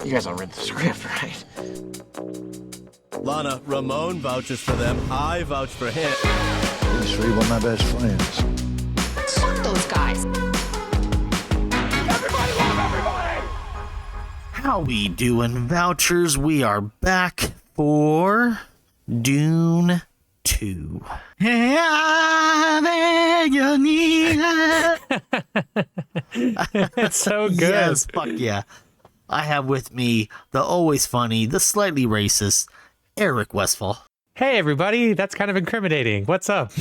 You guys all read the script, right? Lana, Ramon vouches for them. I vouch for him. These three were my best friends. Fuck those guys. Everybody love everybody! How we doing, Vouchers? We are back for Dune 2. It's so good. Yes, fuck yeah. I have with me the always funny, the slightly racist, Eric Westfall. Hey, everybody. That's kind of incriminating. What's up?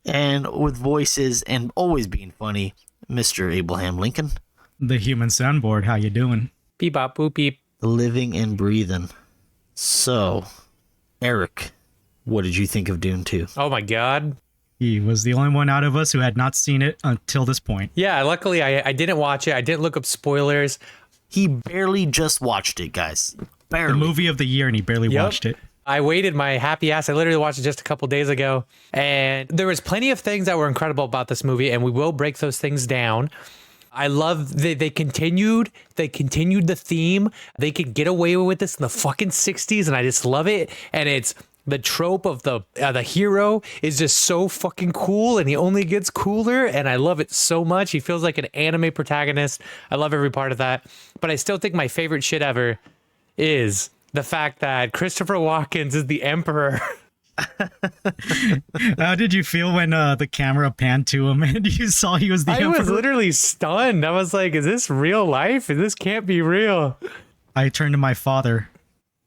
And with voices and always being funny, Mr. Abraham Lincoln. The human soundboard, how you doing? Beep, bop, boop, beep. Living and breathing. So, Eric, what did you think of Dune 2? Oh, my God. He was the only one out of us who had not seen it until this point. Yeah, luckily, I didn't watch it. I didn't look up spoilers. He barely just watched it, guys. Barely. The movie of the year, and he barely watched it. I waited my happy ass. I literally watched it just a couple days ago. And there was plenty of things that were incredible about this movie, and we will break those things down. I love that they continued the theme. They could get away with this in the fucking 60s, and I just love it. And it's the trope of the hero is just so fucking cool, and he only gets cooler, and I love it so much. He feels like an anime protagonist. I love every part of that. But I still think my favorite shit ever is the fact that Christopher Walken is the Emperor. How did you feel when the camera panned to him and you saw he was the I Emperor? was literally stunned. I was like, is this real life? This can't be real. I turned to my father.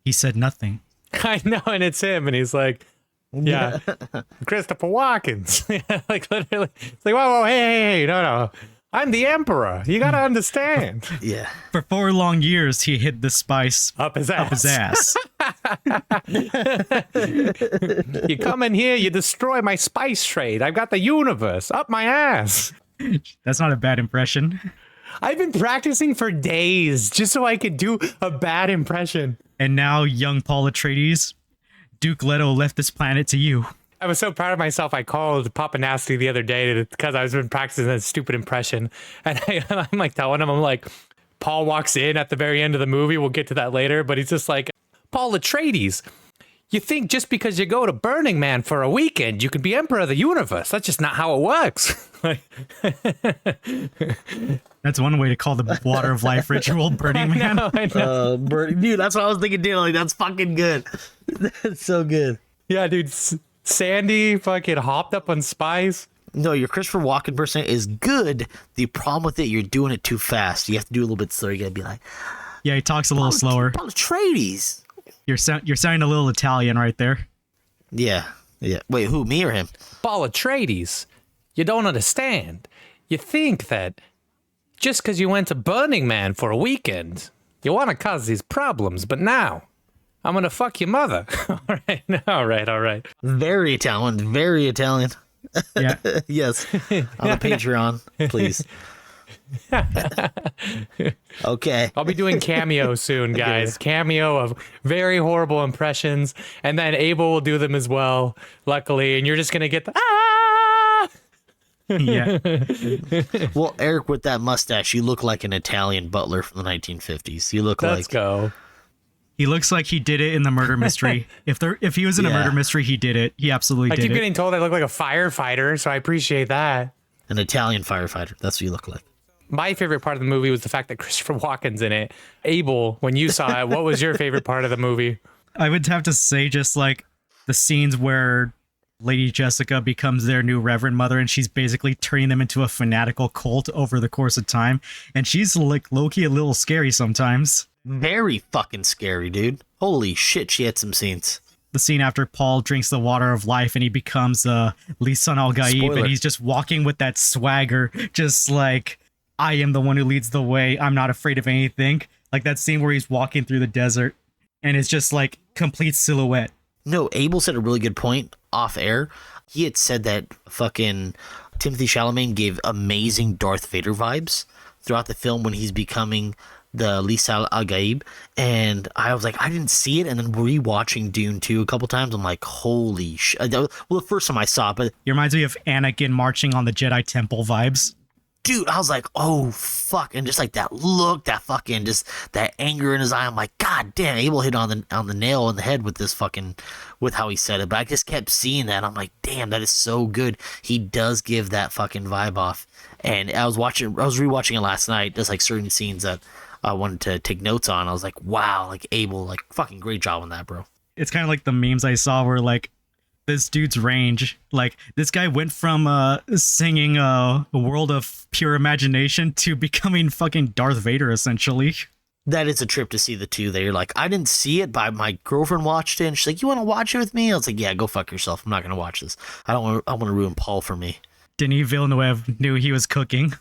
He said nothing. I know, and it's him, and he's like, yeah, Christopher Walken. Yeah, like literally, it's like, whoa, hey, no, I'm the Emperor. You gotta understand. Yeah. For 4 long years, he hid the spice Up his ass. You come in here, you destroy my spice trade. I've got the universe up my ass. That's not a bad impression. I've been practicing for days just so I could do a bad impression. And now, young Paul Atreides, Duke Leto left this planet to you. I was so proud of myself. I called PapaNasty the other day because I was been practicing that stupid impression. And I'm like telling him, I'm like, Paul walks in at the very end of the movie. We'll get to that later. But he's just like, Paul Atreides, you think just because you go to Burning Man for a weekend, you can be Emperor of the Universe. That's just not how it works. That's one way to call the Water of Life ritual Burning Man. I know. Dude, that's what I was thinking, dude. Like, that's fucking good. That's so good. Yeah, dude. Sandy fucking hopped up on spice. No, your Christopher Walken person is good. The problem with it, you're doing it too fast. You have to do a little bit slower. You gotta be like, Yeah, he talks a little slower. Paul Atreides. You're sounding a little Italian right there. Yeah. Wait, who, me or him? Paul Atreides, you don't understand. You think that just because you went to Burning Man for a weekend, you want to cause these problems, but now I'm going to fuck your mother. All right. Very Italian. Yeah. Yes. On the Patreon, please. Okay. I'll be doing cameo soon, guys. Cameo of very horrible impressions, and then Abel will do them as well, luckily, and you're just going to get the Yeah. Well, Eric, with that mustache, you look like an Italian butler from the 1950s. You look Let's like... go. He looks like he did it in the murder mystery. If he was in a murder mystery, he did it. He absolutely I did keep it. getting told I look like a firefighter, so I appreciate that. An Italian firefighter. That's what you look like. My favorite part of the movie was the fact that Christopher Walken's in it. Abel, when you saw it, what was your favorite part of the movie? I would have to say just like the scenes where Lady Jessica becomes their new Reverend Mother, and she's basically turning them into a fanatical cult over the course of time. And she's like low-key a little scary sometimes. Very fucking scary, dude. Holy shit, she had some scenes. The scene after Paul drinks the water of life and he becomes Lisan al-Gaib, Spoiler. and he's just walking with that swagger, just like, I am the one who leads the way. I'm not afraid of anything. Like that scene where he's walking through the desert and it's just like complete silhouette. No, Abel said a really good point off air. He had said that fucking Timothy Chalamet gave amazing Darth Vader vibes throughout the film when he's becoming the Lisan al-Gaib, and I was like, I didn't see it, and then rewatching Dune 2 a couple times, I'm like, holy shit. Well, the first time I saw it, but... It reminds me of Anakin marching on the Jedi Temple vibes. dude, I was like, oh, fuck. And just like that look, that fucking, just that anger in his eye. I'm like, God damn, Abel hit on the nail on the head with this fucking, with how he said it. But I just kept seeing that. I'm like, damn, that is so good. He does give that fucking vibe off. And I was rewatching it last night. Just like certain scenes that I wanted to take notes on. I was like, wow, like Abel, like fucking great job on that, bro. It's kind of like the memes I saw where like this dude's range, like this guy went from singing a world of pure imagination to becoming fucking Darth Vader essentially. That is a trip to see the two there. You're like, I didn't see it, but my girlfriend watched it and she's like, you want to watch it with me? I was like, yeah, go fuck yourself. I'm not going to watch this. I want to ruin Paul for me. Denis Villeneuve knew he was cooking.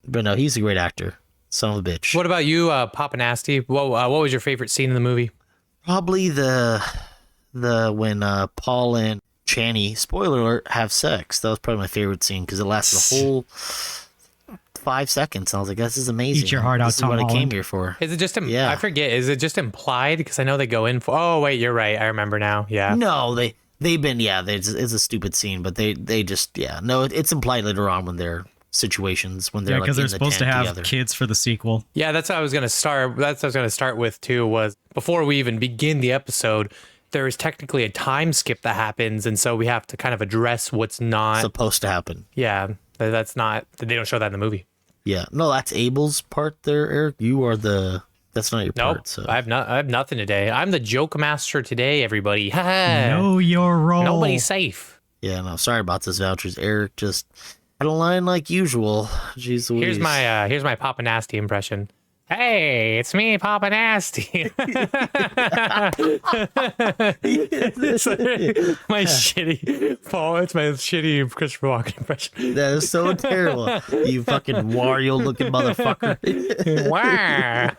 But no, he's a great actor. Son of a bitch. What about you, PapaNasty? What was your favorite scene in the movie? Probably the when Paul and Channy, spoiler alert, have sex. That was probably my favorite scene because it lasted a whole 5 seconds. I was like, this is amazing. Eat your heart out, This is Tom what I came Holland. here for. Is it just Yeah. I forget. Is it just implied? Because I know they go in for. Oh wait, you're right. I remember now. Yeah. No, they've been, it's a stupid scene, but they just, no, it's implied later on when they're situations, when they're Yeah, like because in they're the supposed to tent have together. kids for the sequel. Yeah, that's what I was gonna start. That's what I was gonna start with too. Was before we even begin the episode, there is technically a time skip that happens, and so we have to kind of address what's not. Supposed to happen. Yeah, that's not. They don't show that in the movie. Yeah. No, that's Abel's part there, Eric. That's not your Nope. part. So I have nothing today. I'm the joke master today, everybody. Know your role. Nobody's safe. yeah, no, sorry about this, Vouchers. Eric just had a line like usual. Jeez Louise. Here's my PapaNasty impression. Hey, it's me, PapaNasty. my shitty Paul. It's my shitty Christopher Walken impression. That is so terrible. You fucking Wario looking motherfucker. Wow.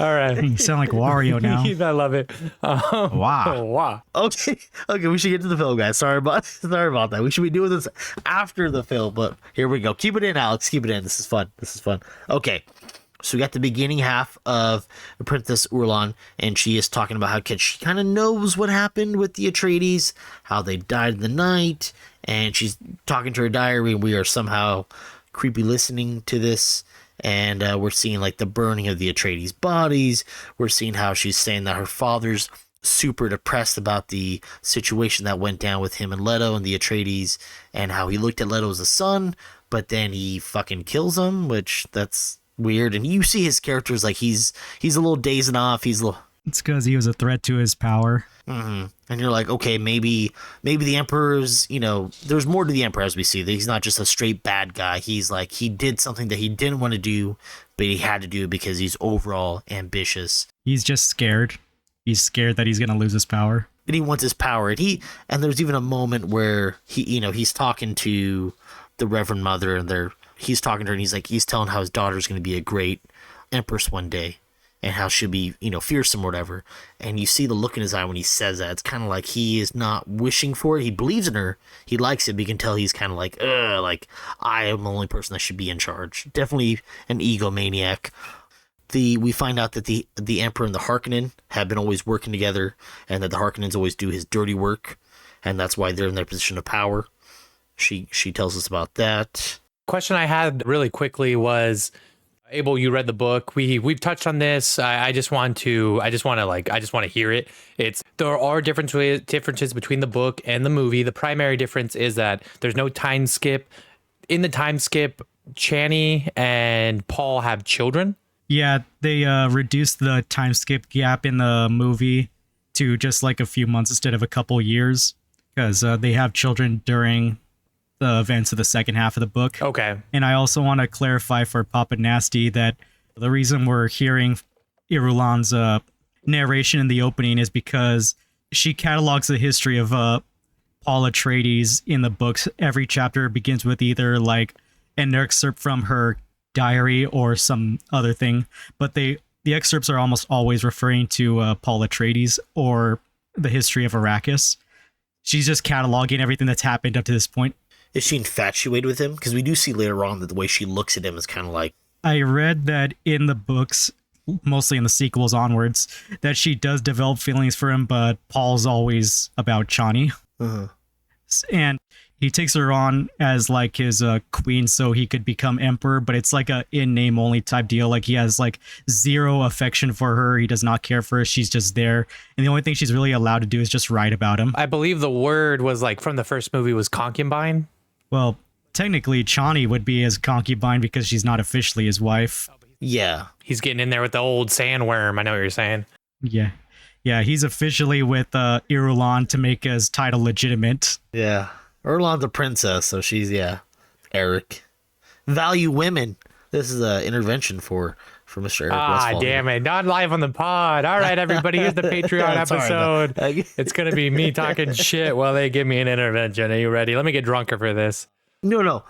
All right. You sound like Wario now. I love it. Wow. Wow. Okay, we should get to the film, guys. Sorry about that. We should be doing this after the film, but here we go. Keep it in, Alex. Keep it in. This is fun. Okay. So we got the beginning half of Princess Urlan, and she is talking about how she kind of knows what happened with the Atreides, how they died in the night, and she's talking to her diary, and we are somehow creepy listening to this, and we're seeing like the burning of the Atreides bodies. We're seeing how she's saying that her father's super depressed about the situation that went down with him and Leto and the Atreides, and how he looked at Leto as a son, but then he fucking kills him, which that's weird. And you see his character's like he's a little dazing off. He's a little. It's because he was a threat to his power. Mm-hmm. And you're like, okay, maybe the Emperor's, there's more to the Emperor, as we see that he's not just a straight bad guy. He's like, he did something that he didn't want to do, but he had to do it because he's overall ambitious. He's just scared. He's scared that he's gonna lose his power. And he wants his power. And there's even a moment where he's talking to the Reverend Mother, and he's talking to her, and he's telling how his daughter's going to be a great empress one day, and how she'll be, fearsome or whatever. And you see the look in his eye when he says that. It's kind of like he is not wishing for it. He believes in her. He likes it, but you can tell he's kind of like, I am the only person that should be in charge. Definitely an egomaniac. We find out that the Emperor and the Harkonnen have been always working together, and that the Harkonnens always do his dirty work, and that's why they're in their position of power. She tells us about that. Question I had really quickly was, Abel, you read the book. We've touched on this. I just want to hear it. There are differences between the book and the movie. The primary difference is that there's no time skip. In the time skip, Channy and Paul have children. Yeah, they reduced the time skip gap in the movie to just like a few months instead of a couple years, because they have children during the events of the second half of the book. Okay. And I also want to clarify for PapaNasty that the reason we're hearing Irulan's narration in the opening is because she catalogs the history of Paul Atreides in the books. Every chapter begins with either like an excerpt from her diary or some other thing, but the excerpts are almost always referring to Paul Atreides or the history of Arrakis. She's just cataloging everything that's happened up to this point. Is she infatuated with him? Because we do see later on that the way she looks at him is kind of like... I read that in the books, mostly in the sequels onwards, that she does develop feelings for him, but Paul's always about Chani. Uh-huh. And He takes her on as like his queen so he could become emperor, but it's like a in name only type deal. Like he has like zero affection for her. He does not care for her. She's just there. And the only thing she's really allowed to do is just write about him. I believe the word was like from the first movie was concubine. Well, technically Chani would be his concubine because she's not officially his wife. Yeah. He's getting in there with the old sandworm. I know what you're saying. Yeah. Yeah, he's officially with Irulan to make his title legitimate. Yeah. Erlon's a princess, so she's, yeah. Eric. Value women. This is an intervention for Mr. Eric Westphal. Damn it. Not live on the pod. All right, everybody. Here's the Patreon Sorry, episode. It's going to be me talking shit while they give me an intervention. Are you ready? Let me get drunker for this. No,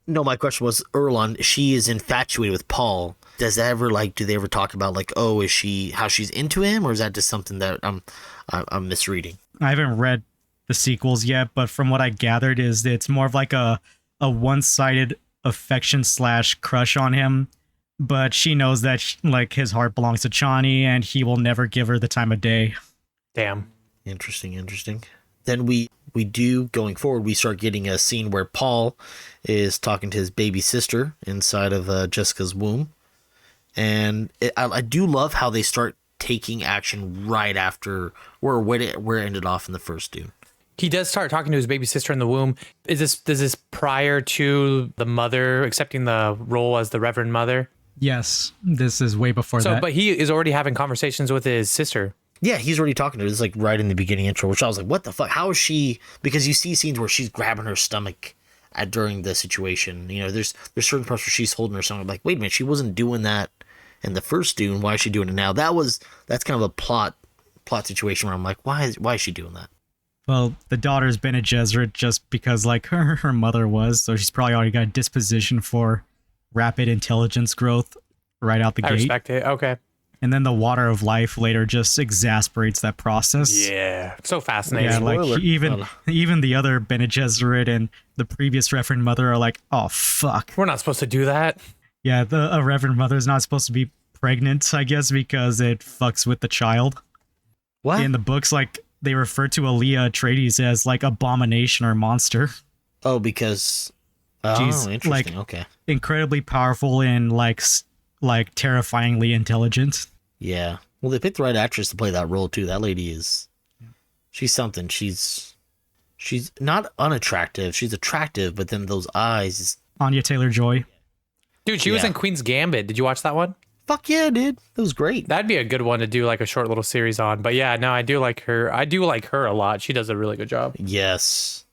my question was, Erlon, she is infatuated with Paul. Does that ever, like, do they ever talk about, like, oh, is she, how she's into him, or is that just something that I'm misreading? I haven't read the sequels yet, but from what I gathered is it's more of like a one-sided affection / crush on him, but she knows that like his heart belongs to Chani and he will never give her the time of day. Damn. Interesting. Then we do, going forward, we start getting a scene where Paul is talking to his baby sister inside of Jessica's womb. And I do love how they start taking action right after where it ended off in the first Dune. He does start talking to his baby sister in the womb. Is this prior to the mother accepting the role as the Reverend Mother? Yes, this is way before that. But he is already having conversations with his sister. Yeah, he's already talking to her. It's like right in the beginning intro, which I was like, what the fuck? How is she? Because you see scenes where she's grabbing her stomach during the situation. You know, there's certain parts where she's holding her stomach. Like, wait a minute, she wasn't doing that in the first Dune. Why is she doing it now? That's kind of a plot situation where I'm like, why is she doing that? Well, the daughter's Bene Gesserit just because like her mother was, so she's probably already got a disposition for rapid intelligence growth right out the gate. I respect it. Okay. And then the water of life later just exasperates that process. Yeah. So fascinating. Yeah, like Spoiler. even the other Bene Gesserit and the previous Reverend Mother are like, oh fuck. We're not supposed to do that. Yeah, a Reverend Mother is not supposed to be pregnant, I guess, because it fucks with the child. What? In the books, like, they refer to Aaliyah Atreides as like abomination or monster. Oh, because She's interesting. like Okay. incredibly powerful and like terrifyingly intelligent. Yeah. Well, they picked the right actress to play that role too. That lady she's something. She's not unattractive. She's attractive, but then those eyes. Anya Taylor-Joy. Dude, she was Yeah. in Queen's Gambit. Did you watch that one? Fuck yeah, dude. That was great. That'd be a good one to do like a short little series on. But yeah, no, I do like her. I do like her a lot. She does a really good job. Yes.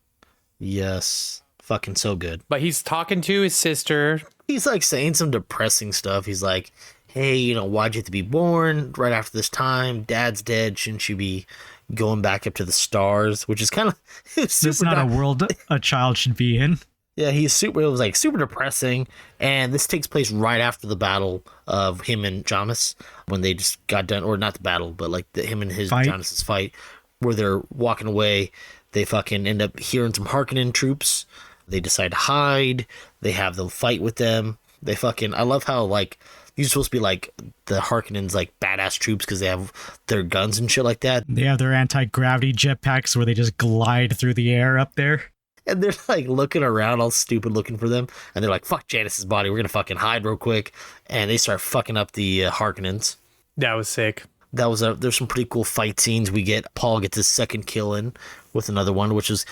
Fucking so good. But he's talking to his sister. He's like saying some depressing stuff. He's like, hey, you know, why'd you have to be born right after this time? Dad's dead. Shouldn't you be going back up to the stars? Which is kind of This is not a world a child should be in. Yeah, it was like super depressing. And this takes place right after the battle of him and Jamis when they just got done, or not the battle, but like him and his Fight. Jamis' fight where they're walking away. They fucking end up hearing some Harkonnen troops. They decide to hide. They have the fight with them. I love how like these are supposed to be like the Harkonnens like badass troops because they have their guns and shit like that. They have their anti-gravity jetpacks where they just glide through the air up there. And they're like looking around all stupid looking for them. And they're like, fuck Janice's body. We're going to fucking hide real quick. And they start fucking up the Harkonnens. That was sick. There's some pretty cool fight scenes. Paul gets his second kill in with another one, which is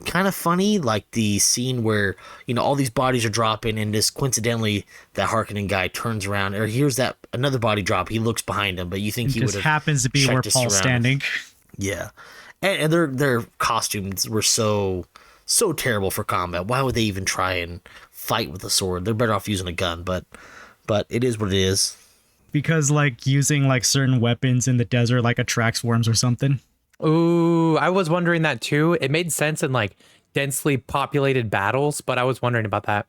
kind of funny. Like the scene where, you know, all these bodies are dropping and just coincidentally that Harkonnen guy turns around or hears that another body drop. He looks behind him, but you think It he would just have happens to be where checked his Paul's surroundings. standing. Yeah. And their costumes were so terrible for combat. Why would they even try and fight with a sword? They're better off using a gun, but it is what it is. Because like using like certain weapons in the desert like attracts worms or something. Ooh, I was wondering that too. It made sense in like densely populated battles, but I was wondering about that.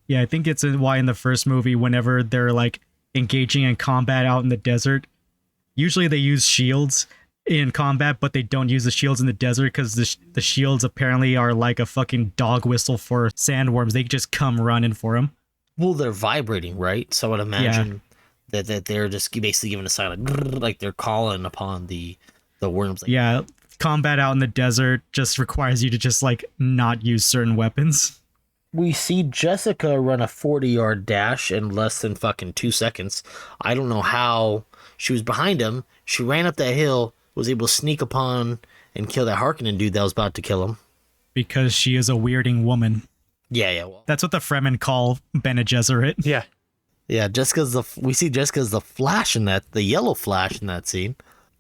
Yeah, I think it's why in the first movie, whenever they're like engaging in combat out in the desert, usually they use shields in combat, but they don't use the shields in the desert because the shields apparently are like a fucking dog whistle for sandworms. They just come running for them. Well, they're vibrating, right? So I would imagine that they're just basically giving a silent, like they're calling upon the worms. Like, Yeah, combat out in the desert just requires you to just like not use certain weapons. We see Jessica run a 40-yard dash in less than fucking 2 seconds. I don't know how. She was behind him. She ran up that hill, was able to sneak upon and kill that Harkonnen dude that was about to kill him. Because she is a weirding woman. Yeah. Well, That's what the Fremen call Bene Gesserit. Yeah. yeah. We see Jessica's the Flash in that, the yellow Flash in that scene,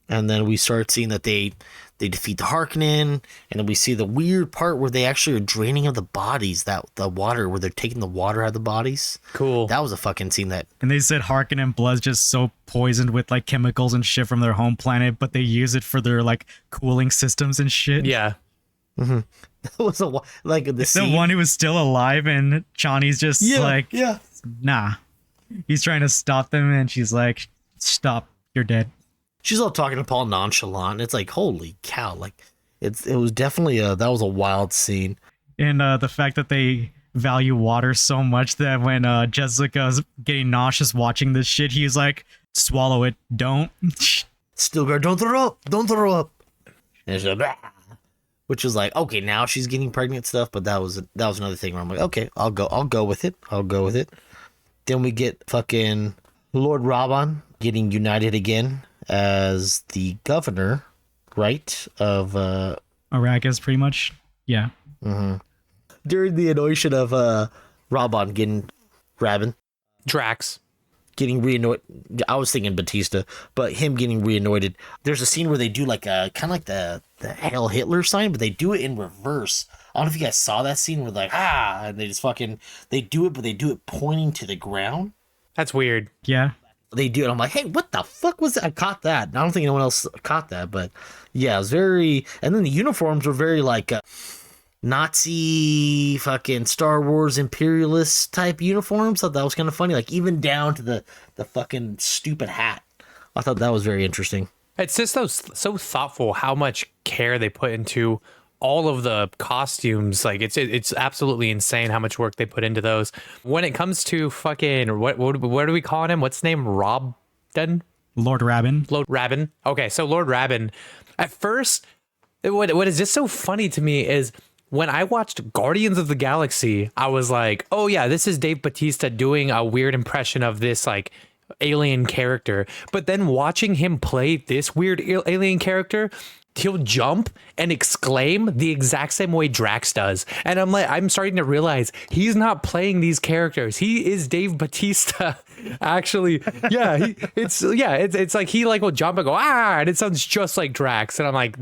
and then we start seeing that they defeat the Harkonnen, and then we see the weird part where they actually are draining of the bodies, that the water, where they're taking the water out of the bodies. Cool. That was a fucking scene that. And they said Harkonnen blood's just so poisoned with like chemicals and shit from their home planet, but they use it for their like cooling systems and shit. Yeah. Was like the scene. The one who was still alive, and Chani's just nah. He's trying to stop them, and she's like, stop, you're dead. She's all talking to Paul nonchalant. It's like, holy cow! Like, it was definitely that was a wild scene. And the fact that they value water so much that when Jessica's getting nauseous watching this shit, he's like, swallow it, don't. Stilgar, don't throw up. And she's like, "Bah." Which was like, okay, now she's getting pregnant stuff, but that was another thing where I'm like, okay, I'll go with it. Then we get fucking Lord Rabban getting united again as the governor, right, of Arrakis, pretty much. Yeah. During the anointation of Rabban getting Drax. getting reanointed. I was thinking Batista, but him getting reanointed. There's a scene where they do like a kind of like the Hail Hitler sign, but they do it in reverse. I don't know if you guys saw that scene where like and they just fucking they do it, but they do it pointing to the ground. That's weird. Yeah. They do it. I'm like, hey, what the fuck was that? I caught that. I don't think anyone else caught that, but yeah, it was very. And then the uniforms were very like Nazi fucking Star Wars imperialist type uniforms. Thought that was kind of funny. Like even down to the fucking stupid hat. I thought that was very interesting. It's just so thoughtful how much care they put into all of the costumes. Like it's absolutely insane how much work they put into those. When it comes to fucking what are we calling him? What's his name? Robden? Lord Rabban. Lord Rabban. Okay, so Lord Rabban. At first, what is just so funny to me is when I watched Guardians of the Galaxy, I was like, oh yeah, this is Dave Bautista doing a weird impression of this like alien character. But then watching him play this weird alien character, he'll jump and exclaim the exact same way Drax does. And I'm starting to realize he's not playing these characters. He is Dave Bautista. Actually, yeah, it's like he like will jump and go, and it sounds just like Drax. And I'm like,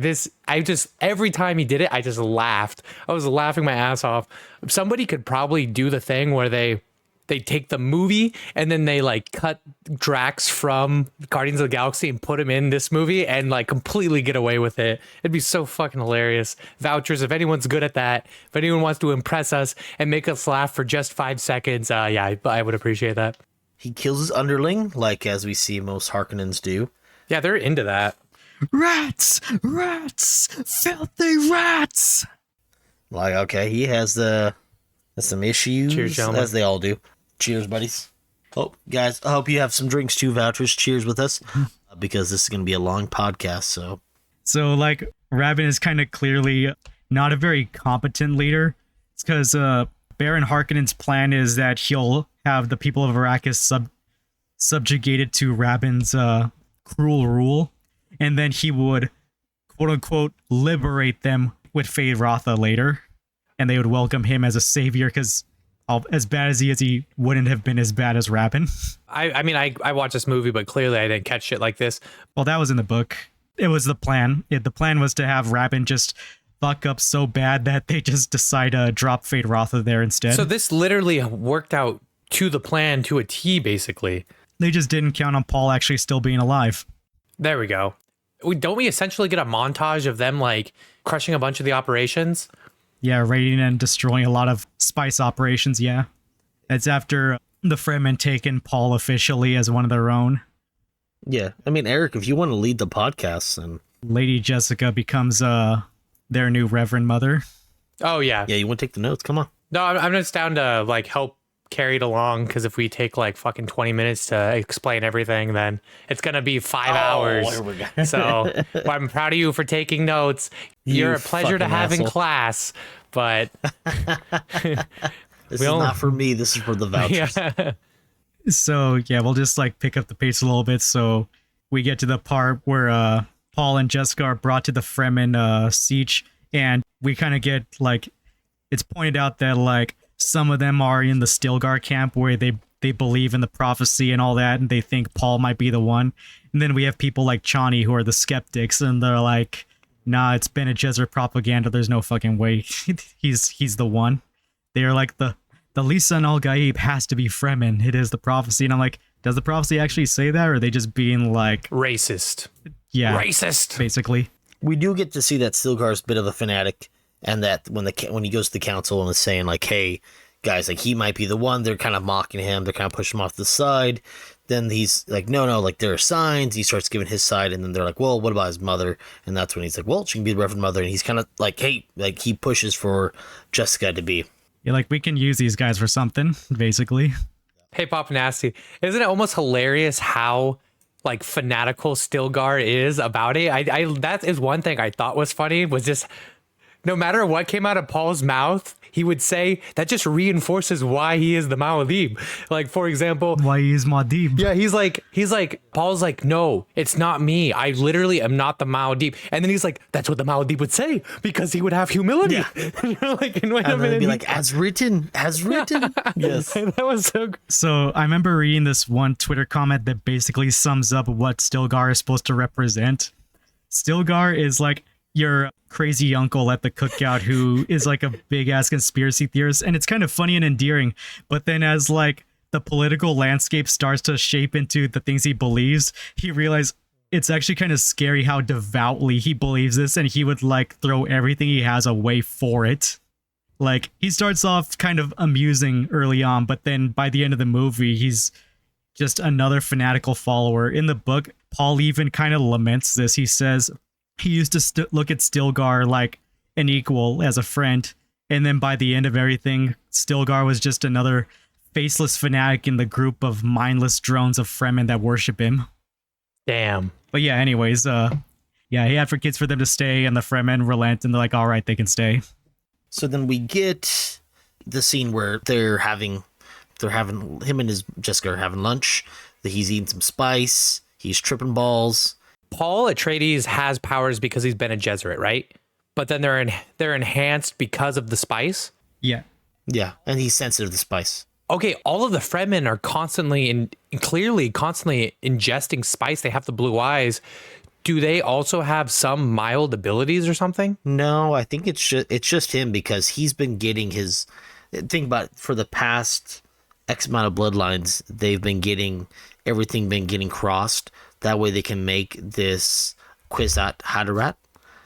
every time he did it, I just laughed. I was laughing my ass off. Somebody could probably do the thing where they take the movie and then they like cut Drax from Guardians of the Galaxy and put him in this movie and like completely get away with it. It'd be so fucking hilarious. Vouchers, if anyone's good at that, if anyone wants to impress us and make us laugh for just 5 seconds, I would appreciate that. He kills his underling, like as we see most Harkonnens do. Yeah, they're into that. Rats, filthy rats. Like, okay, he has some issues, Cheers, gentlemen. as they all do. Cheers, buddies. Oh, guys, I hope you have some drinks too, Vouchers. Cheers with us, because this is going to be a long podcast, So, like, Rabban is kind of clearly not a very competent leader. It's because Baron Harkonnen's plan is that he'll have the people of Arrakis subjugated to Rabban's cruel rule, and then he would, quote-unquote, liberate them with Feyd-Rautha later, and they would welcome him as a savior, because as bad as he wouldn't have been as bad as Rabban. I mean, I watched this movie, but clearly I didn't catch shit like this. Well, that was in the book. It was the plan. The plan was to have Rabban just fuck up so bad that they just decide to drop Feyd-Rautha there instead. So this literally worked out to the plan to a T, basically. They just didn't count on Paul actually still being alive. There we go. Don't we essentially get a montage of them like crushing a bunch of the operations? Yeah, raiding and destroying a lot of spice operations, yeah. It's after the Fremen taken Paul officially as one of their own. yeah. I mean, Eric, if you want to lead the podcast, then Lady Jessica becomes their new Reverend Mother. Oh, yeah. yeah, you want to take the notes? Come on. No, I'm just down to like help carried along, because if we take like fucking 20 minutes to explain everything, then it's gonna be 5 hours. Here we go. So I'm proud of you for taking notes. You're a pleasure to fucking have in asshole. class, but This is not for me. This is for the vouchers. yeah. So yeah, we'll just like pick up the pace a little bit. So we get to the part where Paul and Jessica are brought to the Fremen siege, and we kind of get like, it's pointed out that like some of them are in the Stilgar camp where they believe in the prophecy and all that, and they think Paul might be the one. And then we have people like Chani who are the skeptics, and they're like, nah, it's Bene Gesserit propaganda. There's no fucking way he's the one. They are like the Lisa and Al Gaib has to be Fremen. It is the prophecy. And I'm like, does the prophecy actually say that, or are they just being like Racist. Yeah, Racist. basically. We do get to see that Stilgar's a bit of a fanatic, and that when he goes to the council and is saying like, hey, guys, like he might be the one, they're kind of mocking him, they're kind of pushing him off to the side. Then he's like, no, like there are signs. He starts giving his side, and then they're like, well, what about his mother? And that's when he's like, well, she can be the Reverend Mother. And he's kind of like, hey, like he pushes for Jessica to be. Yeah, like we can use these guys for something, basically. Hey, PapaNasty, isn't it almost hilarious how like fanatical Stilgar is about it? I that is one thing I thought was funny, was just no matter what came out of Paul's mouth, he would say that just reinforces why he is the Muad'Dib. Like, for example, Why is Muad'Dib? yeah, he's like, Paul's like, no, it's not me. I literally am not the Muad'Dib. And then he's like, that's what the Muad'Dib would say, because he would have humility. Yeah. You're like, and wait a And then minute. he'd be like, as written. Yes. That was so good. So I remember reading this one Twitter comment that basically sums up what Stilgar is supposed to represent. Stilgar is like your crazy uncle at the cookout who is like a big ass conspiracy theorist, and it's kind of funny and endearing. But then as like the political landscape starts to shape into the things he believes, he realized it's actually kind of scary how devoutly he believes this, and he would like throw everything he has away for it. Like, he starts off kind of amusing early on, but then by the end of the movie, he's just another fanatical follower. In the book, Paul even kind of laments this. He says he used to look at Stilgar like an equal, as a friend, and then by the end of everything, Stilgar was just another faceless fanatic in the group of mindless drones of Fremen that worship him. Damn. But yeah, anyways, yeah, he advocates for them to stay, and the Fremen relent, and they're like, all right, they can stay. So then we get the scene where they're having him and his Jessica are having lunch. That he's eating some spice. He's tripping balls. Paul Atreides has powers because he's been a Gesserit, right? But then they're enhanced because of the spice. Yeah. Yeah, and he's sensitive to spice. Okay, all of the Fremen are constantly ingesting spice. They have the blue eyes. Do they also have some mild abilities or something? No, I think it's just him, because he's been getting his. Think about it, for the past X amount of bloodlines, they've been getting everything been getting crossed. That way they can make this Kwisatz Haderach.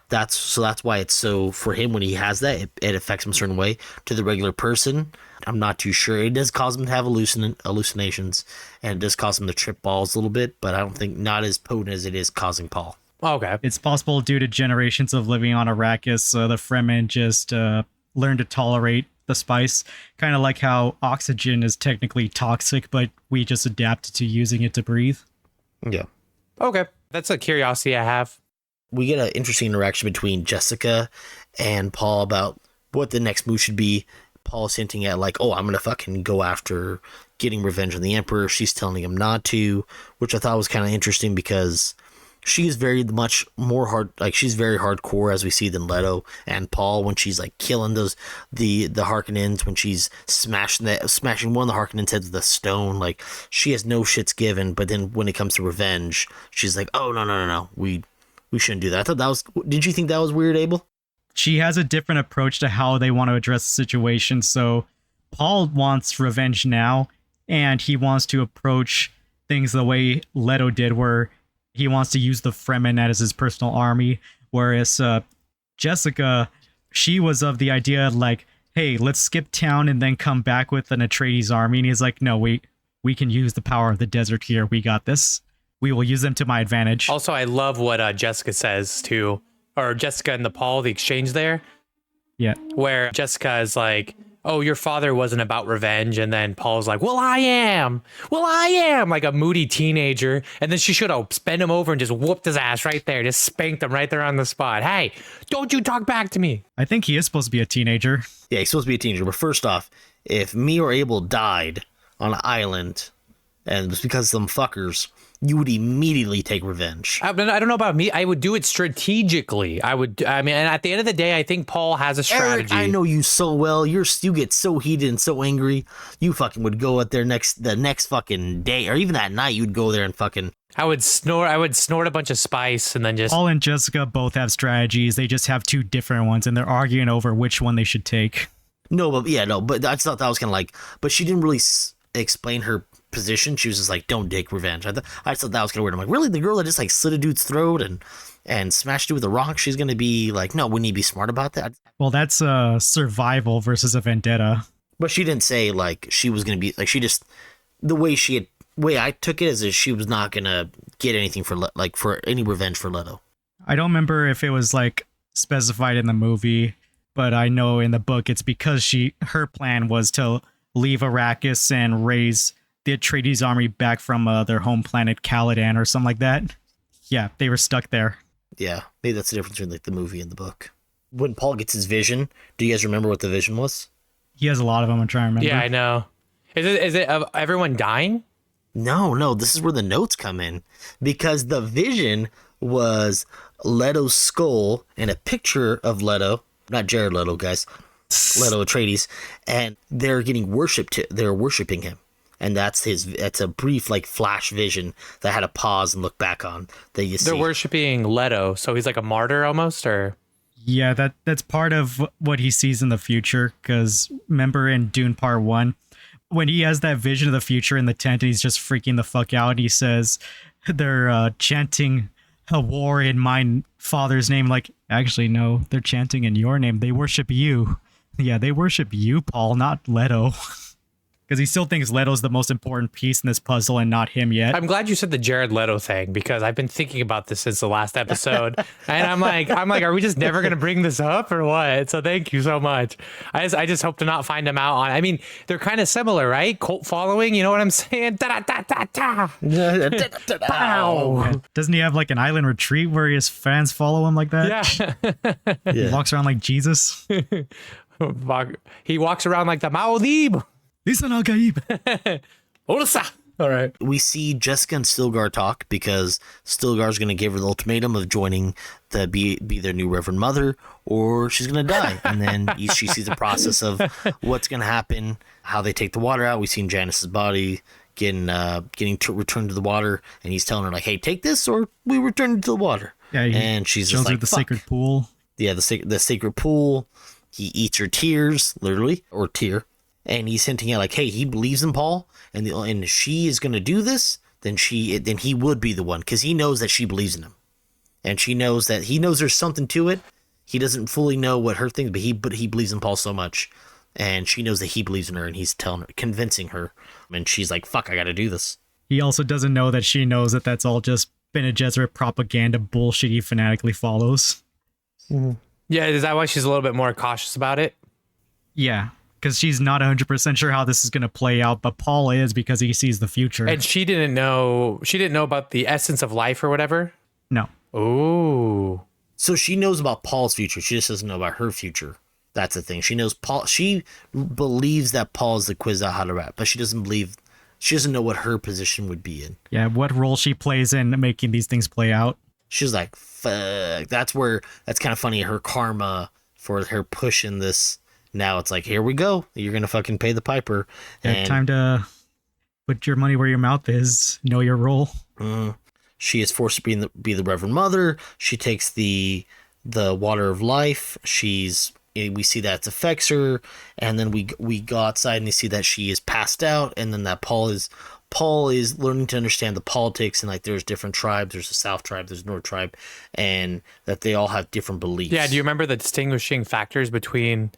That's why it's so, for him, when he has that, it affects him a certain way. To the regular person, I'm not too sure. It does cause him to have hallucinations, and it does cause him to trip balls a little bit, but I don't think not as potent as it is causing Paul. Okay. It's possible due to generations of living on Arrakis, the Fremen just learn to tolerate the spice. Kind of like how oxygen is technically toxic, but we just adapted to using it to breathe. Yeah. Okay. That's a curiosity I have. We get an interesting interaction between Jessica and Paul about what the next move should be. Paul's hinting at like, oh, I'm going to fucking go after getting revenge on the Emperor. She's telling him not to, which I thought was kind of interesting, because she's very much more she's very hardcore, as we see, than Leto and Paul, when she's like killing the Harkonnens, when she's smashing one of the Harkonnens' heads with a stone. Like, she has no shits given, but then when it comes to revenge, she's like, oh, no, we shouldn't do that. I thought that was, did you think that was weird, Abel? She has a different approach to how they want to address the situation. So Paul wants revenge now, and he wants to approach things the way Leto did, where he wants to use the Fremen as his personal army. Whereas Jessica, she was of the idea like, hey, let's skip town and then come back with an Atreides army. And he's like, no, we can use the power of the desert here. We got this. We will use them to my advantage. Also, I love what Jessica says too, or Jessica and the Paul, the exchange there. Yeah. Where Jessica is like, oh, your father wasn't about revenge. And then Paul's like, well, I am. Well, I am, like a moody teenager. And then she should have bent him over and just whooped his ass right there. Just spanked him right there on the spot. Hey, don't you talk back to me. I think he is supposed to be a teenager. Yeah, he's supposed to be a teenager. But first off, if me or Abel died on an island and it was because of some fuckers, you would immediately take revenge. I don't know about me. I would do it strategically. I mean, and at the end of the day, I think Paul has a strategy. Eric, I know you so well. You get so heated and so angry. You fucking would go out there the next fucking day, or even that night. You'd go there and fucking. I would snort a bunch of spice and then just. Paul and Jessica both have strategies. They just have two different ones, and they're arguing over which one they should take. No, but I thought that was kind of like. But she didn't really explain her position. She was just like, don't take revenge. I just thought that was kind of weird. I'm like, really? The girl that just like slit a dude's throat and smashed it with a rock, she's going to be like, no, wouldn't you be smart about that? Well, that's a survival versus a vendetta. But she didn't say like she was going to be like, she just, the way I took it is that she was not going to get anything for any revenge for Leto. I don't remember if it was like specified in the movie, but I know in the book it's because her plan was to leave Arrakis and raise the Atreides army back from their home planet Caladan or something like that. Yeah, they were stuck there. Yeah, maybe that's the difference between like the movie and the book. When Paul gets his vision, do you guys remember what the vision was? He has a lot of them. I'm trying to remember. Yeah, I know. Is it of everyone dying? No, this is where the notes come in, because the vision was Leto's skull and a picture of Leto, not Jared Leto, guys, Leto Atreides, and they're getting worshipped. They're worshiping him. And that's a brief like flash vision that I had to pause and look back on that you see. They're worshiping Leto, so he's like a martyr almost, or? Yeah, that's part of what he sees in the future, because remember in Dune Part 1, when he has that vision of the future in the tent and he's just freaking the fuck out, and he says they're chanting a war in my father's name. Like, actually, no, they're chanting in your name. They worship you. Yeah, they worship you, Paul, not Leto. Because he still thinks Leto's the most important piece in this puzzle and not him yet. I'm glad you said the Jared Leto thing, because I've been thinking about this since the last episode. And I'm like, are we just never going to bring this up or what? So thank you so much. I just hope to not find him out on, I mean, they're kind of similar, right? Cult following, you know what I'm saying? Da-da-da-da-da. Pow. Doesn't he have like an island retreat where his fans follow him like that? Yeah. He walks around like Jesus. He walks around like the Maudib. Listen, Al-Gaib. All right. We see Jessica and Stilgar talk because Stilgar's going to give her the ultimatum of joining be their new Reverend Mother, or she's going to die. And then she sees the process of what's going to happen, how they take the water out. We've seen Janice's body getting returned to the water, and he's telling her like, "Hey, take this, or we return to the water." Yeah, and she's just like, the sacred pool. Yeah, the sacred pool. He eats her tears, literally, or tear. And he's hinting at like, hey, he believes in Paul, and if she is going to do this, then he would be the one, because he knows that she believes in him, and he knows there's something to it. He doesn't fully know what her thing, but he believes in Paul so much, and she knows that he believes in her, and he's convincing her, and she's like, fuck, I got to do this. He also doesn't know that she knows that that's all just Bene Gesserit propaganda bullshit he fanatically follows. Mm-hmm. Yeah, is that why she's a little bit more cautious about it? Yeah. Because she's not 100% sure how this is going to play out, but Paul is, because he sees the future. And she didn't know about the essence of life or whatever? No. Ooh. So she knows about Paul's future. She just doesn't know about her future. That's the thing. She knows Paul. She believes that Paul is the Kwisatz Haderach, but she doesn't know what her position would be in. Yeah, what role she plays in making these things play out. She's like, fuck. That's kind of funny. Her karma for her pushing this. Now it's like, here we go. You're going to fucking pay the piper. Yeah, time to put your money where your mouth is. Know your role. She is forced to be the Reverend Mother. She takes the water of life. We see that it affects her. And then we go outside and we see that she is passed out. And then that Paul is learning to understand the politics, and like there's different tribes. There's a South tribe, there's a North tribe, and that they all have different beliefs. Yeah, do you remember the distinguishing factors between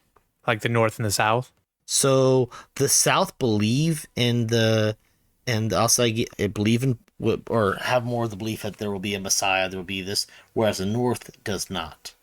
like the North and the South? So the South believe in also believe in or have more of the belief that there will be a Messiah, there will be this, whereas the North does not.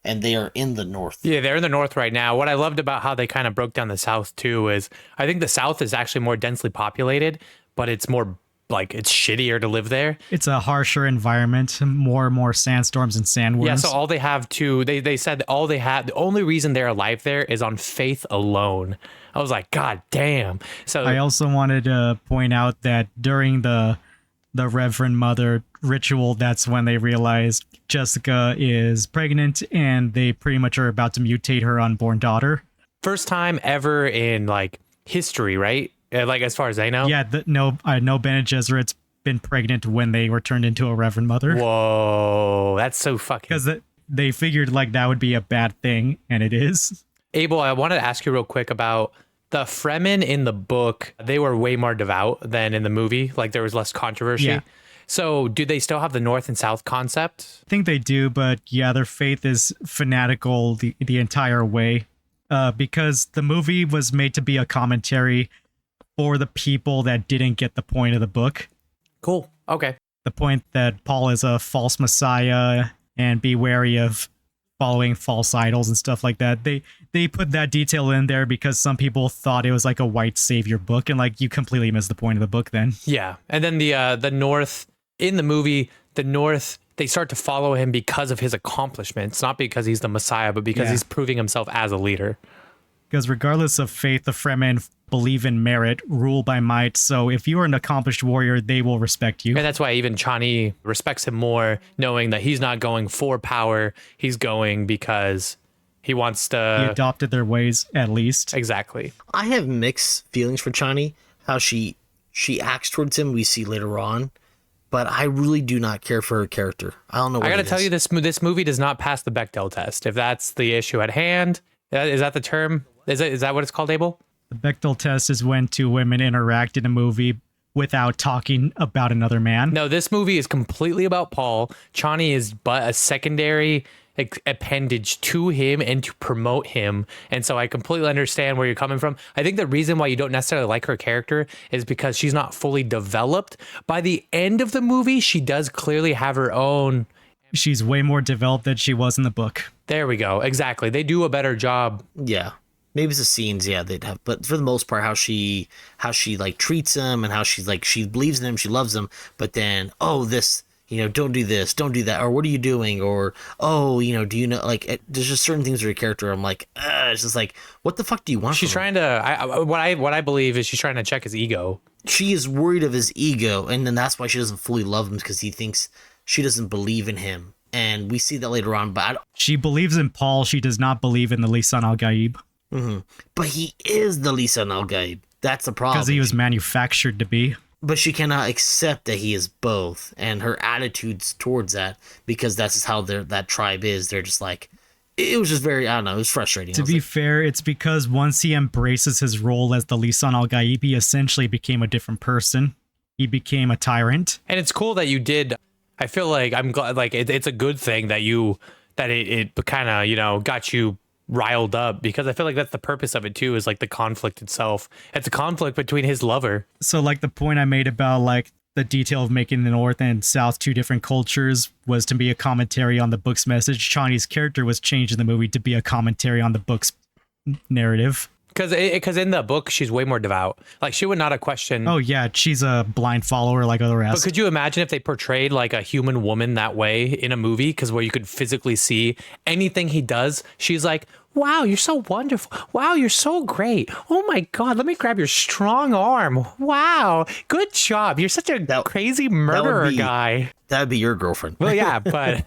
and they are in the North. Yeah, they're in the North right now. What I loved about how they kind of broke down the South too is I think the South is actually more densely populated, but it's more like it's shittier to live there. It's a harsher environment, more and more sandstorms and sandworms. Yeah, so all they have to they said all they have the only reason they're alive there is on faith alone. I was like, God damn. So I also wanted to point out that during the Reverend Mother ritual, that's when they realize Jessica is pregnant and they pretty much are about to mutate her unborn daughter. first time ever in like history, right? Like as far as I know. Yeah, I know Bene Gesserit's been pregnant when they were turned into a Reverend Mother. Whoa, that's so fucking. Because they figured like that would be a bad thing, and it is. Abel, I wanted to ask you real quick about the Fremen in the book. They were way more devout than in the movie. Like there was less controversy. Yeah. So do they still have the North and South concept? I think they do, but yeah, their faith is fanatical the entire way. Because the movie was made to be a commentary for the people that didn't get the point of the book. Cool. Okay. The point that Paul is a false messiah and be wary of following false idols and stuff like that. They put that detail in there because some people thought it was like a white savior book, and like you completely missed the point of the book then. Yeah. And then the North in the movie, the North, they start to follow him because of his accomplishments, not because he's the Messiah, but because he's proving himself as a leader. Because regardless of faith, the Fremen believe in merit, rule by might. So if you are an accomplished warrior, they will respect you. And that's why even Chani respects him more, knowing that he's not going for power. He's going because he wants He to. adopted their ways, at least. Exactly. I have mixed feelings for Chani, how she acts towards him, we see later on, but I really do not care for her character. I don't know what I got to it tell is. you, this movie does not pass the Bechdel test. If that's the issue at hand, is that the term? Is that what it's called, Abel? The Bechdel test is when two women interact in a movie without talking about another man. No, this movie is completely about Paul. Chani is but a secondary appendage to him and to promote him. And so I completely understand where you're coming from. I think the reason why you don't necessarily like her character is because she's not fully developed. By the end of the movie, she does clearly have her own. She's way more developed than she was in the book. There we go. Exactly. They do a better job. Yeah. Maybe it's the scenes, yeah, they'd have, but for the most part, how she like treats him and how she's like, she believes in him, she loves him, but then, oh, this, don't do this, don't do that, or what are you doing, or, oh, do you know, like, there's just certain things with her character, I'm like, it's just like, what the fuck do you want She's from him? trying to, what I believe is she's trying to check his ego. She is worried of his ego, and then that's why she doesn't fully love him, because he thinks she doesn't believe in him, and we see that later on, but She believes in Paul, she does not believe in the Lisan al-Gaib. Mm-hmm. But he is the Lisan al-Gaib. That's the problem. Because he was manufactured to be. But she cannot accept that he is both, and her attitudes towards that, because that's just how that tribe is. They're just like, it was just very, I don't know, it was frustrating. To be fair, it's because once he embraces his role as the Lisan al-Gaib, he essentially became a different person. He became a tyrant. And it's cool that you did. I feel like I'm glad, like it's a good thing that it kind of, got you riled up, because I feel like that's the purpose of it too, is like the conflict itself. It's a conflict between his lover. So like the point I made about like the detail of making the North and South two different cultures was to be a commentary on the book's message. Chani's character was changed in the movie to be a commentary on the book's narrative. Because in the book, she's way more devout. Like, she would not have questioned. Oh, yeah. She's a blind follower like other But ass. could you imagine if they portrayed like a human woman that way in a movie? Because where you could physically see anything he does, she's like, wow, you're so wonderful. Wow, you're so great. Oh my God, let me grab your strong arm. Wow, good job. You're such a crazy murderer guy. That would be your girlfriend. Well, yeah, but...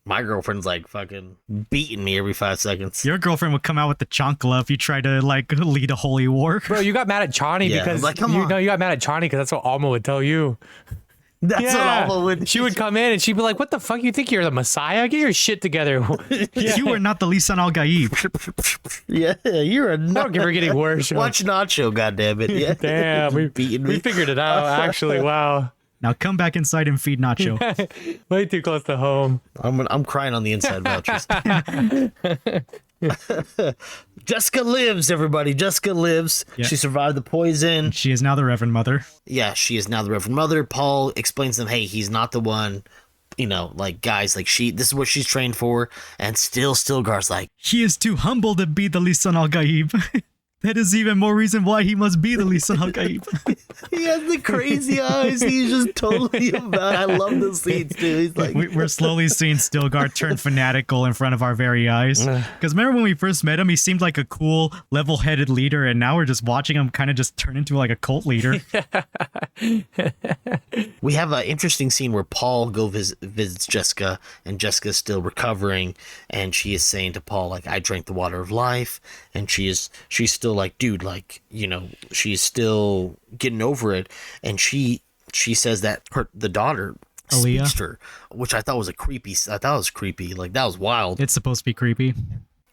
My girlfriend's like fucking beating me every 5 seconds. Your girlfriend would come out with the chancla if you try to like lead a holy war. Bro, you got mad at Chani because like, come on. you got mad at Chani because that's what Alma would tell you. That's what Alma would. She would come in and she'd be like, "What the fuck? You think you're the Messiah? Get your shit together." You are not the Lisan al-Gaib. Yeah, you're a. I don't give her getting worse. Watch Nacho, goddammit. Yeah. Damn, we figured it out. Actually, wow. Now come back inside and feed Nacho. Way too close to home. I'm crying on the inside, Vouchers. Jessica lives, everybody. Jessica lives. Yeah. She survived the poison. She is now the Reverend Mother. Yeah, she is now the Reverend Mother. Paul explains to them, hey, he's not the one. you know, like guys, like this is what she's trained for, and Stilgar's like, He is too humble to be the Lisan al-Gaib. That is even more reason why he must be the Lisan al-Gaib. he has the crazy eyes. He's just totally about. I love those scenes too. He's like, We're slowly seeing Stilgar turn fanatical in front of our very eyes. Because remember when we first met him, he seemed like a cool, level-headed leader, and now we're just watching him kind of just turn into like a cult leader. we have an interesting scene where Paul visits Jessica, and Jessica's still recovering, and she is saying to Paul, like, I drank the water of life, and she's still like, dude, like, you know, she's still getting over it, and she says that the daughter Aaliyah. speaks to her, which I thought was creepy, like that was wild. It's supposed to be creepy.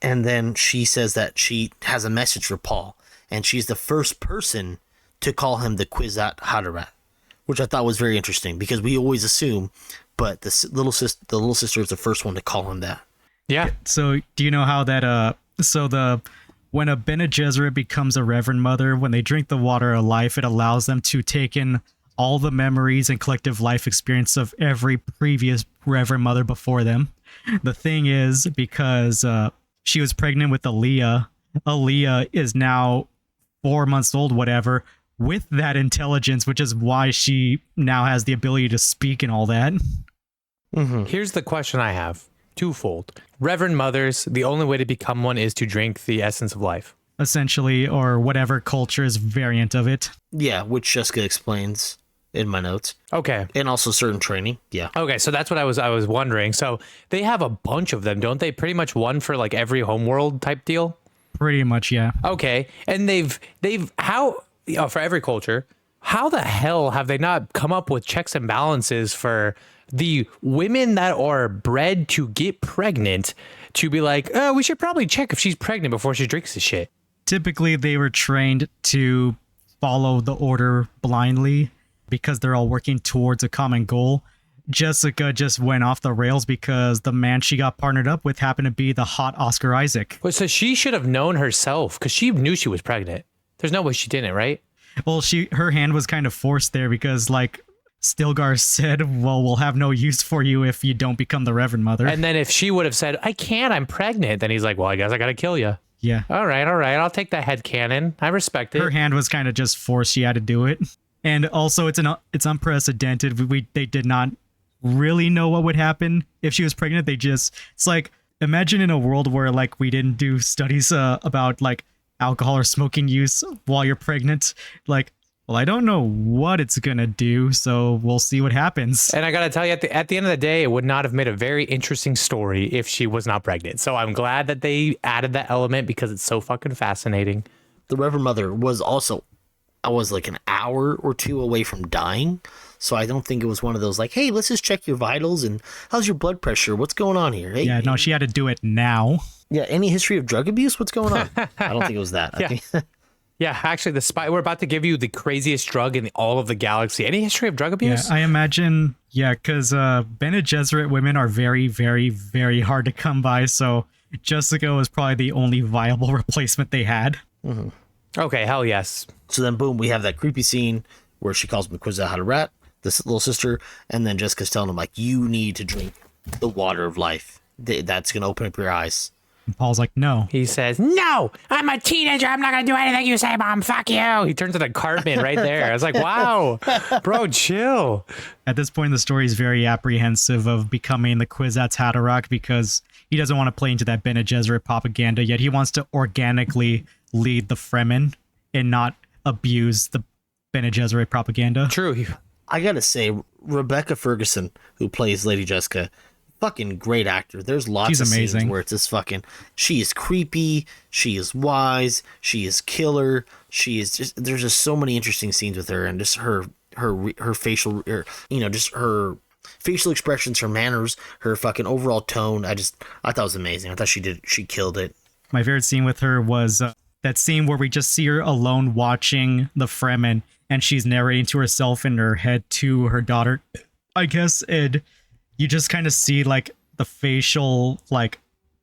And then she says that she has a message for Paul, and she's the first person to call him the Kwisatz Haderach, which I thought was very interesting, because we always assume, but the little sister is the first one to call him that. Yeah. So do you know how that when a Bene Gesserit becomes a Reverend Mother, when they drink the water of life, it allows them to take in all the memories and collective life experience of every previous Reverend Mother before them. The thing is, because she was pregnant with Aaliyah is now 4 months old, whatever, with that intelligence, which is why she now has the ability to speak and all that. Mm-hmm. Here's the question I have. Twofold. Reverend Mothers, the only way to become one is to drink the essence of life. Essentially, or whatever culture's variant of it. Yeah, which Jessica explains in my notes. Okay. And also certain training. Yeah. Okay, so that's what I was wondering. So they have a bunch of them, don't they? Pretty much one for like every homeworld type deal? Pretty much, yeah. Okay. And they've for every culture, how the hell have they not come up with checks and balances for the women that are bred to get pregnant to be like, oh, we should probably check if she's pregnant before she drinks the shit? Typically, they were trained to follow the order blindly because they're all working towards a common goal. Jessica just went off the rails because the man she got partnered up with happened to be the hot Oscar Isaac. Well, so she should have known herself because she knew she was pregnant. There's no way she didn't, right? Well, her hand was kind of forced there because, like, Stilgar said, well, we'll have no use for you if you don't become the Reverend Mother. And then if she would have said, I can't, I'm pregnant, then he's like, well, I guess I gotta kill you. Yeah. All right, I'll take that headcanon. I respect it. Her hand was kind of just forced. She had to do it. And also, it's unprecedented. They did not really know what would happen if she was pregnant. It's like, imagine in a world where, like, we didn't do studies about, like, alcohol or smoking use while you're pregnant. Like, well, I don't know what it's gonna do, so we'll see what happens. And I gotta tell you, at the end of the day, it would not have made a very interesting story if she was not pregnant. So I'm glad that they added that element because it's so fucking fascinating. The Reverend Mother was also, I was like an hour or two away from dying, so I don't think it was one of those like, hey, let's just check your vitals and how's your blood pressure? What's going on here? Hey, Yeah, no, she had to do it now. Yeah, any history of drug abuse? What's going on? I don't think it was that. I Yeah. think Yeah, actually, we're about to give you the craziest drug in all of the galaxy. Any history of drug Yeah, abuse? I imagine, because Bene Gesserit women are very, very, very hard to come by, so Jessica was probably the only viable replacement they had. Mm-hmm. Okay, hell yes. So then, boom, we have that creepy scene where she calls him the Kwisatz Haderach, this little sister, and then Jessica's telling him, like, you need to drink the water of life. That's going to open up your eyes. And Paul's like, no. He says, no, I'm a teenager. I'm not going to do anything you say, Mom. Fuck you. He turns into Cartman right there. I was like, wow, bro, chill. At this point, the story is very apprehensive of becoming the Kwisatz Haderach because he doesn't want to play into that Bene Gesserit propaganda, yet he wants to organically lead the Fremen and not abuse the Bene Gesserit propaganda. True. I got to say, Rebecca Ferguson, who plays Lady Jessica, fucking great actor. There's lots She's of amazing. scenes where it's just fucking, she is creepy, she is wise, she is killer, she is just, there's just so many interesting scenes with her, and just her facial, just her facial expressions, her manners, her fucking overall tone. I thought it was amazing. I thought she killed it. My favorite scene with her was that scene where we just see her alone watching the Fremen, and she's narrating to herself in her head to her daughter, I guess, and you just kind of see like the facial like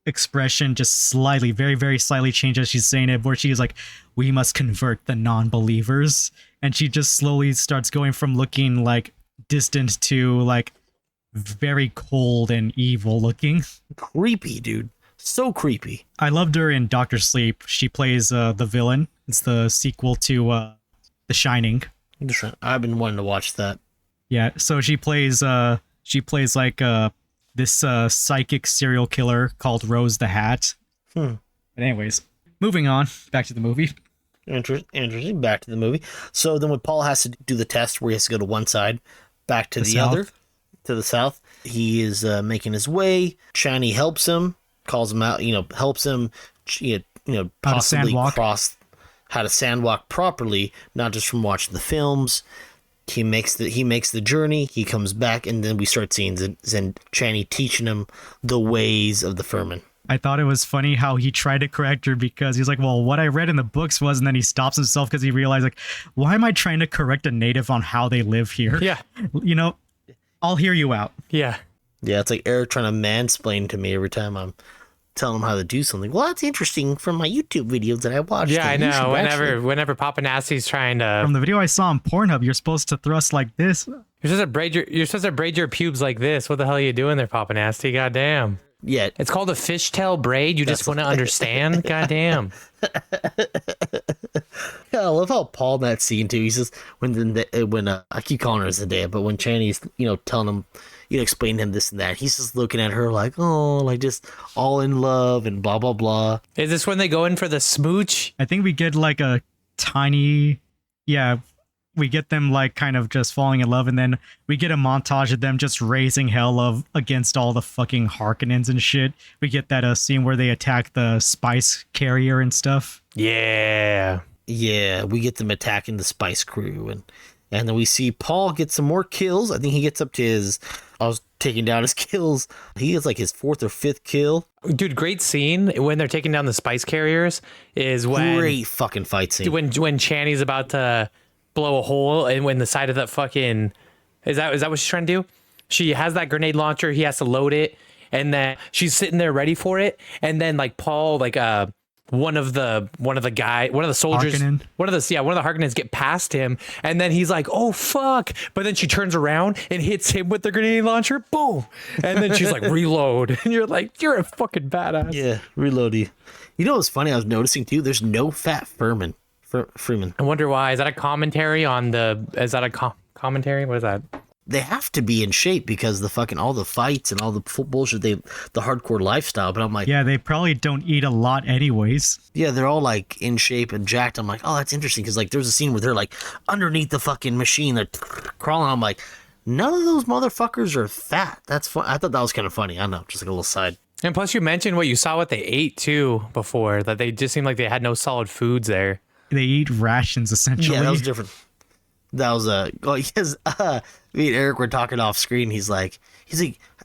expression just slightly, very, very slightly change as she's saying it, where she's like, we must convert the non-believers. And she just slowly starts going from looking like distant to like very cold and evil looking. Creepy, dude. So creepy. I loved her in Doctor Sleep. She plays the villain. It's the sequel to The Shining. I've been wanting to watch that. Yeah, so she plays like this psychic serial killer called Rose the Hat. But anyways, moving on back to the movie. Interesting. Back to the movie. So then when Paul has to do the test where he has to go to one side, back to the other, to the south, he is making his way. Chani helps him, calls him out, helps him, possibly cross how to sandwalk properly, not just from watching the films. He makes the journey. He comes back, and then we start seeing Chani teaching him the ways of the Furman. I thought it was funny how he tried to correct her because he's like, well, what I read in the books was, and then he stops himself because he realized, like, why am I trying to correct a native on how they live here? Yeah. I'll hear you out. Yeah. Yeah, it's like Eric trying to mansplain to me every time I'm telling him how to do something. Well, that's interesting from my YouTube videos that I watched. Yeah, I know. Whenever PapaNasty's trying to... From the video I saw on Pornhub, you're supposed to thrust like this. You're supposed to braid your pubes like this. What the hell are you doing there, PapaNasty? Goddamn. Yeah. It's called a fishtail braid. You just want to understand? Goddamn. Yeah, I love how Paul in that scene too. He says when I keep calling her Zendaya, but when Chani's telling him, explain to him this and that, he's just looking at her like, oh, like just all in love and blah blah blah. Is this when they go in for the smooch? I think we get like a tiny, we get them like kind of just falling in love, and then we get a montage of them just raising hell against all the fucking Harkonnens and shit. We get that scene where they attack the spice carrier and stuff. Yeah. Yeah, we get them attacking the spice crew, and then we see Paul get some more kills. I think he gets up to I was taking down his kills. He gets like his 4th or 5th kill. Dude, great scene when they're taking down the spice carriers is when... Great fucking fight scene. When Chani's about to blow a hole, and when the side of that fucking... Is that what she's trying to do? She has that grenade launcher. He has to load it, and then she's sitting there ready for it. And then like Paul, like one of the soldiers, Harkonnen. one of the Harkonnens get past him, and then he's like, oh fuck, but then she turns around and hits him with the grenade launcher, boom, and then she's like, reload, and you're like, you're a fucking badass. Yeah, reload you. You know what's funny? I was noticing too, there's no fat Freeman. I wonder why. Is that a commentary on the... Is that a commentary? What is that? They have to be in shape because the fucking all the fights and all the bullshit, the hardcore lifestyle. But I'm like, yeah, they probably don't eat a lot anyways. Yeah, they're all like in shape and jacked. I'm like, oh, that's interesting because like there's a scene where they're like underneath the fucking machine, they're crawling. I'm like, none of those motherfuckers are fat. That's fun. I thought that was kind of funny. I don't know, just like a little side. And plus, you mentioned what you saw what they ate too before, that they just seemed like they had no solid foods there. They eat rations essentially. Yeah, that was different. That was me and Eric were talking off screen. He's like,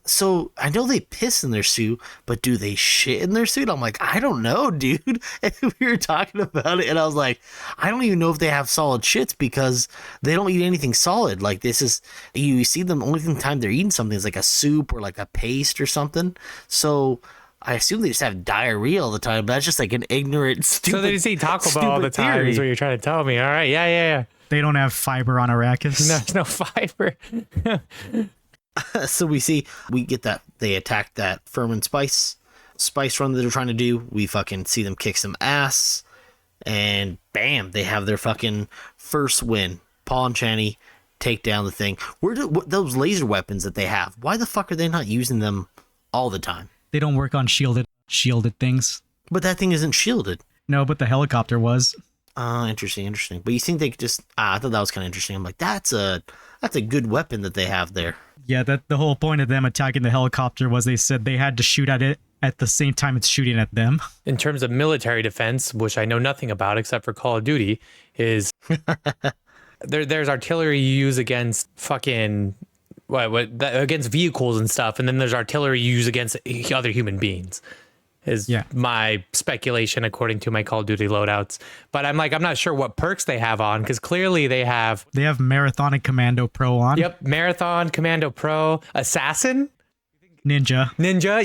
so I know they piss in their suit, but do they shit in their suit? I'm like, I don't know, dude. And we were talking about it, and I was like, I don't even know if they have solid shits because they don't eat anything solid. Like this is, you see them only time they're eating something is like a soup or like a paste or something. So I assume they just have diarrhea all the time, but that's just like an ignorant, stupid. So they just eat Taco Bell all the time. Theory. Is what you're trying to tell me? All right, yeah. They don't have fiber on Arrakis. No, there's no fiber. So we get that they attack that Furman spice run that they're trying to do. We fucking see them kick some ass, and bam, they have their fucking first win. Paul and Chani take down the thing. Those laser weapons that they have? Why the fuck are they not using them all the time? They don't work on shielded things. But that thing isn't shielded. No, but the helicopter was. Interesting. But you think they could just... I thought that was kind of interesting. I'm like, that's a good weapon that they have there. Yeah, the whole point of them attacking the helicopter was they said they had to shoot at it at the same time it's shooting at them. In terms of military defense, which I know nothing about except for Call of Duty, is there's artillery you use against fucking... against vehicles and stuff, and then there's artillery you use against other human beings. Is my speculation according to my Call of Duty loadouts. But I'm not sure what perks they have on, because clearly they have Marathon and Commando Pro on. Yep, Marathon, Commando Pro, Assassin, Ninja.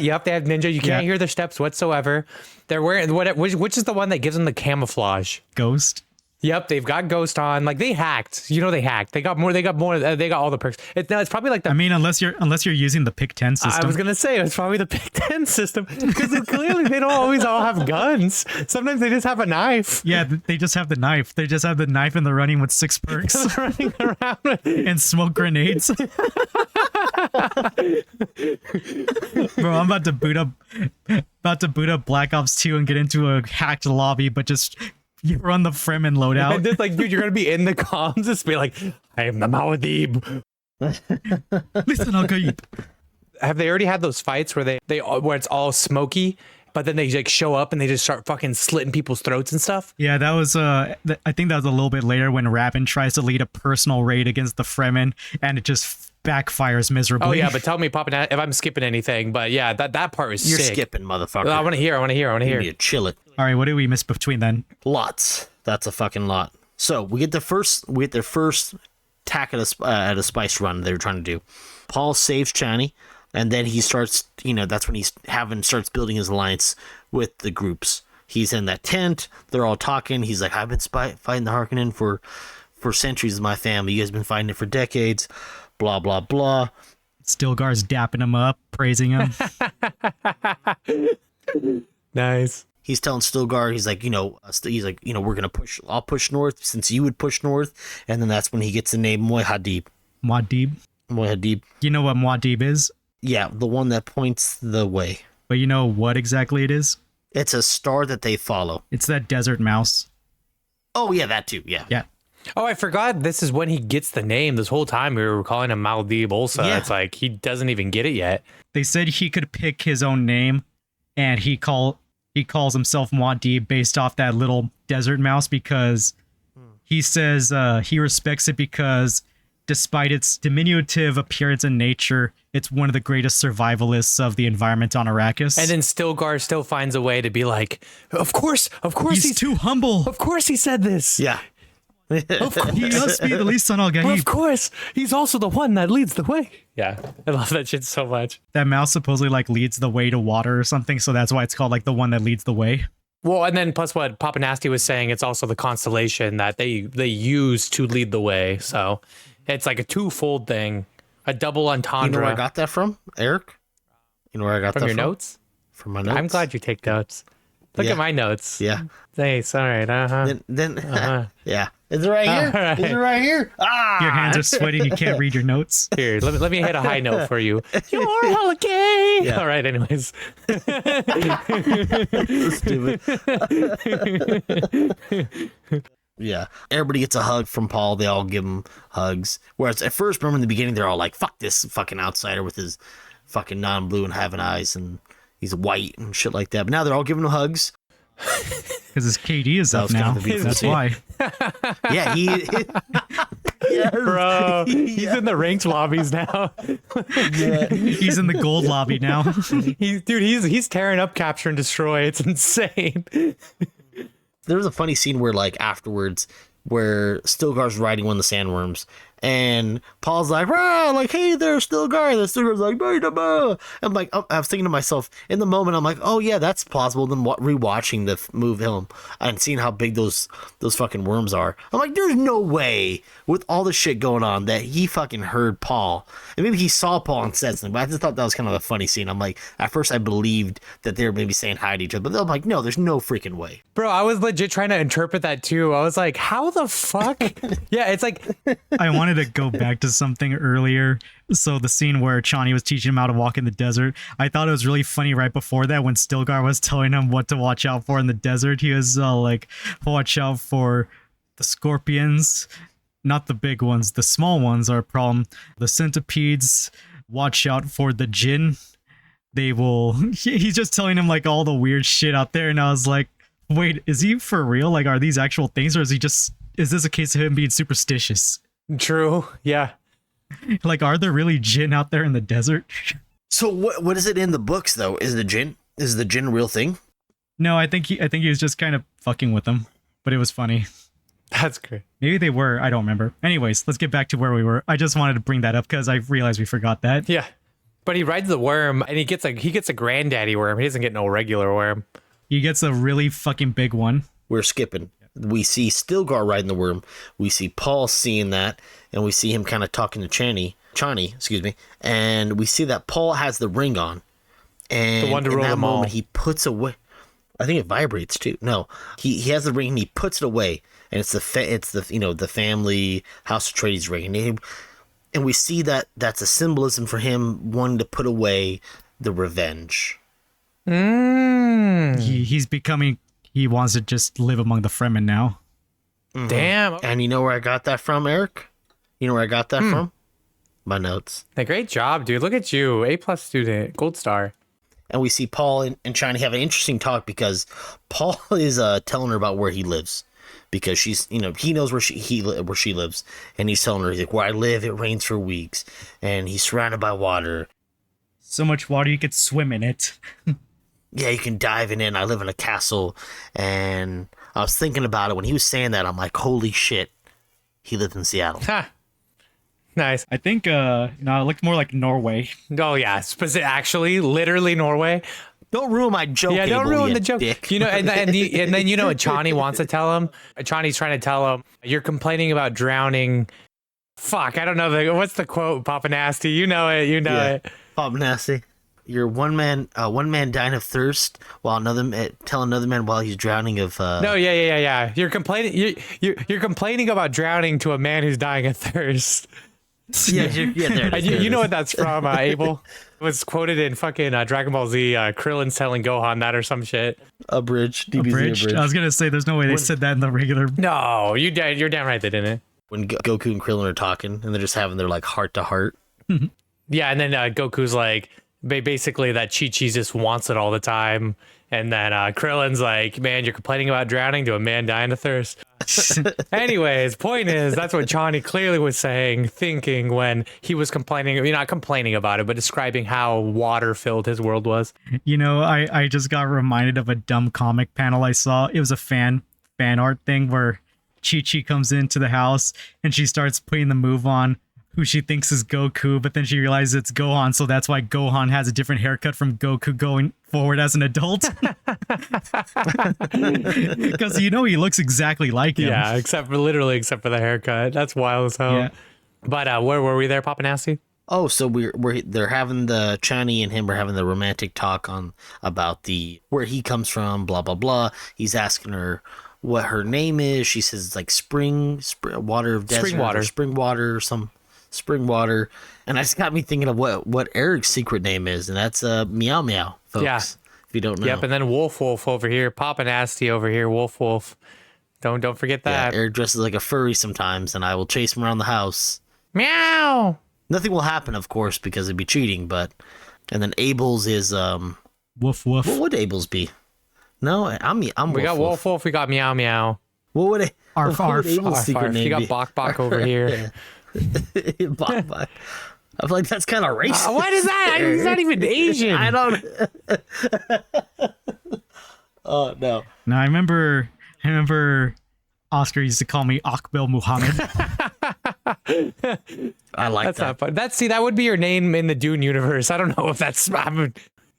Yep, they have Ninja. You can't hear their steps whatsoever. They're wearing which is the one that gives them the camouflage? Ghost. Yep, they've got Ghost on. Like they hacked. They hacked. They got more. They got all the perks. It's probably like the. I mean, unless you're using the pick 10 system. I was gonna say it's probably the pick 10 system because clearly they don't always all have guns. Sometimes they just have a knife. Yeah, they just have the knife. They just have the knife and they're running with 6 perks. Running around and smoke grenades. Bro, I'm about to boot up Black Ops 2 and get into a hacked lobby, but just you run the Fremen loadout. And just like, dude, you're gonna be in the comms, just be like, I am the Muad'Dib. Listen, Al Qaib. Have they already had those fights where where it's all smoky, but then they like show up and they just start fucking slitting people's throats and stuff? Yeah, that was I think that was a little bit later when Rabin tries to lead a personal raid against the Fremen and it just backfires miserably. Oh yeah, but tell me, Papa, if I'm skipping anything. But yeah, that part was You're sick. skipping, motherfucker. I want to hear. You need to chill it. All right, what did we miss between then? Lots. That's a fucking lot. So we get their first attack at a spice run they were trying to do. Paul saves Chani, and then he starts. That's when starts building his alliance with the groups. He's in that tent. They're all talking. He's like, I've been fighting the Harkonnen for centuries with my family. You guys have been fighting it for decades. Blah blah blah. Stilgar's dapping him up, praising him. Nice. He's telling Stilgar, he's like, we're gonna push. I'll push north since you would push north, and then that's when he gets the name Muad'Dib. Muad'Dib. You know what Muad'Dib is? Yeah, the one that points the way. But you know what exactly it is? It's a star that they follow. It's that desert mouse. Oh yeah, that too. Yeah. Yeah. Oh, I forgot. This is when he gets the name. This whole time we were calling him Muad'Dib. Also, Yeah. It's like he doesn't even get it yet. They said he could pick his own name, and he calls himself Muad'Dib based off that little desert mouse because he says he respects it because despite its diminutive appearance and nature, it's one of the greatest survivalists of the environment on Arrakis. And then Stilgar still finds a way to be like, of course he's too humble. Of course he said this. Yeah. Of course. He must be the least on Al Of Gaib. course. He's also the one that leads the way. Yeah. I love that shit so much. That mouse supposedly like leads the way to water or something, so that's why it's called like the one that leads the way. Well, and then plus what PapaNasty was saying, it's also the constellation that they use to lead the way. So it's like a twofold thing, a double entendre. You know where I got that from, Eric? You know where I got from that your from? notes? From my notes. I'm glad you take notes. Look Yeah. at my notes. Yeah. Thanks. All right. Uh-huh. Then yeah. Is it right here? All right. Is it right here? Ah! Your hands are sweating, you can't read your notes. Here, let me hit a high note for you. You're hella gay. Yeah. All right. Anyways. Stupid. Yeah. Everybody gets a hug from Paul. They all give him hugs. Whereas at first, remember in the beginning, they're all like, fuck this fucking outsider with his fucking non-blue and having eyes and he's white and shit like that. But now they're all giving him hugs. Because his KD is up was now. kind of the That's why. Yeah, yes. Bro, he's in the ranked lobbies now. He's in the gold lobby now. He's tearing up Capture and Destroy. It's insane. There was a funny scene where, like, afterwards, where Stilgar's riding one of the sandworms, and Paul's like, rah, like, hey there, Stilgar. And Stilgar's like, bah. I'm like, I was thinking to myself, in the moment, I'm like, oh yeah, that's plausible. Then rewatching the move film and seeing how big those fucking worms are, I'm like, there's no way with all the shit going on that he fucking heard Paul. And maybe he saw Paul and said something, but I just thought that was kind of a funny scene. I'm like, at first I believed that they were maybe saying hi to each other, but I'm like, no, there's no freaking way. Bro, I was legit trying to interpret that too. I was like, how the fuck? Yeah, it's like, I wanted to go back to something earlier. So the scene where Chani was teaching him how to walk in the desert, I thought it was really funny right before that when Stilgar was telling him what to watch out for in the desert. He was like, watch out for the scorpions, not the big ones. The small ones are a problem. The centipedes, watch out for the jinn. They will... He's just telling him like all the weird shit out there. And I was like, wait, is he for real? Like, are these actual things, or is this a case of him being superstitious? true. Yeah. Like, are there really jinn out there in the desert? So what is it in the books though? Is the jinn a real thing? No, I think he was just kind of fucking with them, but it was funny. That's great. Maybe they were. I don't remember. Anyways, let's get back to where we were. I just wanted to bring that up because I realized we forgot that. Yeah. But he rides the worm and he gets a granddaddy worm. He doesn't get no regular worm. He gets a really fucking big one. We're skipping. We see Stilgar riding the worm. We see Paul seeing that, and we see him kind of talking to Chani, excuse me. And we see that Paul has the ring on, and The one to in rule that them all. moment he puts away. I think it vibrates too. No, he has the ring and he puts it away, and it's the the family House Atreides ring, and we see that that's a symbolism for him wanting to put away the revenge. He's becoming. He wants to just live among the Fremen now. Damn. And you know where I got that from, Eric? You know where I got that from? My notes. Great job, dude. Look at you. A+ student. Gold star. And we see Paul and China have an interesting talk because Paul is telling her about where he lives, because she's he knows where she lives, and he's telling her, he's like, where I live it rains for weeks, and he's surrounded by water. So much water you could swim in it. Yeah, you can dive in it. I live in a castle. And I was thinking about it when he was saying that. I'm like, holy shit, he lived in Seattle. Ha. Nice. I think it looked more like Norway. Oh yeah, actually, literally Norway. Don't ruin my joke. Yeah, don't Abel, ruin you the joke. dick. And then what Chani wants to tell him. Chani's trying to tell him, you're complaining about drowning. Fuck, I don't know what's the quote, PapaNasty. You know it. It. PapaNasty. You're one man dying of thirst while tell another man while he's drowning of. No, yeah. You're complaining. You're complaining about drowning to a man who's dying of thirst. There it is. You know what that's from, Abel? It was quoted in fucking Dragon Ball Z. Krillin's telling Gohan that or some shit. Abridged. DBZ Abridged. I was gonna say there's no way they said that in the regular. No, you're damn right they didn't. When Goku and Krillin are talking and they're just having their like heart to heart. Yeah, and then Goku's like, basically that Chi-Chi just wants it all the time. And then Krillin's like, man, you're complaining about drowning to a man dying of thirst. Anyways, point is, that's what Chani clearly was thinking when he was complaining. I mean, not complaining about it, but describing how water-filled his world was. I just got reminded of a dumb comic panel I saw. It was a fan art thing where Chi-Chi comes into the house and she starts putting the move on who she thinks is Goku, but then she realizes it's Gohan, so that's why Gohan has a different haircut from Goku going forward as an adult. Because he looks exactly like him. Yeah, except for the haircut. That's wild as hell. Yeah. But where were we there, PapaNasty? Oh, so they're having the Chani and him are having the romantic talk about where he comes from, blah blah blah. He's asking her what her name is. She says it's like spring water of desert, spring water, and that just got me thinking of what Eric's secret name is, and that's Meow Meow, folks. Yeah. If you don't know. Yep, and then Wolf over here, PapaNasty over here, Wolf. Don't forget that. Yeah, Eric dresses like a furry sometimes, and I will chase him around the house. Meow. Nothing will happen, of course, because it'd be cheating. And then Abel's is Woof woof. What would Abel's be? No, I'm. We got Wolf. We got Meow Meow. What would Arf, arf, Abel's secret name You got be? Bok over here. Bok Bok. I feel like that's kind of racist. What is that? He's not even Asian. I don't. Oh no. No, I remember Oscar used to call me Akbil Muhammad. I like That's that. not fun. That would be your name in the Dune universe. I don't know if that's.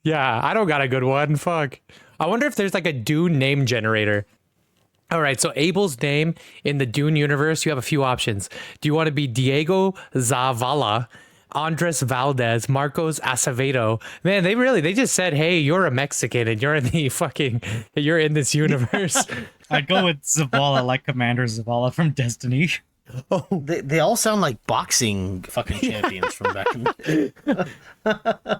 Yeah, I don't got a good one. Fuck. I wonder if there's like a Dune name generator. All right, so Abel's name in the Dune universe, you have a few options. Do you want to be Diego Zavala, Andres Valdez, Marcos Acevedo? Man, they just said, hey, you're a Mexican and you're in this universe. I'd go with Zavala, like Commander Zavala from Destiny. Oh, they all sound like boxing fucking champions from back in the day.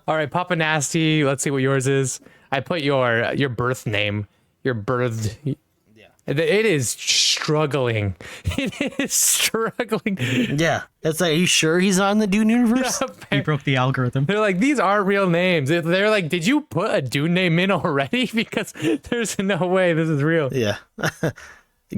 All right, PapaNasty, let's see what yours is. I put your birth name, your birth. It is struggling. It is struggling. Yeah, it's like, are you sure he's not in the Dune universe? He broke the algorithm. They're like, these aren't real names. They're like, did you put a Dune name in already? Because there's no way this is real. Yeah.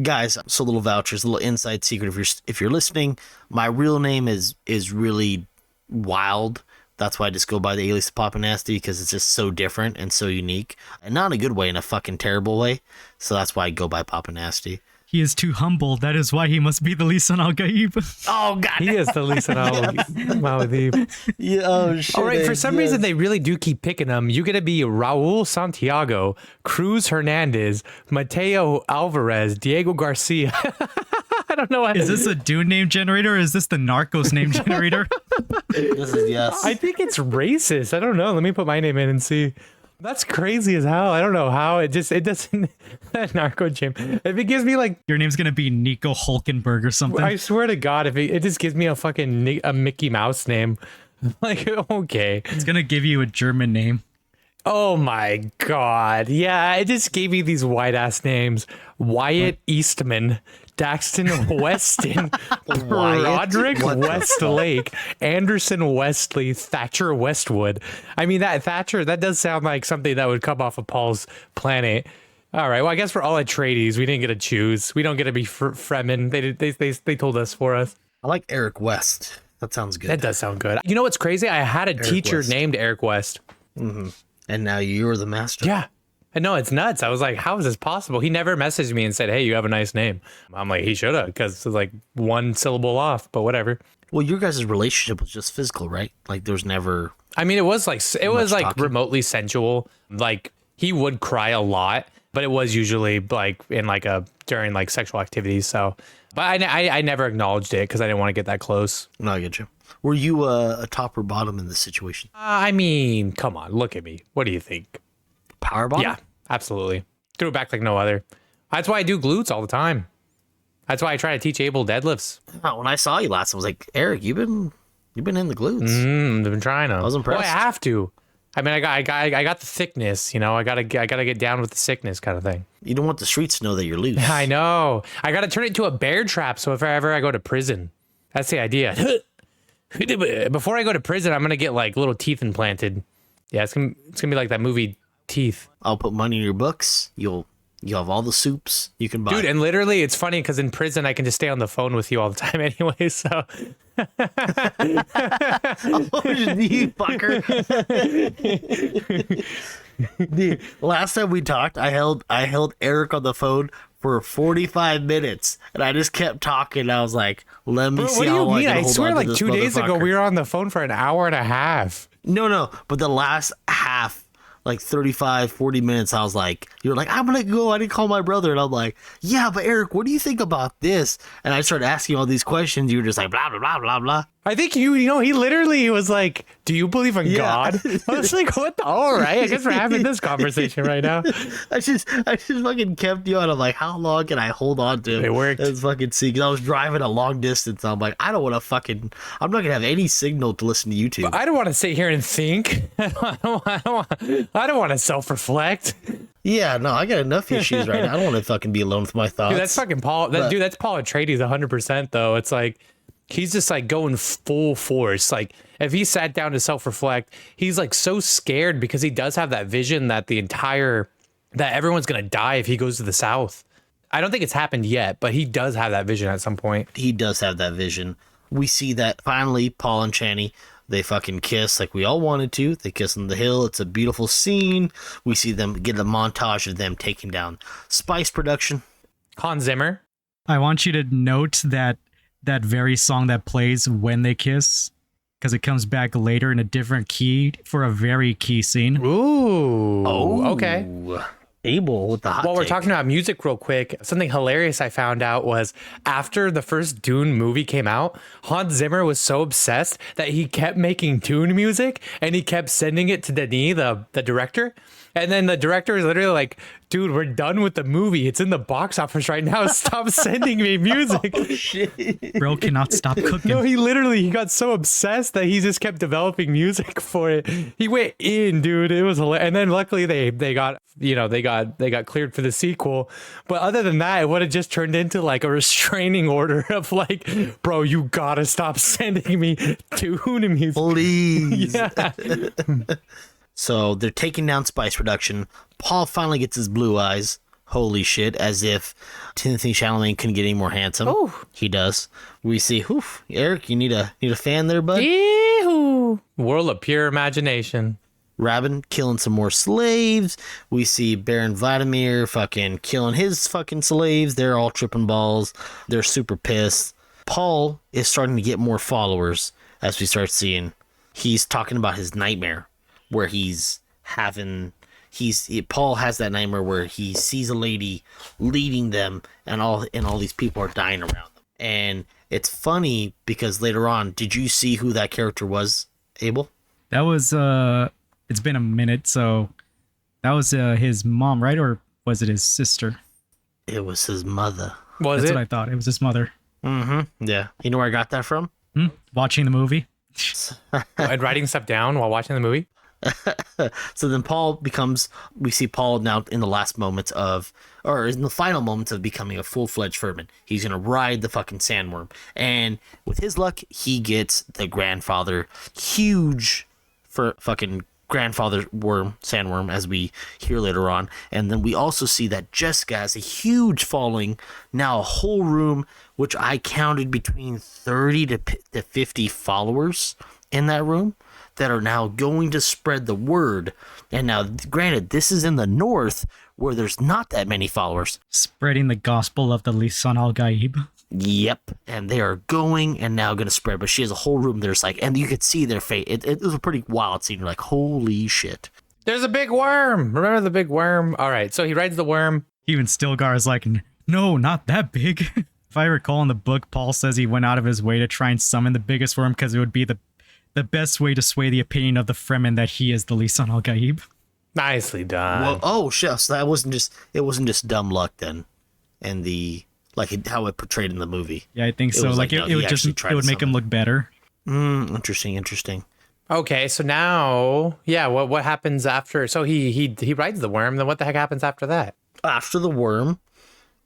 Guys, so little vouchers, a little inside secret. If you're listening, my real name is really wild. That's why I just go by the alias of PapaNasty, because it's just so different and so unique, and not in a good way, in a fucking terrible way. So that's why I go by PapaNasty. He is too humble. That is why he must be the Lisan Al Gaib. Oh God. He is the Lisan Al-Mahdi. Yeah, oh shit. All right, for some reason they really do keep picking them. You get to be Raul Santiago, Cruz Hernandez, Mateo Alvarez, Diego Garcia. I don't know. Is this a Dune name generator or is this the Narcos name generator? This is yes. I think it's racist. I don't know. Let me put my name in and see. That's crazy as hell. I don't know how it doesn't that narco gym. If it gives me like Your name's gonna be Nico Hulkenberg or something. I swear to God, if it just gives me a fucking a Mickey Mouse name, like okay. It's gonna give you a German name. Oh my God. Yeah, it just gave me these white ass names. Wyatt Eastman, Daxton Weston, Roderick Westlake, Anderson Wesley, Thatcher Westwood. I mean, that Thatcher, that does sound like something that would come off of Paul's planet. All right, well, I guess we're all Atreides. We didn't get to choose. We don't get to be Fremen. They told us for us. I like Eric West. That sounds good. That does sound good. You know what's crazy? I had a teacher West. named Eric West. And now you're the master. Yeah. I know, it's nuts. I was like, how is this possible? He never messaged me and said, hey, you have a nice name. I'm like, he should have, because it's like one syllable off, but whatever. Well, your guys' relationship was just physical, right? Like there was never. I mean, it was like talking. remotely sensual. Like he would cry a lot, but it was usually like in like during like sexual activities. So, but I never acknowledged it because I didn't want to get that close. No, I get you. Were you a top or bottom in this situation? I mean, come on, look at me. What do you think? Power bottom? Yeah, absolutely. Threw it back like no other. That's why I do glutes all the time. That's why I try to teach Abel deadlifts. When I saw you last, I was like, Eric, you've been in the glutes. I've been trying to. I was impressed. Well, I have to. I mean, I got the thickness. You know, I gotta get down with the sickness kind of thing. You don't want the streets to know that you're loose. I know. I gotta turn it into a bear trap. So if ever I go to prison, that's the idea. Before I go to prison, I'm gonna get like little teeth implanted. Yeah, it's gonna be like that movie Teeth. I'll put money in your books. You'll have all the soups you can buy. Dude, and literally it's funny because in prison I can just stay on the phone with you all the time anyway, so You fucker. Dude, last time we talked, I held Eric on the phone for 45 minutes, and I just kept talking. I was like, "Let me see what do how you long mean? I can I hold swear, on to like this 2 days ago, motherfucker." we were on the phone for an hour and a half. No, but the last half, like 35, 40 minutes, I was like, "You're like, I'm gonna go. I didn't call my brother," and I'm like, "Yeah, but Eric, what do you think about this?" And I started asking all these questions. You were just like, "Blah blah blah blah blah." I think he literally was like, "Do you believe in God?" I was like, "What? All right, I guess we're having this conversation right now." I just fucking kept you on. I'm like, how long can I hold on to? It worked. Let's fucking see. Because I was driving a long distance. I'm like, I'm not gonna have any signal to listen to YouTube. I don't want to sit here and think. I don't want to self-reflect. Yeah, no, I got enough issues right now. I don't want to fucking be alone with my thoughts. Dude, that's fucking Paul. Dude, that's Paul Atreides 100%, though. It's like, he's just like going full force. Like, if he sat down to self-reflect, he's like so scared because he does have that vision that that everyone's going to die if he goes to the South. I don't think it's happened yet, but he does have that vision at some point. He does have that vision. We see that finally Paul and Chani, they fucking kiss like we all wanted to. They kiss on the hill. It's a beautiful scene. We see them get a montage of them taking down Spice Production. Hans Zimmer. I want you to note that very song that plays when they kiss, because it comes back later in a different key for a very key scene. Ooh. Okay. Abel with the hot While we're take. talking about music real quick, something hilarious I found out was after the first Dune movie came out, Hans Zimmer was so obsessed that he kept making Dune music and he kept sending it to Denis, the director. And then the director is literally like, dude, we're done with the movie. It's in the box office right now. Stop sending me music. Oh, shit. Bro cannot stop cooking. No, he got so obsessed that he just kept developing music for it. He went in, dude. It was hilarious. And then luckily they got cleared for the sequel. But other than that, it would have just turned into like a restraining order of like, bro, you gotta stop sending me Dune music. Please. Yeah. So they're taking down Spice Production. Paul finally gets his blue eyes. Holy shit, as if Timothée Chalamet couldn't get any more handsome. Ooh. He does. We see, Eric, you need a fan there, bud? Ew. World of pure imagination. Rabin killing some more slaves. We see Baron Vladimir fucking killing his fucking slaves. They're all tripping balls. They're super pissed. Paul is starting to get more followers as we start seeing. He's talking about his nightmare where Paul has that nightmare where he sees a lady leading them and all these people are dying around them. And it's funny because later on, did you see who that character was, Abel? That was it's been a minute, so that was his mom, right? Or was it his sister? It was his mother. That's what I thought. It was his mother. Mm-hmm. Yeah. You know where I got that from? Watching the movie. And writing stuff down while watching the movie. So then we see Paul now in the last moments in the final moments of becoming a full-fledged Furman. He's going to ride the fucking sandworm. And with his luck, he gets the grandfather, huge for fucking grandfather sandworm, as we hear later on. And then we also see that Jessica has a huge following, now a whole room, which I counted between 30 to 50 followers in that room that are now going to spread the word. And now, granted, this is in the north where there's not that many followers. Spreading the gospel of the Lisan al-Gaib. Yep. And they are going and now going to spread. But she has a whole room there's like, and you could see their face. It was a pretty wild scene. You're like, holy shit. There's a big worm. Remember the big worm? All right. So he rides the worm. Even Stilgar is like, no, not that big. If I recall in the book, Paul says he went out of his way to try and summon the biggest worm because it would be the best way to sway the opinion of the Fremen that he is the Lisan al-Gaib. Nicely done. Well, oh shit! So it wasn't just dumb luck then, and how it portrayed in the movie. Yeah, I think so. Like it would make him look better. Interesting. Okay, so now, yeah, what happens after? So he rides the worm. Then what the heck happens after that? After the worm,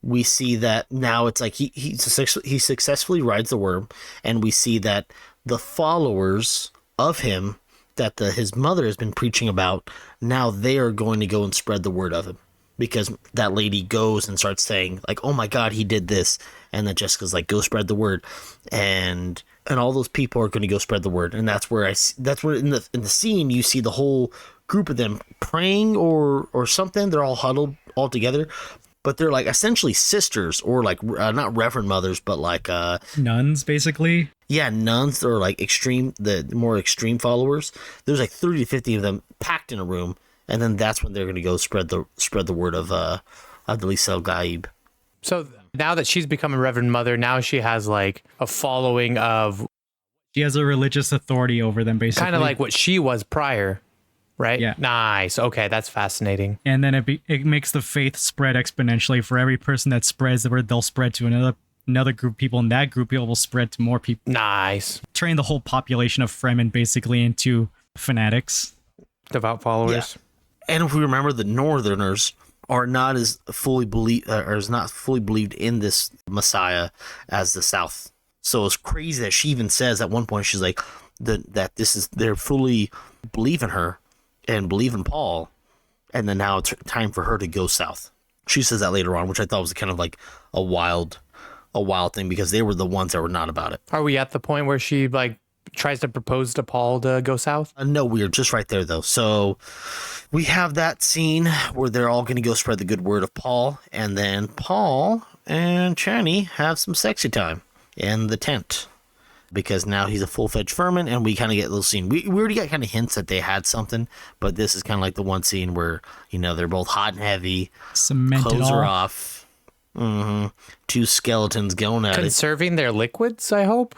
we see that now it's like he successfully rides the worm, and we see that the followers of him that his mother has been preaching about, now they are going to go and spread the word of him, because that lady goes and starts saying like, oh my God, he did this. And then Jessica's like, go spread the word. And all those people are going to go spread the word. And that's where in the scene, you see the whole group of them praying or something. They're all huddled all together, but they're like essentially sisters, or like not reverend mothers, but like nuns, basically. Yeah, nuns, or like the more extreme followers. There's like 30 to 50 of them packed in a room, and then that's when they're going to go spread the word of the Lisan al-Gaib. So now that she's become a reverend mother, now she has like a following of. She has a religious authority over them, basically. Kind of like what she was prior, right? Yeah. Nice. Okay, that's fascinating. And then it makes the faith spread exponentially. For every person that spreads the word, they'll spread to another group of people, and that group of people will spread to more people. Nice. Turning the whole population of Fremen basically into fanatics. Devout followers. Yeah. And if we remember, the Northerners are not as fully believed in this Messiah as the South. So it's crazy that she even says at one point, she's like, that they're fully believe in her and believe in Paul, and then now it's time for her to go south. She says that later on, which I thought was kind of like a wild thing, because they were the ones that were not about it. Are we at the point where she like tries to propose to Paul to go south? No, we're just right there though. So we have that scene where they're all going to go spread the good word of Paul, and then Paul and Chani have some sexy time in the tent, because now he's a full-fledged Furman, and we kind of get a little scene. We already got kind of hints that they had something, but this is kind of like the one scene where, they're both hot and heavy. Cemented clothes all. are off. Mm-hmm. Two skeletons going at Conserving their liquids, I hope.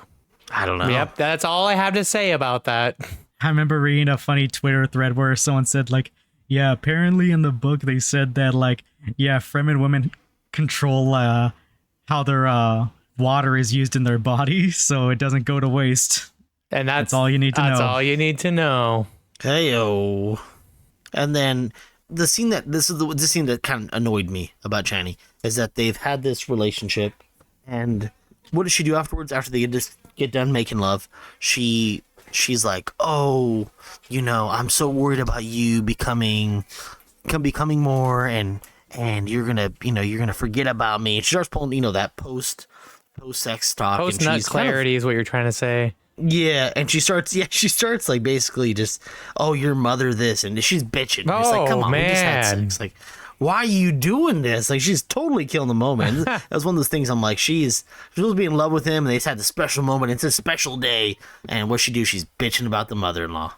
I don't know. Yep, that's all I have to say about that. I remember reading a funny Twitter thread where someone said, like, yeah, apparently in the book they said that, like, yeah, Fremen women control how their water is used in their body, so it doesn't go to waste. And that's all you need to know. That's all you need to know. Heyo. And then the scene the scene that kind of annoyed me about Chani is that they've had this relationship, and what does she do afterwards? After they get done making love, she's like, oh, I'm so worried about you becoming more, and you're gonna forget about me. And she starts pulling that post sex talk. Post nut clarity is what you're trying to say. Yeah, and she starts like basically just, oh, your mother this, and she's bitching. It's like, come on, we just had man. sex. Like, why are you doing this? Like, she's totally killing the moment. That was one of those things I'm like, she's supposed to be in love with him, and they just had the special moment. It's a special day, and what she do? She's bitching about the mother-in-law.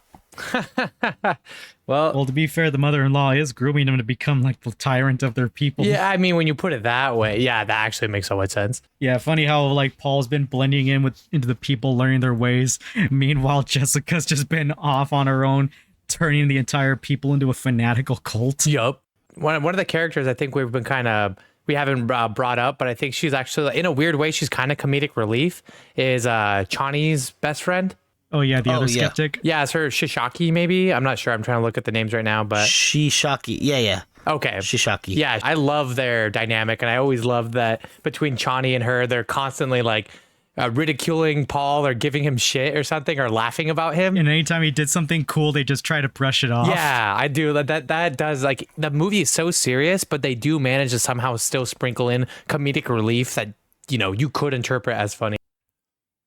Well, to be fair, the mother-in-law is grooming him to become like the tyrant of their people. Yeah, I mean, when you put it that way, yeah, that actually makes so much sense. Yeah, funny how like Paul's been blending in into the people, learning their ways. Meanwhile, Jessica's just been off on her own, turning the entire people into a fanatical cult. Yup. One of the characters I think we haven't brought up, but I think she's actually, in a weird way, she's kind of comedic relief, is Chani's best friend. Oh yeah, the other yeah. skeptic. Yeah, it's her Shishaki, maybe. I'm not sure. I'm trying to look at the names right now, but Shishaki. Yeah. okay. Shishaki. Yeah, I love their dynamic, and I always love that between Chani and her, they're constantly like ridiculing Paul or giving him shit or something or laughing about him. And anytime he did something cool, they just try to brush it off. Yeah, I do. That does, like, the movie is so serious, but they do manage to somehow still sprinkle in comedic relief that, you know, you could interpret as funny.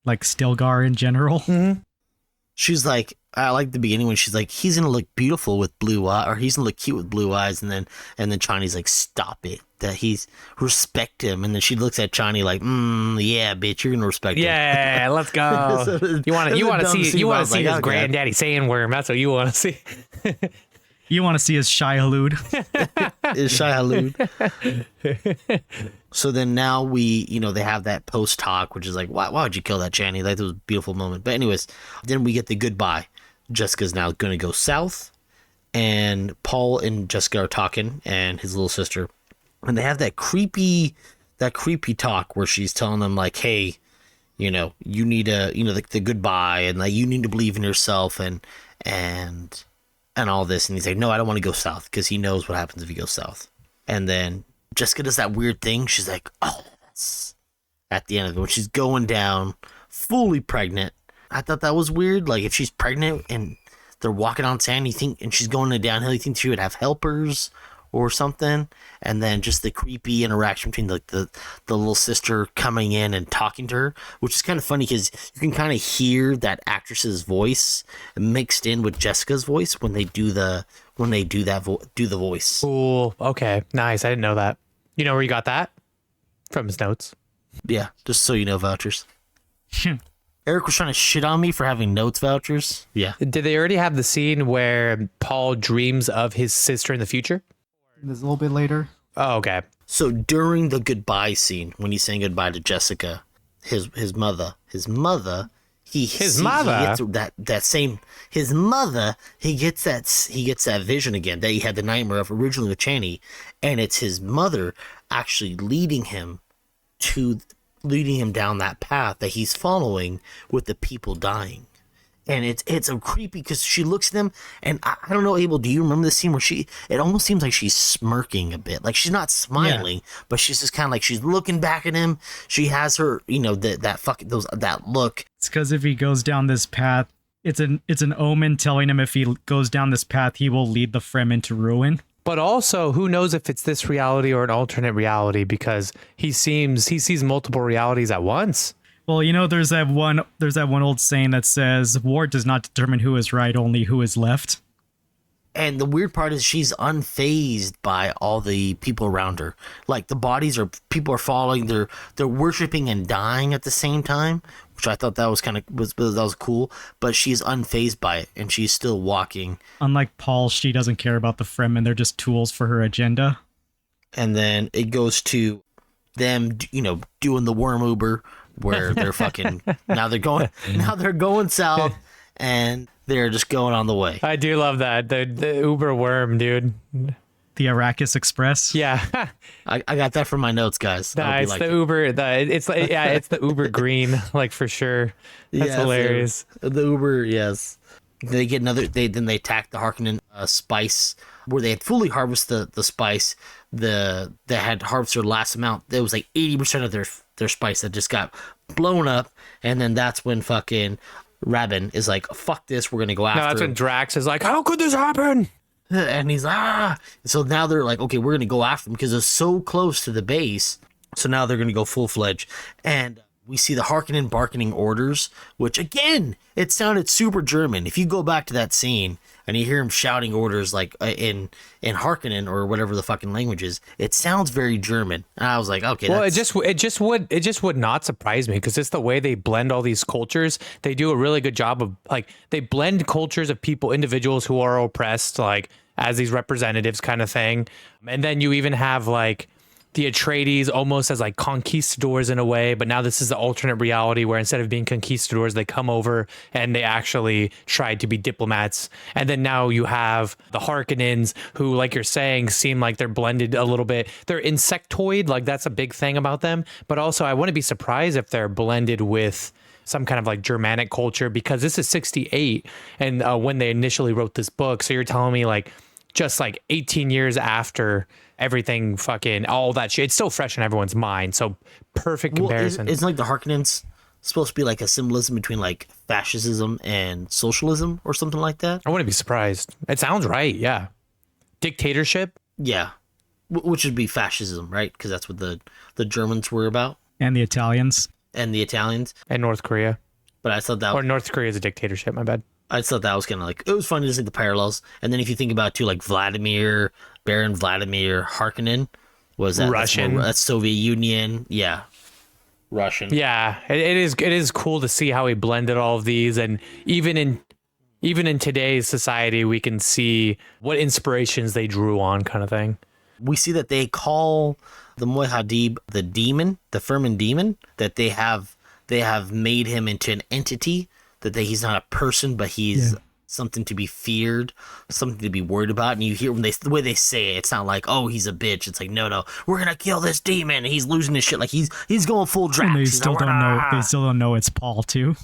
Like Stilgar in general. Mm-hmm. She's like, I like the beginning when she's like, he's gonna look beautiful with blue eyes, or he's gonna look cute with blue eyes, and then Chani's like, stop it, that he's respect him, and then she looks at Chani like, yeah, bitch, you're gonna respect him. Yeah, let's go. You want to see his okay. granddaddy sandworm. That's what you want to see. You want to see his Shai Halud. Is Shai Halud. So then now they have that post talk, which is like, why would you kill that Chani? Like, that was a beautiful moment. But anyways, then we get the goodbye. Jessica's now going to go south, and Paul and Jessica are talking, and his little sister, and they have that creepy talk where she's telling them like, hey, you need to, the goodbye, and like, you need to believe in yourself, and all this. And he's like, no, I don't want to go south, because he knows what happens if he goes south. And then Jessica does that weird thing. She's like, oh, that's at the end of it, when she's going down, fully pregnant. I thought that was weird. Like, if she's pregnant and they're walking on sand, and she's going downhill, you think she would have helpers or something. And then just the creepy interaction between like the little sister coming in and talking to her, which is kind of funny because you can kind of hear that actress's voice mixed in with Jessica's voice when they do the voice. Cool. Okay. Nice. I didn't know that. You know where you got that? From his notes. Yeah, just so you know, Vouchers. Eric was trying to shit on me for having notes, Vouchers. Yeah. Did they already have the scene where Paul dreams of his sister in the future? There's a little bit later. Oh, okay. So during the goodbye scene, when he's saying goodbye to Jessica, his mother, he gets that vision again that he had the nightmare of originally with Chani, and it's his mother actually leading him down that path that he's following with the people dying. And it's a creepy, because she looks at them, and I don't know, Abel, do you remember the scene where it almost seems like she's smirking a bit, like she's not smiling, but she's just kind of like, she's looking back at him. She has her, that look. It's because if he goes down this path, it's an omen telling him if he goes down this path, he will lead the Fremen into ruin. But also, who knows if it's this reality or an alternate reality, because he sees multiple realities at once. Well, there's that one old saying that says, war does not determine who is right, only who is left. And the weird part is she's unfazed by all the people around her. Like, the people are falling, they're worshiping and dying at the same time, which I thought that was that was cool, but she's unfazed by it, and she's still walking. Unlike Paul, she doesn't care about the Fremen, they're just tools for her agenda. And then it goes to them, doing the worm Uber, where they're fucking, now they're going south, and they're just going on the way. I do love that. The Uber worm, dude. The Arrakis Express. Yeah. I got that from my notes, guys. It's the Uber. It's the Uber green, like, for sure. That's hilarious. The Uber, yes. They get then they attack the Harkonnen spice, where they had fully harvested the spice. They had harvested their last amount. There was like 80% of their spice that just got blown up, and then that's when fucking Rabin is like, fuck this, we're gonna go after. No, that's when Drax is like, how could this happen? And he's so now they're like, okay, we're gonna go after them because it's so close to the base. So now they're gonna go full-fledged. And We see the Harkonnen barking orders, which again, it sounded super German. If you go back to that scene and you hear him shouting orders like in Harkonnen or whatever the fucking language is, it sounds very German. And I was like, okay. Well, it just would not surprise me because it's the way they blend all these cultures. They do a really good job of like they blend cultures of people, individuals who are oppressed, like as these representatives kind of thing. And then you even have like the Atreides almost as like conquistadors in a way, but now this is the alternate reality where instead of being conquistadors, they come over and they actually tried to be diplomats. And then now you have the Harkonnens who, like you're saying, seem like they're blended a little bit. They're insectoid, like that's a big thing about them. But also I wouldn't be surprised if they're blended with some kind of like Germanic culture because this is 68 and when they initially wrote this book. So you're telling me like just like 18 years after everything, fucking all that shit, it's still fresh in everyone's mind. So perfect comparison. Well, isn't like the Harkonnens supposed to be like a symbolism between like fascism and socialism or something like that? I wouldn't be surprised. It sounds right. Yeah. Dictatorship. Yeah. Which would be fascism, right? Because that's what the Germans were about. And the Italians. And the Italians. And North Korea. But I thought that... Or North Korea is a dictatorship, my bad. I thought that was kind of like... It was funny to see the parallels. And then if you think about, too, like Baron Vladimir Harkonnen, was that... Russian. That's Soviet Union. Yeah. Russian. Yeah. It is cool to see how he blended all of these. And even in today's society, we can see what inspirations they drew on kind of thing. We see that they call the Muad'Dib the demon, the Firmin demon, that they have made him into an entity, that he's not a person, but he's something to be feared, something to be worried about. And you hear the way they say it, it's not like, oh, he's a bitch. It's like, no, we're going to kill this demon. And he's losing his shit. Like he's going full Drax. And they still don't know it's Paul too.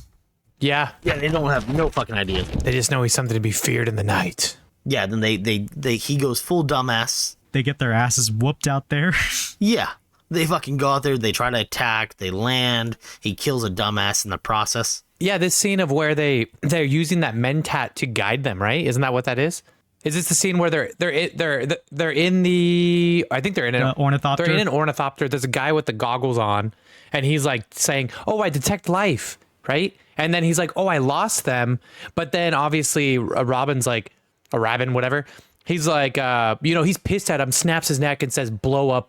Yeah. Yeah, they don't have no fucking idea. They just know he's something to be feared in the night. Yeah, then he goes full dumbass. They get their asses whooped out there. Yeah. They fucking go out there, they try to attack, they land, he kills a dumbass in the process. Yeah, this scene of where they're using that mentat to guide them, right? Isn't that what that is? Is this the scene where they're in the I think they're in an ornithopter? They're in an ornithopter. There's a guy with the goggles on, and he's like saying, "Oh, I detect life," right? And then he's like, "Oh, I lost them." But then obviously Robin's like, a Rabin, whatever. He's like, he's pissed at him, snaps his neck and says, blow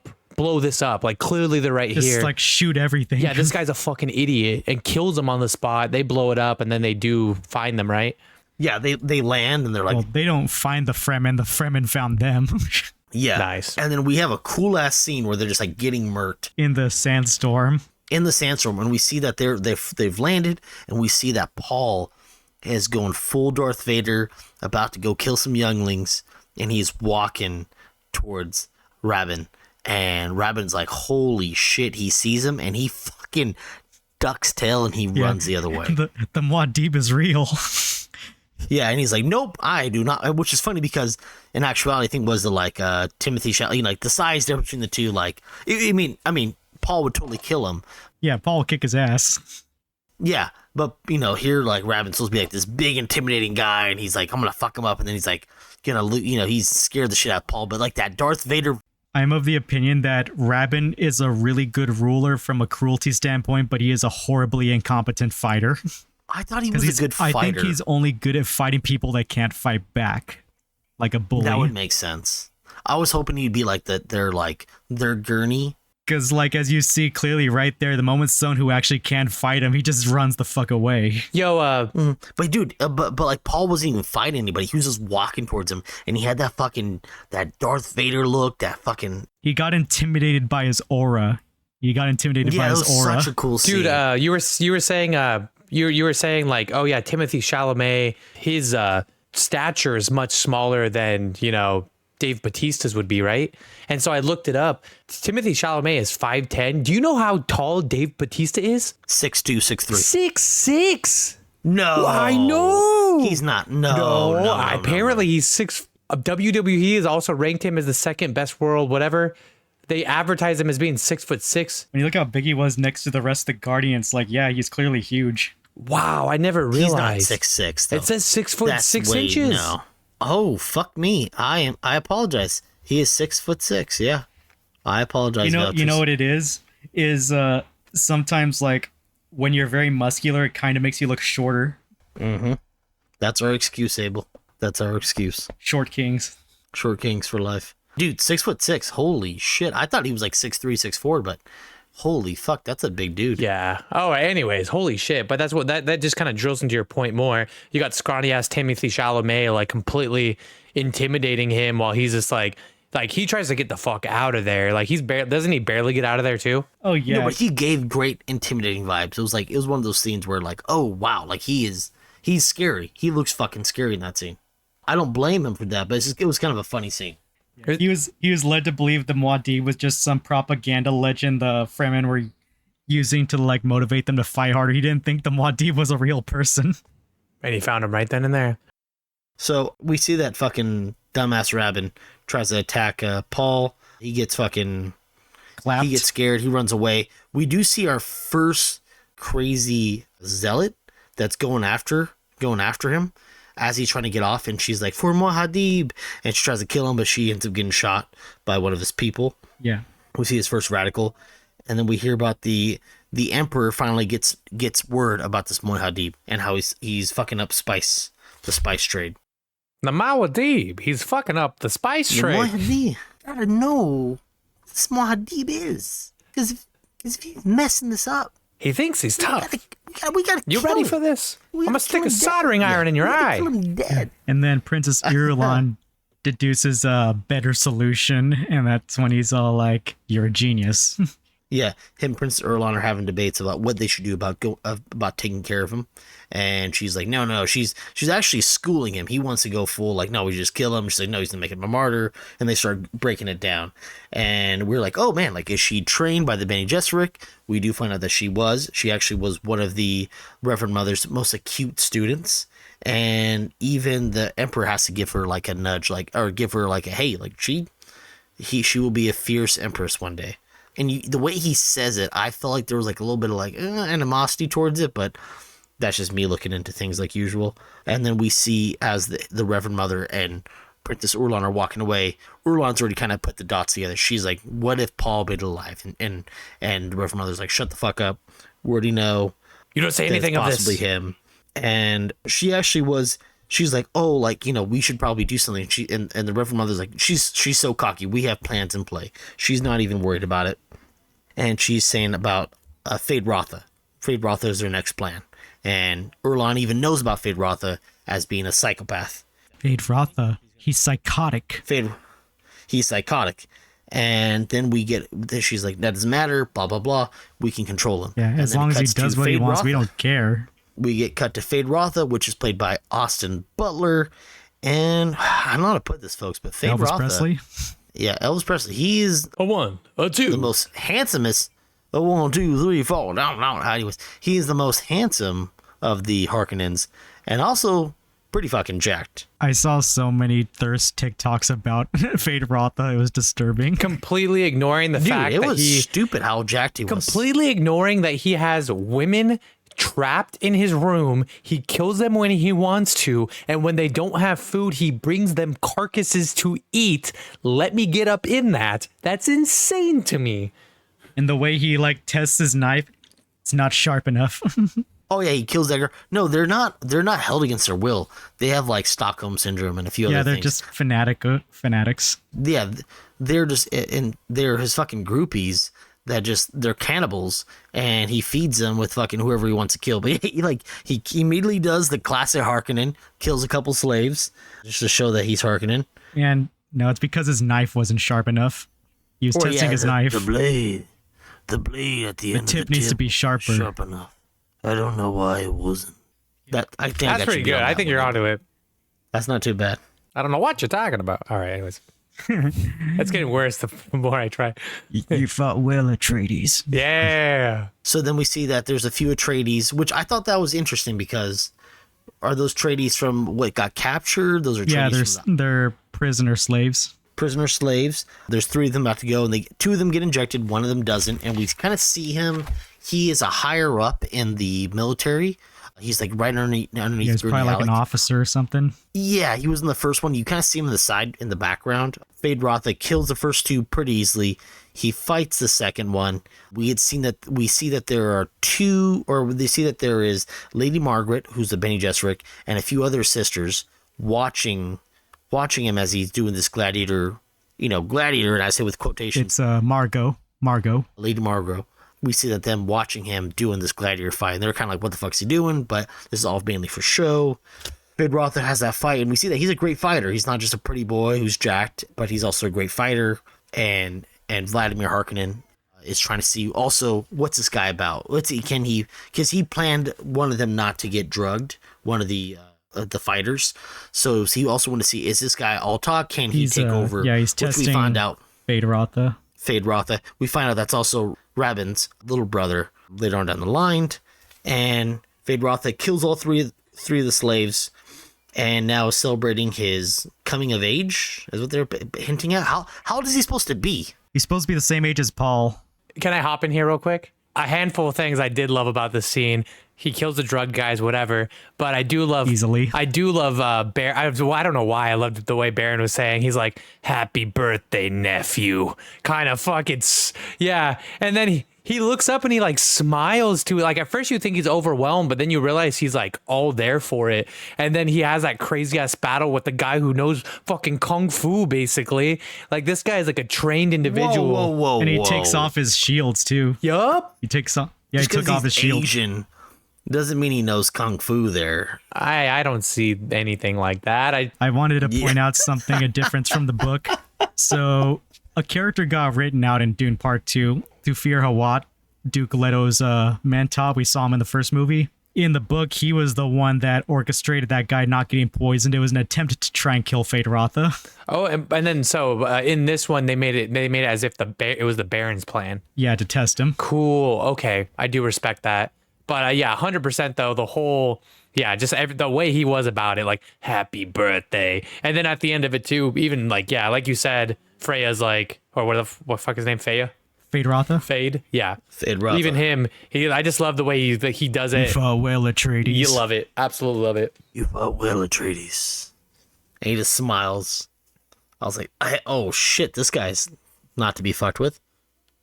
this up. Like, clearly they're right here. Just like shoot everything. Yeah, this guy's a fucking idiot and kills them on the spot. They blow it up and then they do find them, right? Yeah, they land and they're like... Well, they don't find the Fremen found them. Yeah. Nice. And then we have a cool ass scene where they're just like getting murked. In the sandstorm. And we see that they've landed, and we see that Paul is going full Darth Vader, about to go kill some younglings, and he's walking towards Rabin. And Rabin's like, holy shit, he sees him, and he fucking ducks tail, and he runs the other way. The Muad'Dib is real. Yeah, and he's like, nope, I do not. Which is funny because in actuality, I think was the Timothy Chalamet, like the size difference between the two. Like, I mean, Paul would totally kill him. Yeah, Paul would kick his ass. Yeah, but here, like, Rabin's supposed to be like this big, intimidating guy, and he's like, I'm gonna fuck him up, and then he's like, he's scared the shit out of Paul. But like that Darth Vader. I'm of the opinion that Rabin is a really good ruler from a cruelty standpoint, but he is a horribly incompetent fighter. I thought he was a good fighter. I think he's only good at fighting people that can't fight back, like a bully. That would make sense. I was hoping he'd be like their gurney. Because, like, as you see clearly right there, the moment someone who actually can fight him, he just runs the fuck away. Yo, But dude, but like Paul wasn't even fighting anybody. He was just walking towards him, and he had that Darth Vader look. That fucking. He got intimidated by his aura. By his aura. Yeah, it was such a cool scene. Dude, you were saying you were saying like, oh yeah, Timothy Chalamet, his stature is much smaller than Dave Bautista's would be, right? And so I looked it up. Timothy Chalamet is 5'10". Do you know how tall Dave Bautista is? 6'2", 6'3". 6'6". No, I know. He's not. No. Apparently he's 6. WWE has also ranked him as the second best world, whatever. They advertise him as being 6'6". When you look how big he was next to the rest of the Guardians, like, yeah, he's clearly huge. Wow, I never realized. He's not 6'6". It says 6'6". No. Oh, fuck me. I apologize. He is 6'6". Yeah, I apologize. You know what it is? Is sometimes like when you're very muscular, it kind of makes you look shorter. Mm-hmm. That's our excuse, Abel. That's our excuse. Short kings. Short kings for life. Dude, 6'6". Holy shit. I thought he was like 6'3", 6'4", but holy fuck, that's a big dude. Yeah. Oh, anyways, holy shit. But that's what that just kind of drills into your point more. You got scrawny ass Timothy Chalamet like completely intimidating him while he's just like he tries to get the fuck out of there. Like doesn't he barely get out of there too? Oh yeah. No, but he gave great intimidating vibes. It was one of those scenes where like, oh wow, like he's scary. He looks fucking scary in that scene. I don't blame him for that, but it was kind of a funny scene. He was led to believe the Muad'Dib was just some propaganda legend the Fremen were using to like motivate them to fight harder. He didn't think the Muad'Dib was a real person. And he found him right then and there. So we see that fucking dumbass Rabin tries to attack Paul. He gets fucking Clapped. He gets scared. He runs away. We do see our first crazy zealot that's going after him as he's trying to get off, and she's like, for Muad'Dib, and she tries to kill him, but she ends up getting shot by one of his people. Yeah. We see his first radical, and then we hear about the Emperor finally gets word about this Muad'Dib and how he's fucking up the spice trade. The Muad'Dib, he's fucking up the spice trade. Muad'Dib, gotta know what this Muad'Dib is, because if he's messing this up, He thinks he's tough. we gotta You kill ready him. for this? We I'm gotta gonna stick kill a him soldering dead. iron in your We gotta eye. kill him dead. And then Princess Irulan deduces a better solution, and that's when he's all like, "You're a genius." Yeah, him and Prince Erlon are having debates about what they should do about taking care of him, and she's like, no, she's actually schooling him. He wants to go full like, no, we just kill him. She's like, no, he's gonna make him a martyr, and they start breaking it down, and we're like, oh man, like is she trained by the Bene Gesserit? We do find out that she actually was one of the Reverend Mother's most acute students, and even the Emperor has to give her like a nudge, or give her like a hey, like she will be a fierce empress one day. And the way he says it, I felt like there was like a little bit of like animosity towards it, but that's just me looking into things like usual. And then we see as the Reverend Mother and Princess Urlan are walking away, Urlan's already kind of put the dots together. She's like, what if Paul made it alive? And the Reverend Mother's like, shut the fuck up. We already know. You don't say that anything it's of possibly this. him. And she actually was... She's like, oh, like, we should probably do something. And the Reverend Mother's like, she's so cocky. We have plans in play. She's not even worried about it. And she's saying about Fade Rotha. Fade Rotha is their next plan. And Urlan even knows about Fade Rotha as being a psychopath. Fade Rotha, he's psychotic. He's psychotic. And then she's like, that doesn't matter, blah, blah, blah. We can control him. Yeah, and as long as he does what he wants, we don't care. We get cut to Fade Rotha, which is played by Austin Butler. And I don't know how to put this, folks, but Fade Elvis Rotha. Presley. Yeah, Elvis Presley. He is A 1, a 2. the most handsomest. A 1, 2, 3, 4. No. Anyways, he is the most handsome of the Harkonnens, and also pretty fucking jacked. I saw so many thirst TikToks about Fade Rotha. It was disturbing. Completely ignoring the fact Dude, it that was stupid how jacked he was. completely ignoring that he has women trapped in his room. He kills them when he wants to, and when they don't have food, he brings them carcasses to eat. Let me get up in that. That's insane to me. And the way he like tests his knife, it's not sharp enough. Oh yeah, he kills that girl. No, they're not held against their will. They have like Stockholm syndrome and a few Yeah, other they're things. just fanatics. Yeah, they're just and they're his fucking groupies that they're cannibals, and he feeds them with fucking whoever he wants to kill. But he immediately does the classic Harkonnen, kills a couple slaves just to show that he's Harkonnen. And no, it's because his knife wasn't sharp enough. He was testing his knife. The blade at the end of the tip needs to be sharper. Sharp enough. I don't know why it wasn't. I think That's pretty good. I think you're onto it. That's not too bad. I don't know what you're talking about. All right, anyways. It's getting worse the more I try. You fought well, Atreides. Yeah. So then we see that there's a few Atreides, which I thought that was interesting because are those Atreides from what got captured? Those are Yeah, Atreides from they're prisoner slaves. prisoner slaves. There's 3 of them about to go, and 2 of them get injected, 1 of them doesn't, and we kind of see him. He is a higher up in the military He's like right underneath He was Gurney probably like Halleck. an officer or something. Yeah, he was in the first one. You kind of see him in the side, in the background. Fade Rotha kills the first two pretty easily. He fights the second one. We see that there are two, or they see that there is Lady Margaret, who's the Bene Gesserit, and a few other sisters watching him as he's doing this gladiator, gladiator, and I say with quotations. It's Margot. Lady Margot. We see that them watching him doing this gladiator fight, and they're kind of like, what the fuck's he doing? But this is all mainly for show. Fade Rotha has that fight, and we see that he's a great fighter. He's not just a pretty boy who's jacked, but he's also a great fighter. And Vladimir Harkonnen is trying to see also, what's this guy about? Because he planned one of them not to get drugged, one of the fighters. So he also wanted to see, is this guy all talk? Can he take over? Yeah, he's Which testing we find out. Fade Rotha. We find out that's also Rabin's little brother later on down the line. And Fade Rotha kills all three of the slaves, and now is celebrating his coming of age, is what they're hinting at. How old is he supposed to be? He's supposed to be the same age as Paul. Can I hop in here real quick? A handful of things I did love about this scene. He kills the drug guys, whatever. But I do love Easily. I do love Baron. I don't know why I loved the way Baron was saying. He's like, "Happy birthday, nephew." Kind of fucking yeah. And then he looks up and he like smiles to it. Like at first you think he's overwhelmed, but then you realize he's like all there for it. And then he has that crazy ass battle with the guy who knows fucking kung fu, basically. Like this guy is like a trained individual. Whoa. And he takes off his shields too. Yup. He takes off. Yeah, Just he took off his shield. Asian doesn't mean he knows kung fu there. I don't see anything like that. I wanted to point out something, a difference from the book. So a character got written out in Dune Part 2, Thufir Hawat, Duke Leto's mentor. We saw him in the first movie. In the book, he was the one that orchestrated that guy not getting poisoned. It was an attempt to try and kill Fade Rotha. Oh, and then in this one they made it as if it was the Baron's plan. Yeah, to test him. Cool. Okay, I do respect that. But yeah, 100% though. The whole just the way he was about it, like happy birthday, and then at the end of it too, even like like you said, Freya's like, or what fuck his name, Freya? Fade Rotha. Fade, yeah. Fade Rotha. Even him, I just love the way he does it. You fought well, Atreides. You love it, absolutely love it. You fought well, Atreides. And he just smiles. I was like, oh shit, this guy's not to be fucked with.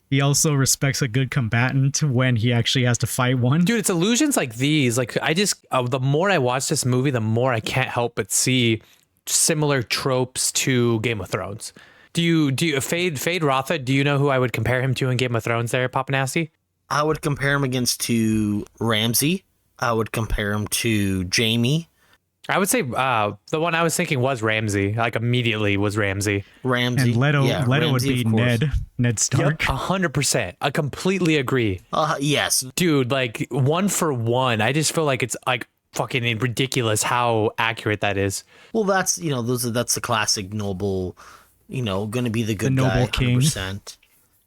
He also respects a good combatant when he actually has to fight one. Dude, it's illusions like these. Like I just, the more I watch this movie, the more I can't help but see similar tropes to Game of Thrones. Do you Fade Rotha? Do you know who I would compare him to in Game of Thrones? There, PapaNasty. I would compare him to Ramsay. I would compare him to Jamie. I would say the one I was thinking was Ramsay. Like immediately was Ramsay. Ramsay. And Leto Ramsay, would be of course. Ned Stark. 100%. I completely agree. Yes. Dude, like 1 for 1. I just feel like it's like fucking ridiculous how accurate that is. Well, that's that's the classic noble. Going to be the good The noble guy, king. 100%.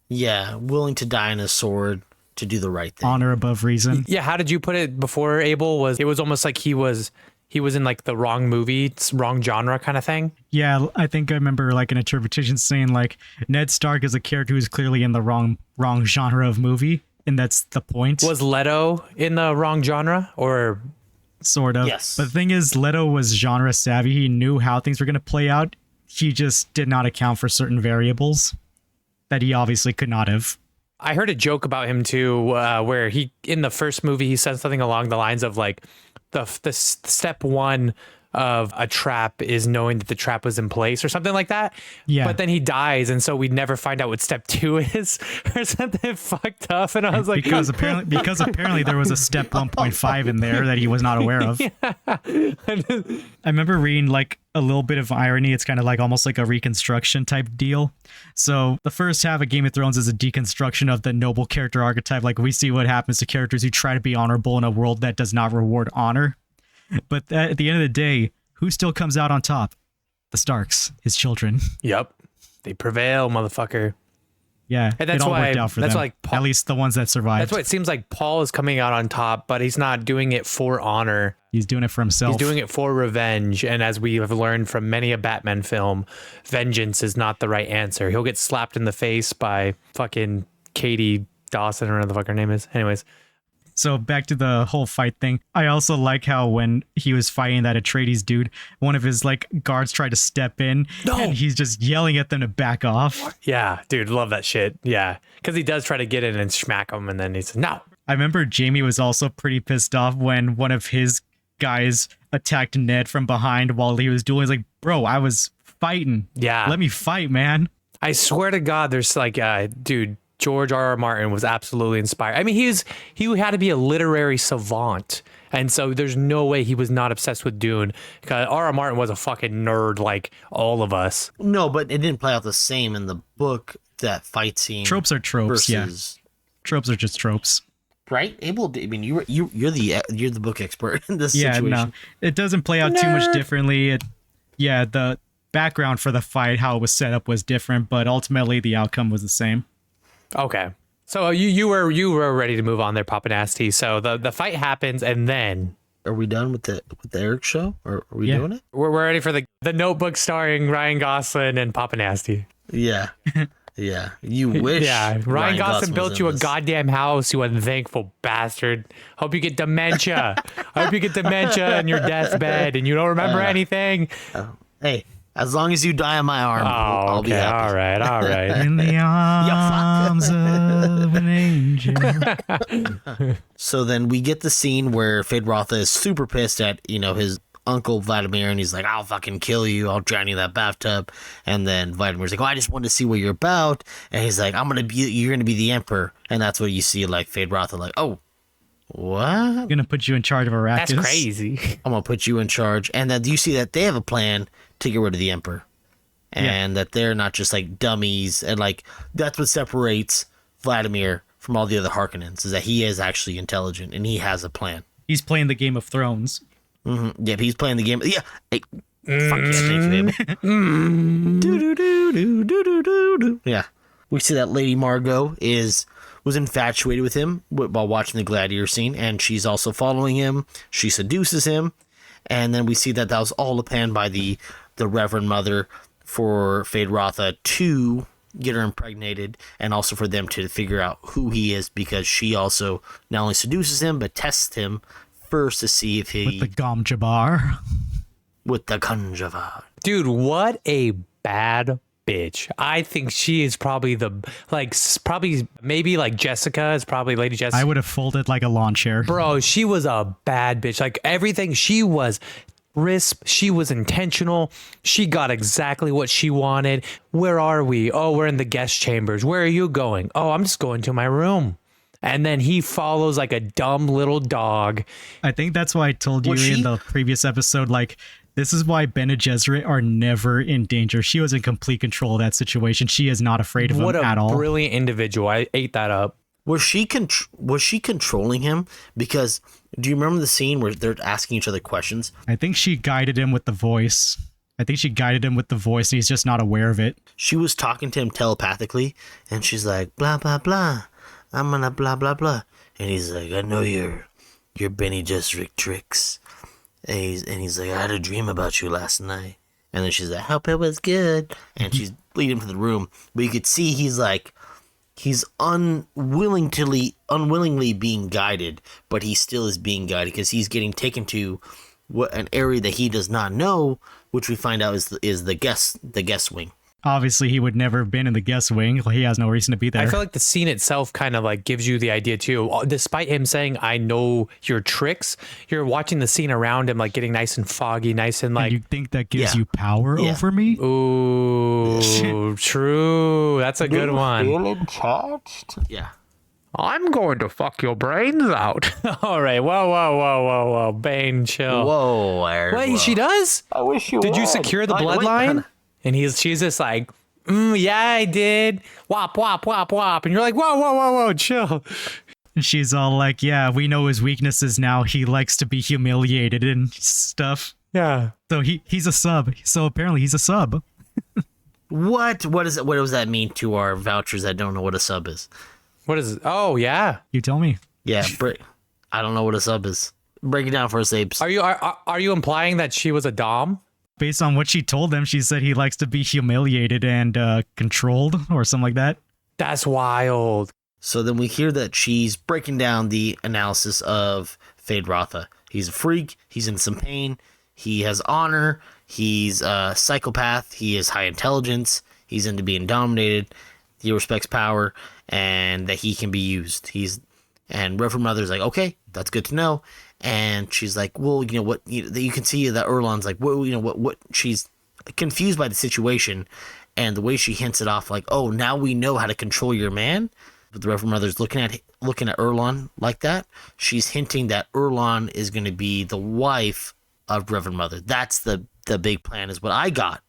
Yeah, willing to die on his sword to do the right thing. Honor above reason. Yeah, how did you put it before, Abel? It was almost like he was in like the wrong movie, wrong genre kind of thing. Yeah, I think I remember like an interpretation saying like Ned Stark is a character who's clearly in the wrong genre of movie, and that's the point. Was Leto in the wrong genre or sort of? Yes. But the thing is, Leto was genre savvy. He knew how things were going to play out. He just did not account for certain variables that he obviously could not have. I heard a joke about him too, where he in the first movie he said something along the lines of like the step 1 of a trap is knowing that the trap was in place or something like that. Yeah. But then he dies, and so we'd never find out what step 2 is or something fucked up. And I was like, because apparently there was a step 1.5 in there that he was not aware of. I remember reading like a little bit of irony. It's kind of like almost like a reconstruction type deal. So the first half of Game of Thrones is a deconstruction of the noble character archetype. Like we see what happens to characters who try to be honorable in a world that does not reward honor. But at the end of the day, who still comes out on top? The Starks, his children. Yep, they prevail, motherfucker. Yeah, And that's it all why- worked out for that's them. why Paul- At least the ones that survived. That's why it seems like Paul is coming out on top, but he's not doing it for honor. He's doing it for himself. He's doing it for revenge. And as we have learned from many a Batman film, vengeance is not the right answer. He'll get slapped in the face by fucking Katie Dawson or whatever the fuck her name is. Anyways, So back to the whole fight thing. I also like how when he was fighting that Atreides dude, one of his like guards tried to step in and he's just yelling at them to back off. Yeah, dude, love that shit. Yeah, because he does try to get in and smack him, and then he says, no. I remember Jamie was also pretty pissed off when one of his guys attacked Ned from behind while he was dueling. He's like, bro, I was fighting. Yeah. Let me fight, man. I swear to God, there's like, dude, George R.R. Martin was absolutely inspired. I mean, he had to be a literary savant. And so there's no way he was not obsessed with Dune. Because R.R. Martin was a fucking nerd like all of us. No, but it didn't play out the same in the book. That fight scene. Tropes are tropes, versus, Tropes are just tropes. Right? Abel, I mean, you're the book expert in this situation. No, it doesn't play out too much differently. The background for the fight, how it was set up was different, but ultimately the outcome was the same. Okay. So you were ready to move on there, PapaNasty. So the fight happens, and then are we done with the Eric show, or are we doing it? we're ready for the Notebook starring Ryan Gosling and PapaNasty. Yeah. Yeah, you wish. Yeah, Ryan Gosling built was you in a this. goddamn house, you unthankful bastard. Hope you get dementia. I hope you get dementia in your deathbed and you don't remember anything. Hey, as long as you die on my arm, I'll be okay, happy. all right. In the arms of an angel. So then we get the scene where Fade-Rotha is super pissed at, his uncle Vladimir, and he's like, I'll fucking kill you, I'll drown you in that bathtub. And then Vladimir's like, I just wanted to see what you're about. And he's like, you're gonna be the emperor. And that's what you see, like Fade-Rotha, like, oh, what? I'm gonna put you in charge of Arrakis. That's crazy. I'm gonna put you in charge. And then you see that they have a plan to get rid of the emperor, and that they're not just like dummies. And like that's what separates Vladimir from all the other Harkonnens, is that he is actually intelligent and he has a plan. He's playing the Game of Thrones. Mm-hmm. Yep, he's playing the game. Yeah. Hey, fuck yeah, thanks, baby. Do. Yeah. We see that Lady Margot was infatuated with him while watching the gladiator scene, and she's also following him. She seduces him, and then we see that was all a plan by the Reverend Mother for Fade-Rotha to get her impregnated, and also for them to figure out who he is, because she also not only seduces him but tests him first to see if he With the Gom Jabbar. with the Conjavar. Dude, what a bad bitch. I think she is probably maybe like Jessica is probably Lady Jessica. I would have folded like a lawn chair. Bro, she was a bad bitch. Like everything, she was crisp. She was intentional. She got exactly what she wanted. Where are we? Oh, we're in the guest chambers. Where are you going? Oh, I'm just going to my room. And then he follows like a dumb little dog. I think that's why I told you in the previous episode, like, this is why Bene Gesserit are never in danger. She was in complete control of that situation. She is not afraid of him at all. What a brilliant individual. I ate that up. Was she controlling him? Because do you remember the scene where they're asking each other questions? I think she guided him with the voice. And he's just not aware of it. She was talking to him telepathically, and she's like, blah, blah, blah. I'm gonna blah, blah, blah. And he's like, I know your Bene Gesserit tricks. And he's like, I had a dream about you last night. And then she's like, hope it was good. And she's leading him to the room. But you could see he's unwillingly being guided, but he still is being guided because he's getting taken to an area that he does not know, which we find out is the guest wing. Obviously, he would never have been in the guest wing. He has no reason to be there. I feel like the scene itself kind of like gives you the idea too. Despite him saying, I know your tricks, you're watching the scene around him like getting nice and foggy, nice and like... And you think that gives you power over me? Ooh, true. That's a good one. Feeling charged? Yeah. I'm going to fuck your brains out. All right. Whoa. Bane, chill. Whoa, Eric. Wait, whoa. she does? I wish you Did would. you secure the Wait, bloodline? And she's just like, yeah, I did. Wop, wop, wop, wop. And you're like, whoa, chill. And she's all like, yeah, we know his weaknesses now. He likes to be humiliated and stuff. Yeah. So he's a sub. So apparently he's a sub. What does that mean to our vouchers that don't know what a sub is? What is it? Oh, yeah. You tell me. Yeah, I don't know what a sub is. Break it down for us, Apes. Are you implying that she was a dom? Based on what she told them, she said he likes to be humiliated and controlled or something like that. That's wild. So then we hear that she's breaking down the analysis of Fade Rotha. He's a freak. He's in some pain. He has honor. He's a psychopath. He has high intelligence. He's into being dominated. He respects power and that he can be used. And Reverend Mother's like, okay, that's good to know. And she's like, well, you know what? You can see that Erlon's like, well, you know what? She's confused by the situation, and the way she hints it off, like, oh, now we know how to control your man. But the Reverend Mother's looking at Erlon like that. She's hinting that Erlon is going to be the wife of Reverend Mother. That's the big plan, is what I got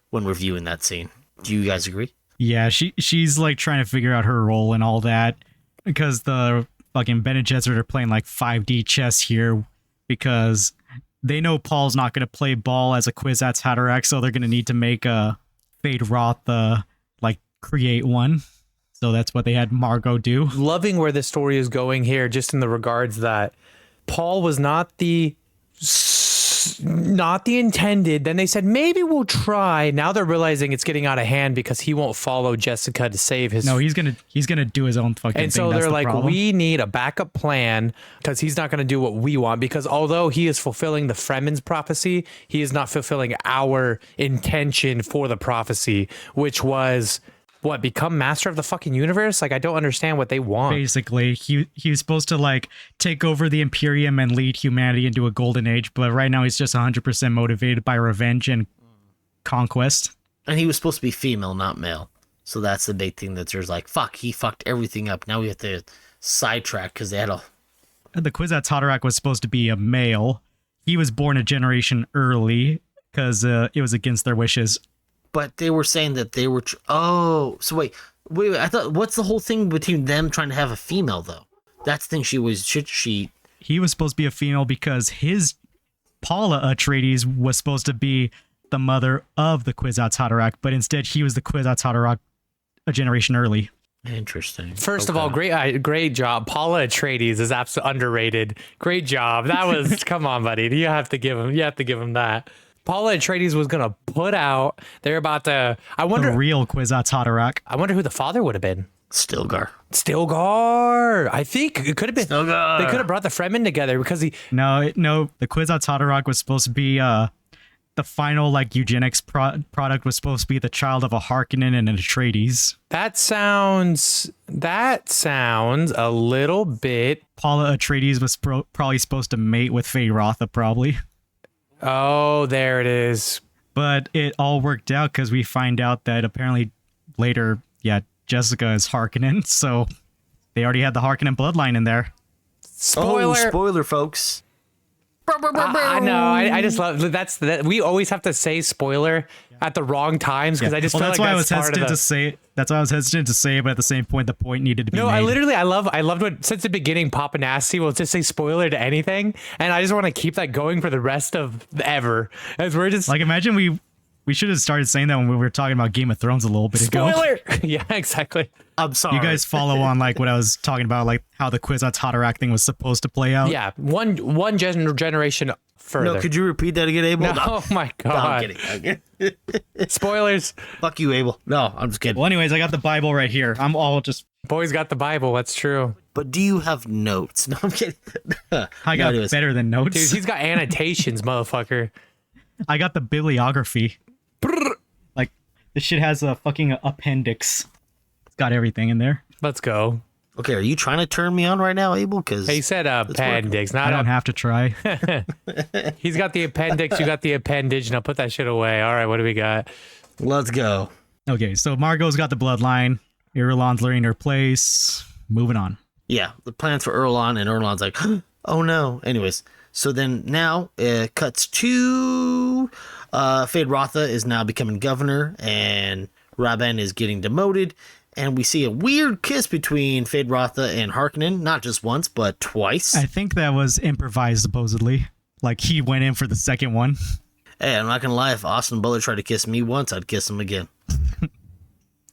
when reviewing that scene. Do you guys agree? Yeah, she's like trying to figure out her role and all that, because the fucking Bene Gesserit are playing like 5D chess here, because they know Paul's not going to play ball as a Kwisatz Haderach, so they're going to need to make a Fade Rotha, like create one. So that's what they had Margot do. Loving where this story is going here, just in the regards that Paul was not the intended. Then they said, maybe we'll try. Now they're realizing it's getting out of hand because he won't follow Jessica to save his. No, he's gonna do his own fucking thing. And so they're like, we need a backup plan because he's not gonna do what we want. Because although he is fulfilling the Fremen's prophecy, he is not fulfilling our intention for the prophecy, which was what, become master of the fucking universe? Like, I don't understand what they want. Basically, he was supposed to like take over the Imperium and lead humanity into a golden age, but right now he's just 100% motivated by revenge and conquest. And he was supposed to be female, not male. So that's the big thing, that there's like, fuck, he fucked everything up. Now we have to sidetrack because they had a... The Kwisatz Haderach was supposed to be a male. He was born a generation early because it was against their wishes. But they were saying that they were... so wait. I thought, what's the whole thing between them trying to have a female, though? That's the thing she was... He was supposed to be a female because his Paula Atreides was supposed to be the mother of the Kwisatz Haderach, but instead he was the Kwisatz Haderach a generation early. Interesting. First of all, great job. Paula Atreides is absolutely underrated. Great job. That was... come on, buddy. You have to give him that. Paula Atreides was gonna put out. They're about to. I wonder. The real Kwisatz Haderach. I wonder who the father would have been. Stilgar. I think it could have been. Stilgar. They could have brought the Fremen together because he. No. The Kwisatz Haderach was supposed to be the final like eugenics product was supposed to be the child of a Harkonnen and an Atreides. That sounds a little bit. Paula Atreides was probably supposed to mate with Fade Rotha, probably. Oh, there it is. But it all worked out because we find out that apparently later, Jessica is Harkonnen, so they already had the Harkonnen bloodline in there. Spoiler! Oh, spoiler, folks. I know. I just love that. We always have to say spoiler at the wrong times because I just feel that's like why that's I was hesitant to say it. That's why I was hesitant to say it, but at the same point, the point needed to be made. I loved what since the beginning. PapaNasty will just say spoiler to anything, and I just want to keep that going for the rest of ever. As we're just like, imagine we should have started saying that when we were talking about Game of Thrones a little bit ago. Spoiler. Yeah, exactly. I'm sorry. You guys follow on like what I was talking about, like how the Kwisatz Haderach thing was supposed to play out. Yeah, one generation further. No, could you repeat that again, Abel? No, oh my god. No, I'm kidding. Spoilers. Fuck you, Abel. No, I'm just kidding. Well, anyways, I got the Bible right here. I'm all just. Boy's got the Bible. That's true. But do you have notes? No, I'm kidding. I got better than notes. Dude, he's got annotations, motherfucker. I got the bibliography. Like, this shit has a fucking appendix. It's got everything in there. Let's go. Okay, are you trying to turn me on right now, Abel? Because he said appendix. I don't have to try. He's got the appendix. You got the appendage. Now put that shit away. All right, what do we got? Let's go. Okay, so Margot's got the bloodline. Irulan's learning her place. Moving on. Yeah, the plans for Erlon, and Erlon's like, oh no. Anyways, so then now it cuts to Fade Rotha is now becoming governor, and Rabban is getting demoted. And we see a weird kiss between Fade Rotha and Harkonnen, not just once, but twice. I think that was improvised, supposedly. Like, he went in for the second one. Hey, I'm not going to lie. If Austin Butler tried to kiss me once, I'd kiss him again.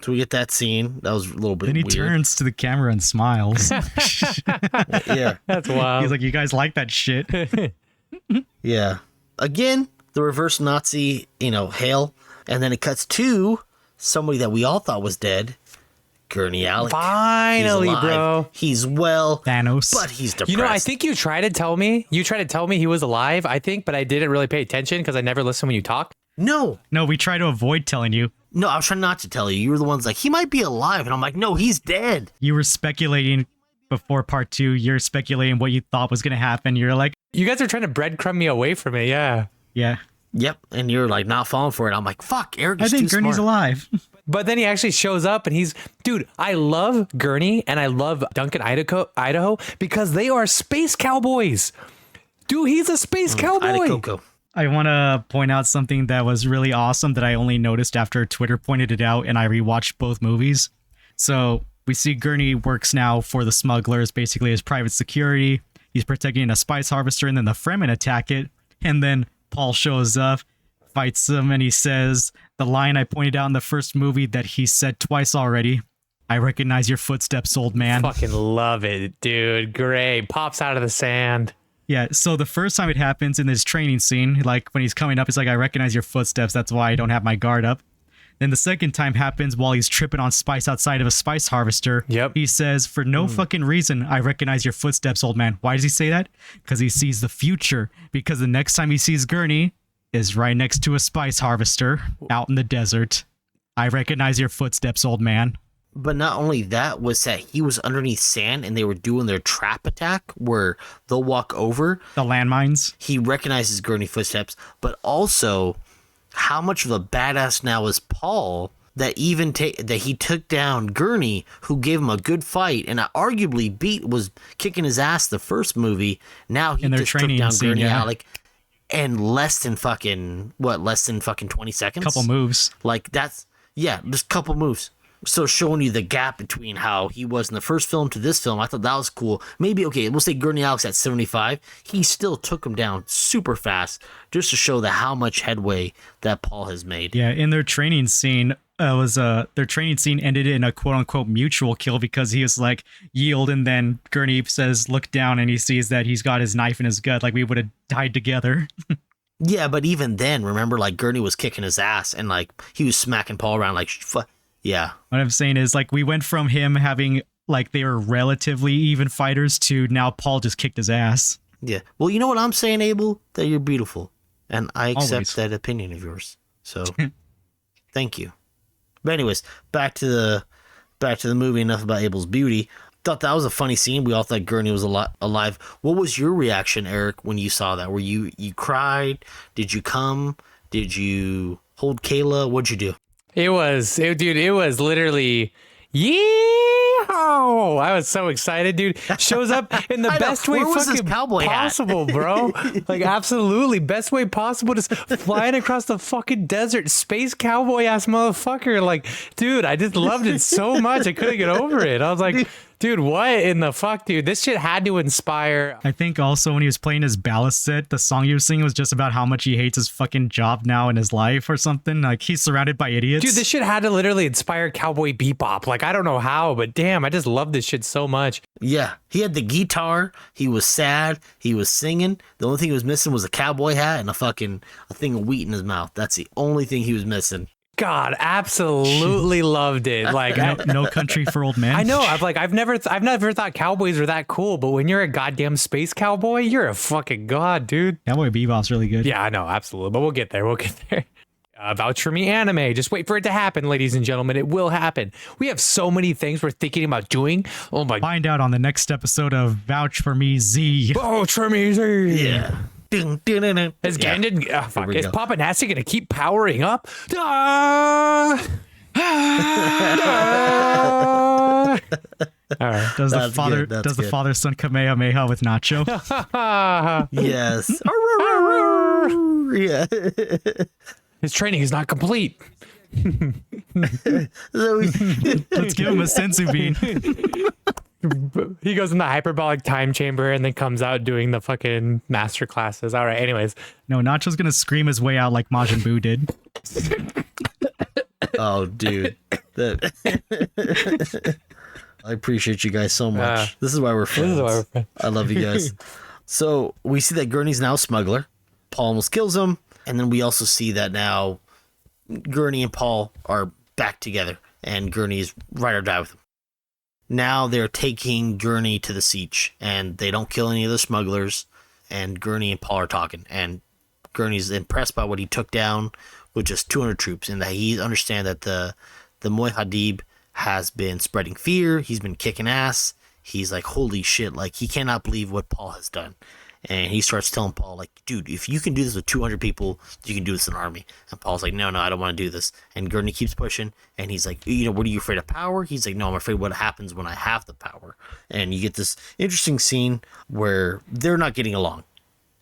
So we get that scene. That was a little bit weird. Then he weird. turns to the camera and smiles. Yeah. That's wild. He's like, you guys like that shit? Yeah. Again, the reverse Nazi, hail. And then it cuts to somebody that we all thought was dead. Gurney Alec. Finally, he's alive, bro. He's well. Thanos. But he's depressed. You know, I think you tried to tell me he was alive, I think, but I didn't really pay attention because I never listen when you talk. No, we try to avoid telling you. I was trying not to tell you. You were the ones like, he might be alive. And I'm like, no, he's dead. You were speculating before part 2. You're speculating what you thought was going to happen. You're like, You guys are trying to breadcrumb me away from it, yeah. yeah. Yep. And you're like not falling for it. I'm like, fuck, Eric I is think too Gurney's smart. alive. But then he actually shows up and dude, I love Gurney and I love Duncan, Idaho because they are space cowboys. Dude, he's a space cowboy. Idaho. I want to point out something that was really awesome that I only noticed after Twitter pointed it out and I rewatched both movies. So we see Gurney works now for the smugglers, basically as private security. He's protecting a spice harvester and then the Fremen attack it. And then Paul shows up, fights him, and he says the line I pointed out in the first movie that he said twice already. I recognize your footsteps, old man. Fucking love it, dude. Great. Pops out of the sand. Yeah, so the first time it happens in this training scene, like when he's coming up, he's like, I recognize your footsteps. That's why I don't have my guard up. Then the second time happens while he's tripping on spice outside of a spice harvester. Yep. He says, for no fucking reason, I recognize your footsteps, old man. Why does he say that? Because he sees the future. Because the next time he sees Gurney is right next to a spice harvester out in the desert. I recognize your footsteps, old man. But not only that, was that he was underneath sand and they were doing their trap attack where they'll walk over. The landmines. He recognizes Gurney footsteps, but also how much of a badass now is Paul that even that he took down Gurney, who gave him a good fight and arguably was kicking his ass the first movie. Now he just took down scene, Gurney yeah. Alec in less than fucking 20 seconds. Couple moves. Like just a couple moves. So showing you the gap between how he was in the first film to this film, I thought that was cool. Maybe, okay, we'll say Gurney Alec's at 75. He still took him down super fast just to show how much headway that Paul has made. Yeah, in their training scene, their training scene ended in a quote unquote mutual kill because he was like, yield, and then Gurney says, look down, and he sees that he's got his knife in his gut, like we would have died together. Yeah, but even then, remember, like Gurney was kicking his ass and like he was smacking Paul around like, yeah. What I'm saying is, like, we went from him having, like, they were relatively even fighters to now Paul just kicked his ass. Yeah. Well, you know what I'm saying, Abel? That you're beautiful. And I accept Always. that opinion of yours. So, thank you. But anyways, back to the movie. Enough about Abel's beauty. Thought that was a funny scene. We all thought Gurney was alive. What was your reaction, Eric, when you saw that? Were you cried? Did you come? Did you hold Kayla? What'd you do? It was literally, yeehaw! I was so excited, dude. Shows up in the best way fucking possible, bro. Like, absolutely. Best way possible. Just flying across the fucking desert. Space cowboy ass motherfucker. Like, dude, I just loved it so much. I couldn't get over it. I was like, dude, what in the fuck, dude? This shit had to inspire. I think also when he was playing his ballast set, the song he was singing was just about how much he hates his fucking job now in his life or something. Like, he's surrounded by idiots. Dude, this shit had to literally inspire Cowboy Bebop. Like, I don't know how, but damn, I just love this shit so much. Yeah, he had the guitar. He was sad. He was singing. The only thing he was missing was a cowboy hat and a thing of wheat in his mouth. That's the only thing he was missing. God, absolutely loved it. Like, no country for old men. I know. I've never thought cowboys were that cool, but when you're a goddamn space cowboy, you're a fucking god, dude. Cowboy Bebop's really good. Yeah, I know, absolutely. But we'll get there. Vouch for me anime. Just wait for it to happen, ladies and gentlemen. It will happen. We have so many things we're thinking about doing. Oh my! Find out on the next episode of Vouch for Me Z. Vouch for me Z. Yeah. Is PapaNasty gonna keep powering up? Ah! All right. Does That's the good. father-son Kamehameha with Nacho? Yes. Yeah. His training is not complete. Let's give him a senzu bean. He goes in the hyperbolic time chamber and then comes out doing the fucking master classes. All right. Anyways. No, Nacho's gonna scream his way out like Majin Buu did. Oh, dude. I appreciate you guys so much. This is why we're friends. I love you guys. So we see that Gurney's now a smuggler. Paul almost kills him. And then we also see that now Gurney and Paul are back together. And Gurney's ride or die with him. now they're taking Gurney to the siege, and they don't kill any of the smugglers. And Gurney and Paul are talking, and Gurney's impressed by what he took down with just 200 troops, and that he understands that the Moy-Hadib has been spreading fear. He's been kicking ass. He's like, holy shit, like, he cannot believe what Paul has done. And he starts telling Paul, like, dude, if you can do this with 200 people, you can do this in an army. And Paul's like, no, I don't want to do this. And Gurney keeps pushing, and he's like, what are you afraid of power? He's like, no, I'm afraid what happens when I have the power. And you get this interesting scene where they're not getting along.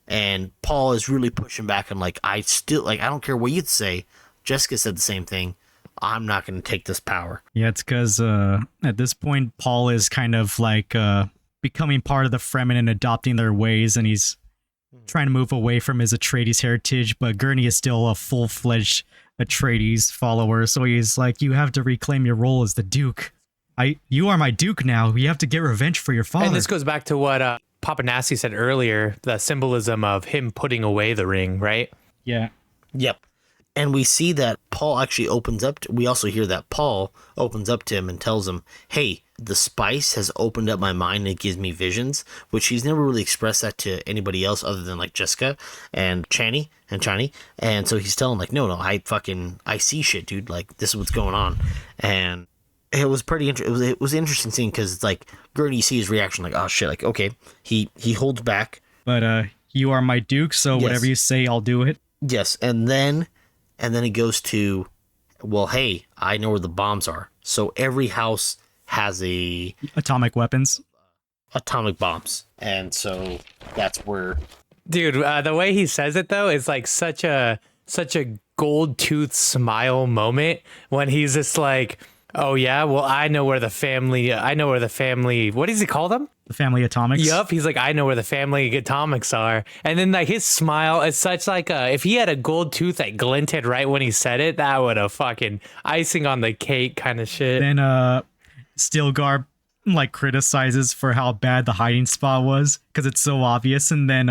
And Paul is really pushing back and like, I don't care what you'd say. Jessica said the same thing. I'm not going to take this power. Yeah, it's because at this point, Paul is kind of like becoming part of the Fremen and adopting their ways, and he's trying to move away from his Atreides heritage, but Gurney is still a full-fledged Atreides follower, so he's like, you have to reclaim your role as the Duke. You are my Duke now. You have to get revenge for your father. And this goes back to what PapaNasty said earlier, the symbolism of him putting away the ring, right? Yeah. Yep. And we see that Paul actually opens up. We also hear that Paul opens up to him and tells him, hey, the spice has opened up my mind and it gives me visions, which he's never really expressed that to anybody else other than like Jessica and Chani. And so he's telling like, no, I see shit, dude. Like, this is what's going on. And it was pretty interesting. It was an interesting scene because it's like Gurney, you see his reaction, like, oh shit, like, okay, he holds back. But you are my Duke, so Yes. whatever you say, I'll do it. Yes, and then it goes to, well, hey, I know where the bombs are. So every house has Atomic weapons. atomic bombs, and so that's where. Dude, the way he says it though is like such a gold tooth smile moment when he's just like, oh yeah, well I know where the family. What does he call them? The family atomics. Yup, he's like, I know where the family atomics are. And then like his smile is such like if he had a gold tooth that glinted right when he said it, that would have fucking icing on the cake kind of shit. Then Stilgar like criticizes for how bad the hiding spot was because it's so obvious. And then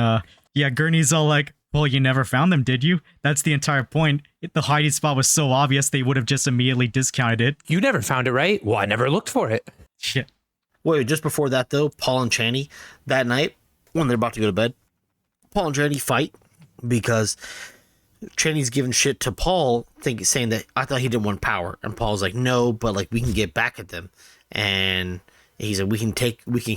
Gurney's all like, well, you never found them, did you? That's the entire point. The hiding spot was so obvious they would have just immediately discounted it. You never found it, right? Well, I never looked for it. Shit. Wait, just before that though, Paul and Chani that night when they're about to go to bed, Paul and Chani fight because Chani's giving shit to Paul, saying that I thought he didn't want power, and Paul's like, no, but like we can get back at them, and he's like, we can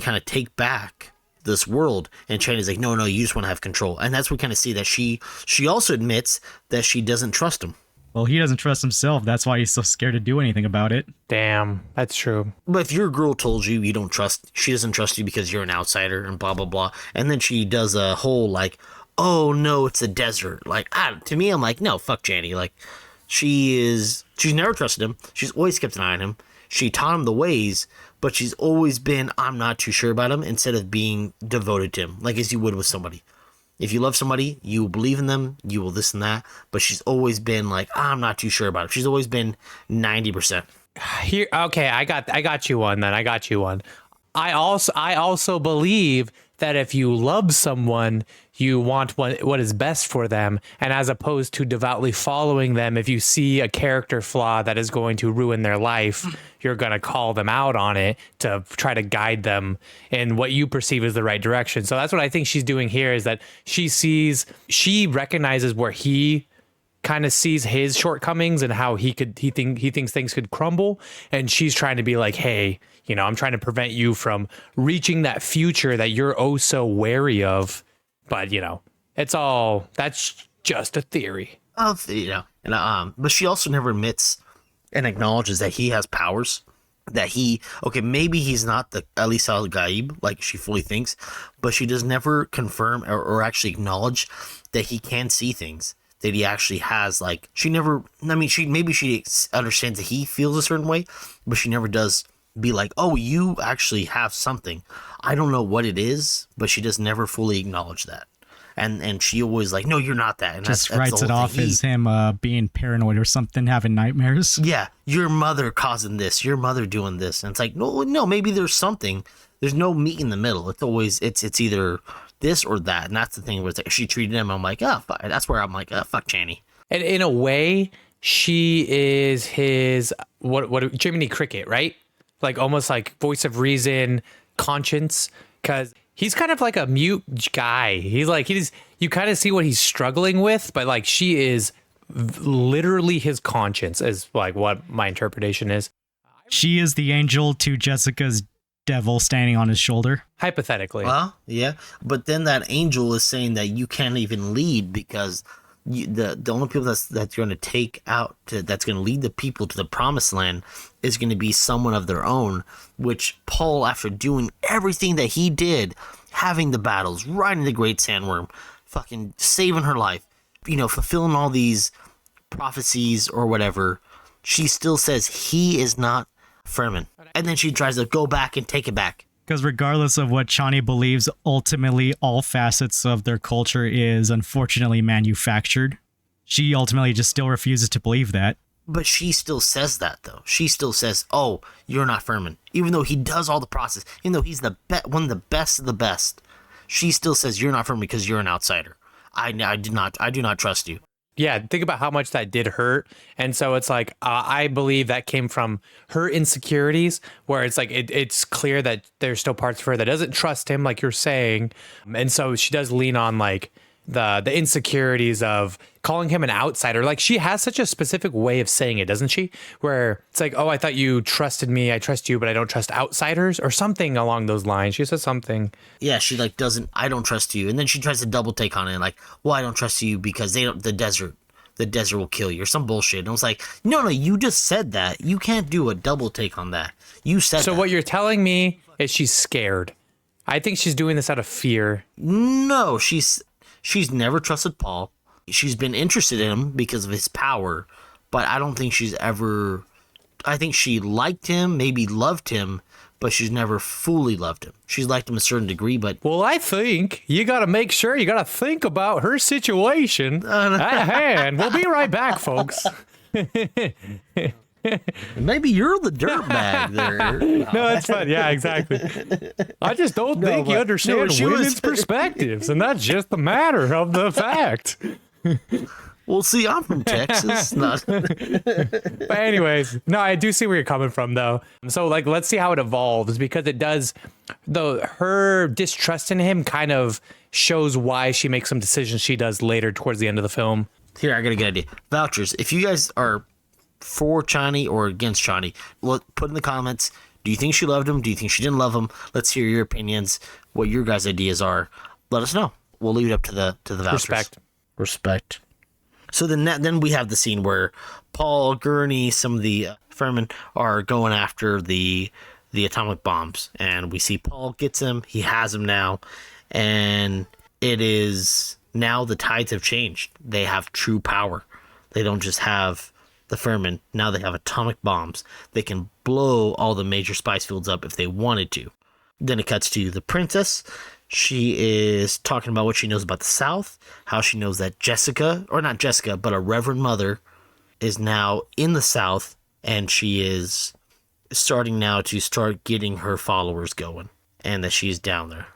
kind of take back this world, and Chani's like, no, you just want to have control, and that's what we kind of see that she also admits that she doesn't trust him. Well, he doesn't trust himself. That's why he's so scared to do anything about it. Damn, that's true. But if your girl told you she doesn't trust you because you're an outsider and blah, blah, blah. And then she does a whole like, oh no, it's a desert. Like, to me, I'm like, no, fuck Chani. Like, she's never trusted him. She's always kept an eye on him. She taught him the ways, but she's always been, I'm not too sure about him, instead of being devoted to him, like as you would with somebody. If you love somebody, you will believe in them, you will this and that, but she's always been like, I'm not too sure about it. She's always been 90%. Here, okay, I got you one then. I got you one. I also believe that if you love someone, you want what is best for them, and as opposed to devoutly following them, if you see a character flaw that is going to ruin their life, you're going to call them out on it to try to guide them in what you perceive as the right direction. So that's what I think she's doing here, is that she recognizes where he kind of sees his shortcomings and how he thinks things could crumble, and she's trying to be like, hey, I'm trying to prevent you from reaching that future that you're oh so wary of. But that's just a theory. But she also never admits and acknowledges that he has powers. That maybe he's not the Alis Al Gaib like she fully thinks, but she does never confirm or actually acknowledge that he can see things. That he actually has, like, she understands that he feels a certain way, but she never does be like, oh, you actually have something. I don't know what it is, but she just never fully acknowledge that. And she always like, no, you're not that. And just that's writes the it whole off thing. as him being paranoid or something, having nightmares. Yeah, your mother causing this, your mother doing this. And it's like, no, maybe there's something. There's no meat in the middle. It's always, it's either this or that. And that's the thing where it's like, she treated him, I'm like, oh, fuck. That's where I'm like, oh, fuck Chani. And in a way, she is his, what Jiminy Cricket, right? like almost like voice of reason, conscience, because he's kind of like a mute guy. You kind of see what he's struggling with, but like she is literally his conscience is like what my interpretation is. She is the angel to Jessica's devil standing on his shoulder. Hypothetically. Well, yeah, but then that angel is saying that you can't even lead because the only people that you're going to take out that's going to lead the people to the promised land is going to be someone of their own, which Paul, after doing everything that he did, having the battles, riding the great sandworm, fucking saving her life, fulfilling all these prophecies or whatever, she still says he is not Fremen. And then she tries to go back and take it back. Because regardless of what Chani believes, ultimately all facets of their culture is unfortunately manufactured. She ultimately just still refuses to believe that. But she still says that, though. She still says, oh, you're not Fremen. Even though he does all the process, even though he's one of the best of the best, she still says, you're not Fremen because you're an outsider. I do not trust you. Yeah, think about how much that did hurt. And so it's like, I believe that came from her insecurities, where it's like, it's clear that there's still parts of her that doesn't trust him, like you're saying. And so she does lean on like the insecurities of calling him an outsider. Like she has such a specific way of saying it, doesn't she? Where it's like, oh, I thought you trusted me. I trust you, but I don't trust outsiders, or something along those lines. She says something. Yeah, she like I don't trust you. And then she tries to double take on it. Like, well, I don't trust you because the desert will kill you or some bullshit. And I was like, no, you just said that. You can't do a double take on that. You said so. That. What you're telling me is she's scared. I think she's doing this out of fear. No, she's never trusted Paul. She's been interested in him because of his power, but I don't think she's ever... I think she liked him, maybe loved him, but she's never fully loved him. She's liked him a certain degree, but... Well, I think you got to make sure you got to think about her situation at hand. We'll be right back, folks. Maybe you're the dirtbag there. No, that's fun. Yeah, exactly. I just don't think you understand women's perspectives, and that's just the matter of the fact. Well, see, I'm from Texas. But anyways, no, I do see where you're coming from, though. So, like, let's see how it evolves, because it does, though, her distrust in him kind of shows why she makes some decisions she does later towards the end of the film. Here, I got a good idea. Vouchers, if you guys are for Chani or against Chani, put in the comments, do you think she loved him? Do you think she didn't love him? Let's hear your opinions, what your guys' ideas are. Let us know. We'll leave it up to the Vouchers. Respect. So then we have the scene where Paul, Gurney, some of the Fremen are going after the atomic bombs, and we see Paul gets them. He has them now, and it is now the tides have changed. They have true power. They don't just have the Fremen. Now they have atomic bombs. They can blow all the major spice fields up if they wanted to. Then it cuts to the princess. She is talking about what she knows about the South, how she knows that Jessica, or not Jessica, but a Reverend Mother is now in the South, and she is starting now to start getting her followers going, and that she's down there.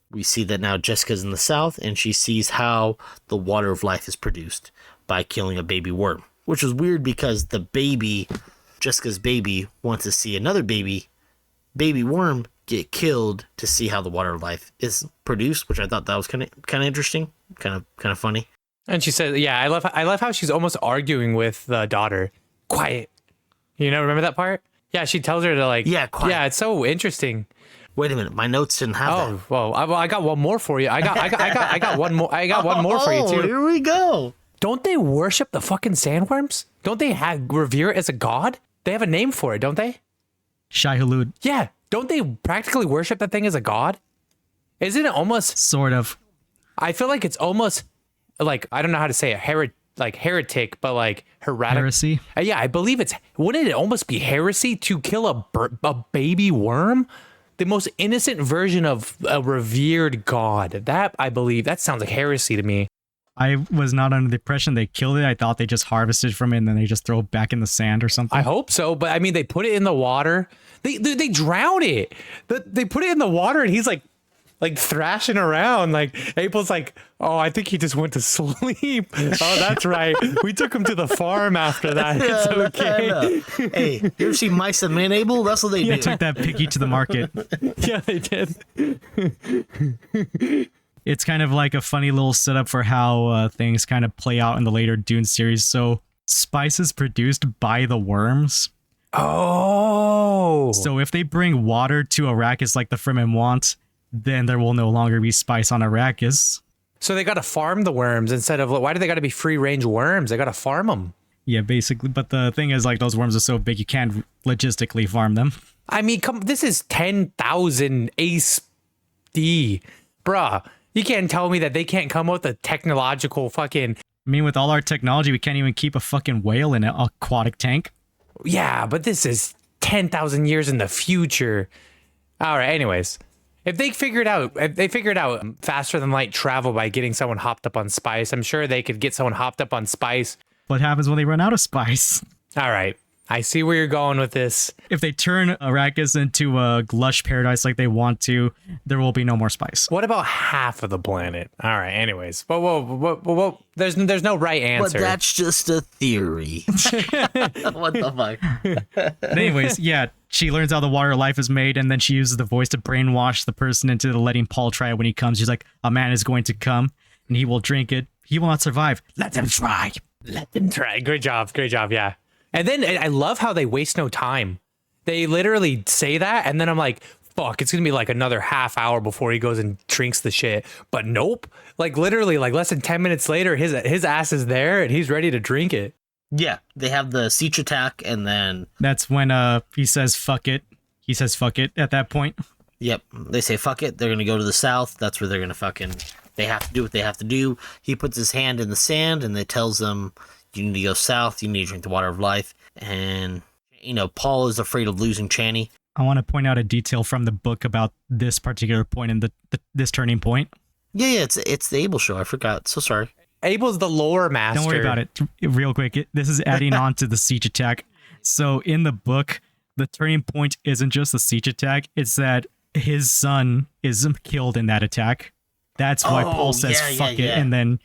We see that now Jessica's in the South, and she sees how the water of life is produced by killing a baby worm, which was weird because the baby, Jessica's baby, wants to see another baby worm get killed to see how the water of life is produced, which I thought that was kind of interesting, kind of funny. And she said, "Yeah, I love how she's almost arguing with the daughter. Quiet, remember that part? Yeah, she tells her to quiet. Yeah, it's so interesting. Wait a minute, my notes didn't have that. Oh, well, I got one more for you. I got one more. I got one more for you too. Here we go. Don't they worship the fucking sandworms? Don't they revere it as a god? They have a name for it, don't they? Shai Hulud. Yeah. Don't they practically worship that thing as a god? Isn't it almost... Sort of. I feel like it's almost like, I don't know how to say it, heretic, but like heretic. Heresy? Yeah, I believe wouldn't it almost be heresy to kill a baby worm? The most innocent version of a revered god. That, I believe, that sounds like heresy to me. I was not under the impression they killed it. I thought they just harvested from it and then they just throw it back in the sand or something. I hope so, but I mean, they put it in the water. They drown it. They put it in the water, and he's like like thrashing around. Like April's like, oh, I think he just went to sleep. Oh, that's right. We took him to the farm after that. It's okay. Hey, you ever see mice and men, Abel? That's what they do. They took that piggy to the market. Yeah, they did. It's kind of like a funny little setup for how things kind of play out in the later Dune series. So spice is produced by the worms. Oh. So if they bring water to Arrakis like the Fremen want, then there will no longer be spice on Arrakis. So they got to farm the worms instead of, why do they got to be free range worms? They got to farm them. Yeah, basically. But the thing is, like, those worms are so big, you can't logistically farm them. I mean, this is 10,000 ace D. Bruh, you can't tell me that they can't come up with a technological fucking... I mean, with all our technology, we can't even keep a fucking whale in an aquatic tank. Yeah, but this is 10,000 years in the future. All right, anyways. If they figured out faster than light travel by getting someone hopped up on spice, I'm sure they could get someone hopped up on spice. What happens when they run out of spice? All right. I see where you're going with this. If they turn Arrakis into a lush paradise like they want to, there will be no more spice. What about half of the planet? All right. Anyways, whoa. There's no right answer. But that's just a theory. What the fuck? Anyways, yeah, she learns how the water of life is made, and then she uses the voice to brainwash the person into letting Paul try it when he comes. She's like, a man is going to come, and he will drink it. He will not survive. Let them try. Let them try. Great job. Yeah. And then I love how they waste no time. They literally say that, and then I'm like, fuck, it's gonna be like another half hour before he goes and drinks the shit. But nope. Like literally, like less than 10 minutes later, his ass is there and he's ready to drink it. Yeah, they have the siege attack, and then... That's when he says, fuck it. He says, fuck it at that point. Yep, they say, fuck it, they're gonna go to the south. That's where they're gonna fucking... They have to do what they have to do. He puts his hand in the sand, and they tells them... You need to go south. You need to drink the water of life. And, you know, Paul is afraid of losing Chani. I want to point out a detail from the book about this particular point and this turning point. Yeah, it's the Abel show. I forgot. So sorry. Abel's the lore master. Don't worry about it. Real quick, this is adding on to the siege attack. So in the book, the turning point isn't just the siege attack. It's that his son is killed in that attack. That's why Paul says, fuck it. And then...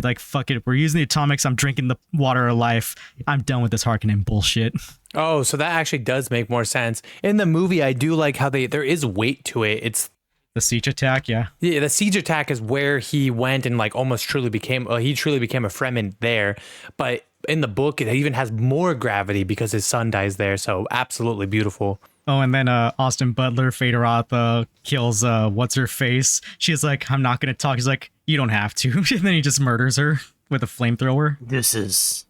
Like, fuck it, we're using the atomics, I'm drinking the water of life, I'm done with this Harkonnen bullshit. Oh, so that actually does make more sense. In the movie, I do like how there is weight to it. It's the siege attack, yeah. Yeah, the siege attack is where he went and like almost truly became a Fremen there. But in the book, it even has more gravity because his son dies there. So absolutely beautiful. Oh, and then Austin Butler, Federoth, kills what's her face. She's like, I'm not gonna talk. He's like, you don't have to. And then he just murders her with a flamethrower. This is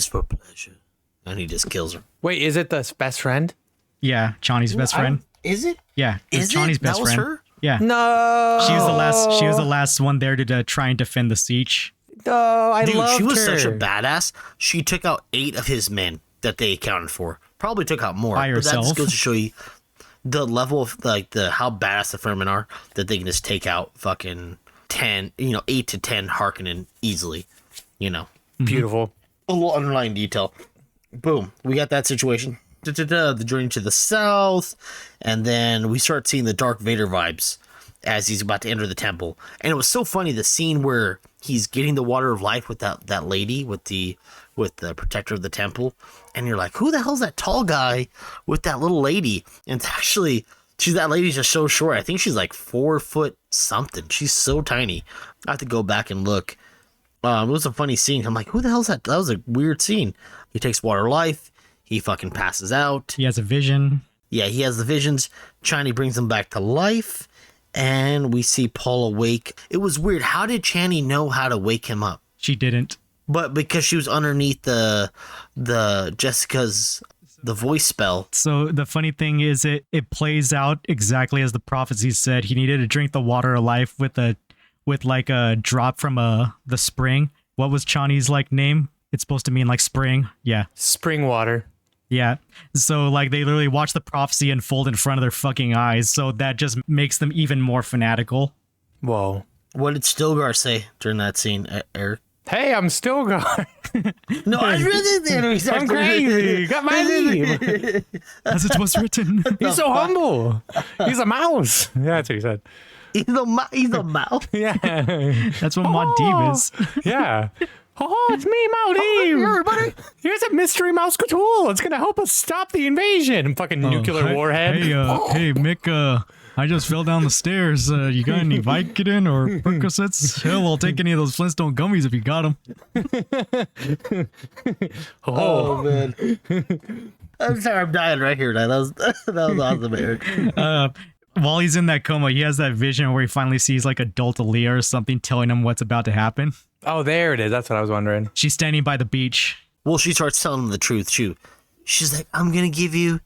for pleasure. And he just kills her. Wait, is it the best friend? Yeah, Chani's best friend. Is it? Yeah, is Chani's best that was friend. Her? Yeah. No. She was the last one there to try and defend the siege. Oh, I Dude, loved she was her. such a badass. She took out 8 of his men that they accounted for. Probably took out more. By but that herself. just goes to show you the level of how badass the Fremen are, that they can just take out fucking 8 to 10 Harkonnen easily. Beautiful. A little underlying detail. Boom. We got that situation. The journey to the south, and then we start seeing the Dark Vader vibes as he's about to enter the temple. And it was so funny, the scene where he's getting the water of life with that lady with the protector of the temple, and you're like, who the hell's that tall guy with that little lady? And it's actually, that lady's just so short. I think she's like 4 foot something. She's so tiny. I have to go back and look. It was a funny scene. I'm like, who the hell's that? That was a weird scene. He takes water of life. He fucking passes out. He has a vision. Yeah, he has the visions. Chani brings him back to life, and we see Paul awake. It was weird. How did Chani know how to wake him up? She didn't. But because she was underneath the Jessica's voice spell. So the funny thing is it plays out exactly as the prophecy said. He needed to drink the water of life with like a drop from the spring. What was Chani's name? It's supposed to mean like spring. Yeah. Spring water. Yeah. So like they literally watch the prophecy unfold in front of their fucking eyes. So that just makes them even more fanatical. Whoa. What did Stilgar say during that scene, Eric? Hey, I'm Stilgar. No, I read it. I'm crazy. Got my name. As it was written. He's so humble. He's a mouse. Yeah, that's what he said. He's a mouse. Yeah. That's what Muad'Dib is. Yeah. Oh, it's me, Muad'Dib. Everybody. Here's a mystery mouse tool. It's gonna help us stop the invasion. Fucking nuclear warhead. Hey, Mick, I just fell down the stairs. You got any Vicodin or Percocets? Hell, I'll take any of those Flintstone gummies if you got them. Oh man. I'm sorry, I'm dying right here. That was awesome, Eric. While he's in that coma, he has that vision where he finally sees like adult Aaliyah or something telling him what's about to happen. Oh, there it is. That's what I was wondering. She's standing by the beach. Well, she starts telling him the truth too. She's like, "I'm gonna give you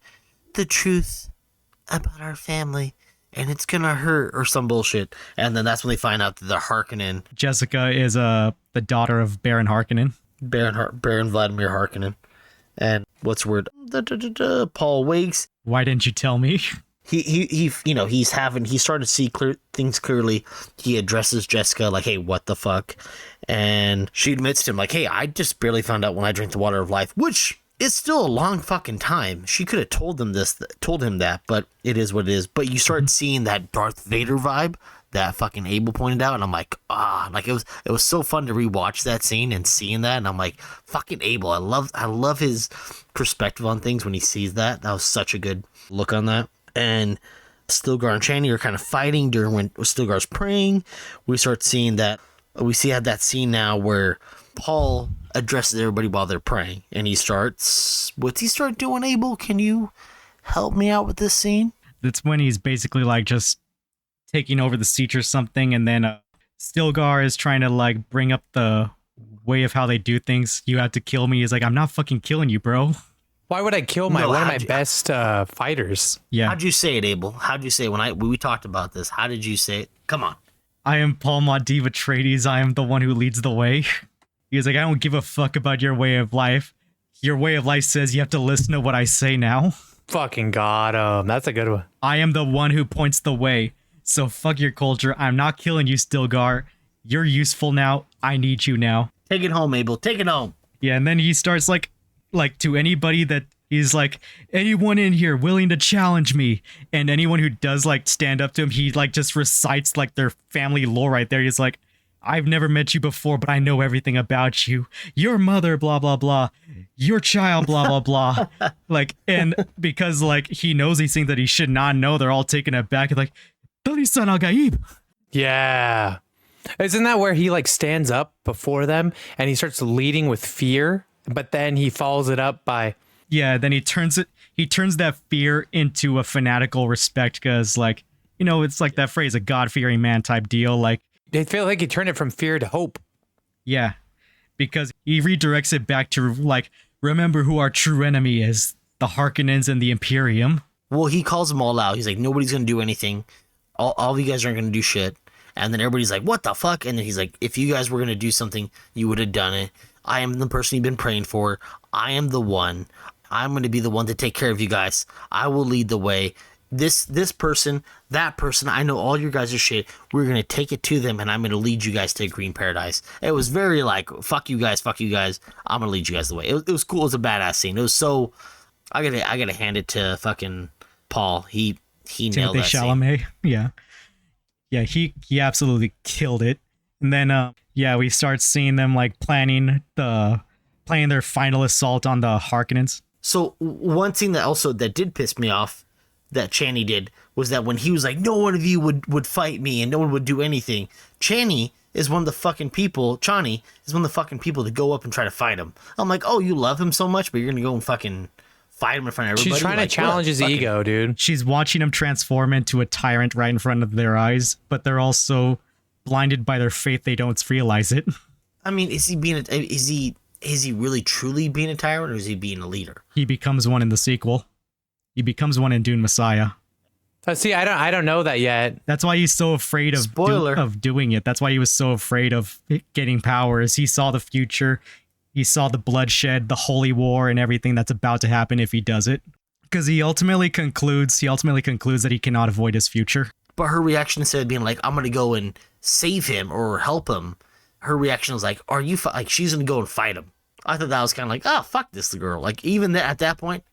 the truth about our family, and it's gonna hurt," or some bullshit. And then that's when they find out that they're Harkonnen. Jessica is the daughter of Baron Harkonnen. Baron Vladimir Harkonnen. And what's the word? Paul wakes. Why didn't you tell me? He he's starting to see things clearly. He addresses Jessica like, "Hey, what the fuck?" And she admits to him like, "Hey, I just barely found out when I drank the water of life," which is still a long fucking time. She could have told him that, but it is what it is. But you start seeing that Darth Vader vibe that fucking Abel pointed out, and I'm like, like it was so fun to rewatch that scene and seeing that, and I'm like, fucking Abel. I love his perspective on things when he sees that. That was such a good look on that. And Stilgar and Chani are kind of fighting during when Stilgar's praying. We start seeing that. We have that scene now where Paul addresses everybody while they're praying, and what's he start doing, Abel? Can you help me out with this scene? That's when he's basically like just taking over the siege or something, and then Stilgar is trying to like bring up the way of how they do things. You have to kill me. He's like, I'm not fucking killing you, bro. Why would I kill one of my best fighters? Yeah. How'd you say it, Abel? How'd you say it when we talked about this? How did you say it? Come on. I am Paul Muad'Dib Atreides. I am the one who leads the way. He's like, I don't give a fuck about your way of life. Your way of life says you have to listen to what I say now. Fucking got him. That's a good one. I am the one who points the way. So fuck your culture. I'm not killing you, Stilgar. You're useful now. I need you now. Take it home, Abel. Take it home. Yeah, and then he starts like to anybody that he's like, anyone in here willing to challenge me, and anyone who does like stand up to him, he like just recites like their family lore right there. He's like, I've never met you before, but I know everything about you. Your mother, blah blah blah. Your child, blah blah blah. Like, and because like he knows these things that he should not know, they're all taken aback. Like, Talisan al Gaib. Yeah. Isn't that where he like stands up before them and he starts leading with fear, but then he follows it up by then he turns that fear into a fanatical respect, because like, you know, it's like that phrase, a God-fearing man type deal. Like, they feel like he turned it from fear to hope. Yeah, because he redirects it back to like, remember who our true enemy is, the Harkonnens and the Imperium. Well, he calls them all out. He's like, nobody's going to do anything. All of you guys aren't going to do shit. And then everybody's like, what the fuck? And then he's like, if you guys were going to do something, you would have done it. I am the person you've been praying for. I am the one. I'm going to be the one to take care of you guys. I will lead the way. This person, that person, I know all your guys are shit. We're going to take it to them, and I'm going to lead you guys to Green Paradise. It was very like, fuck you guys. I'm going to lead you guys the way. It was cool. It was a badass scene. It was so, I gotta hand it to fucking Paul. He nailed that Chalamet. scene. Yeah, he absolutely killed it. And then we start seeing them like planning their final assault on the Harkonnens. So one thing that did piss me off that Chani did was that when he was like, no one of you would fight me and no one would do anything. Chani is one of the fucking people to go up and try to fight him. I'm like, oh, you love him so much, but you're gonna go and fucking fight him in front of everybody? She's trying to challenge his ego, dude. She's watching him transform into a tyrant right in front of their eyes, but they're also blinded by their faith. They don't realize it. I mean, is he really truly being a tyrant, or is he being a leader? He becomes one in the sequel. He becomes one in Dune Messiah. See, I don't know that yet. That's why he's so afraid of doing it. That's why he was so afraid of getting powers. He saw the future. He saw the bloodshed, the holy war, and everything that's about to happen if he does it. Because he ultimately concludes that he cannot avoid his future. But her reaction, instead of being like, I'm gonna go and save him or help him, her reaction was like, are you like she's gonna go and fight him? I thought that was kind of like, oh, fuck this girl. Like, even at that point,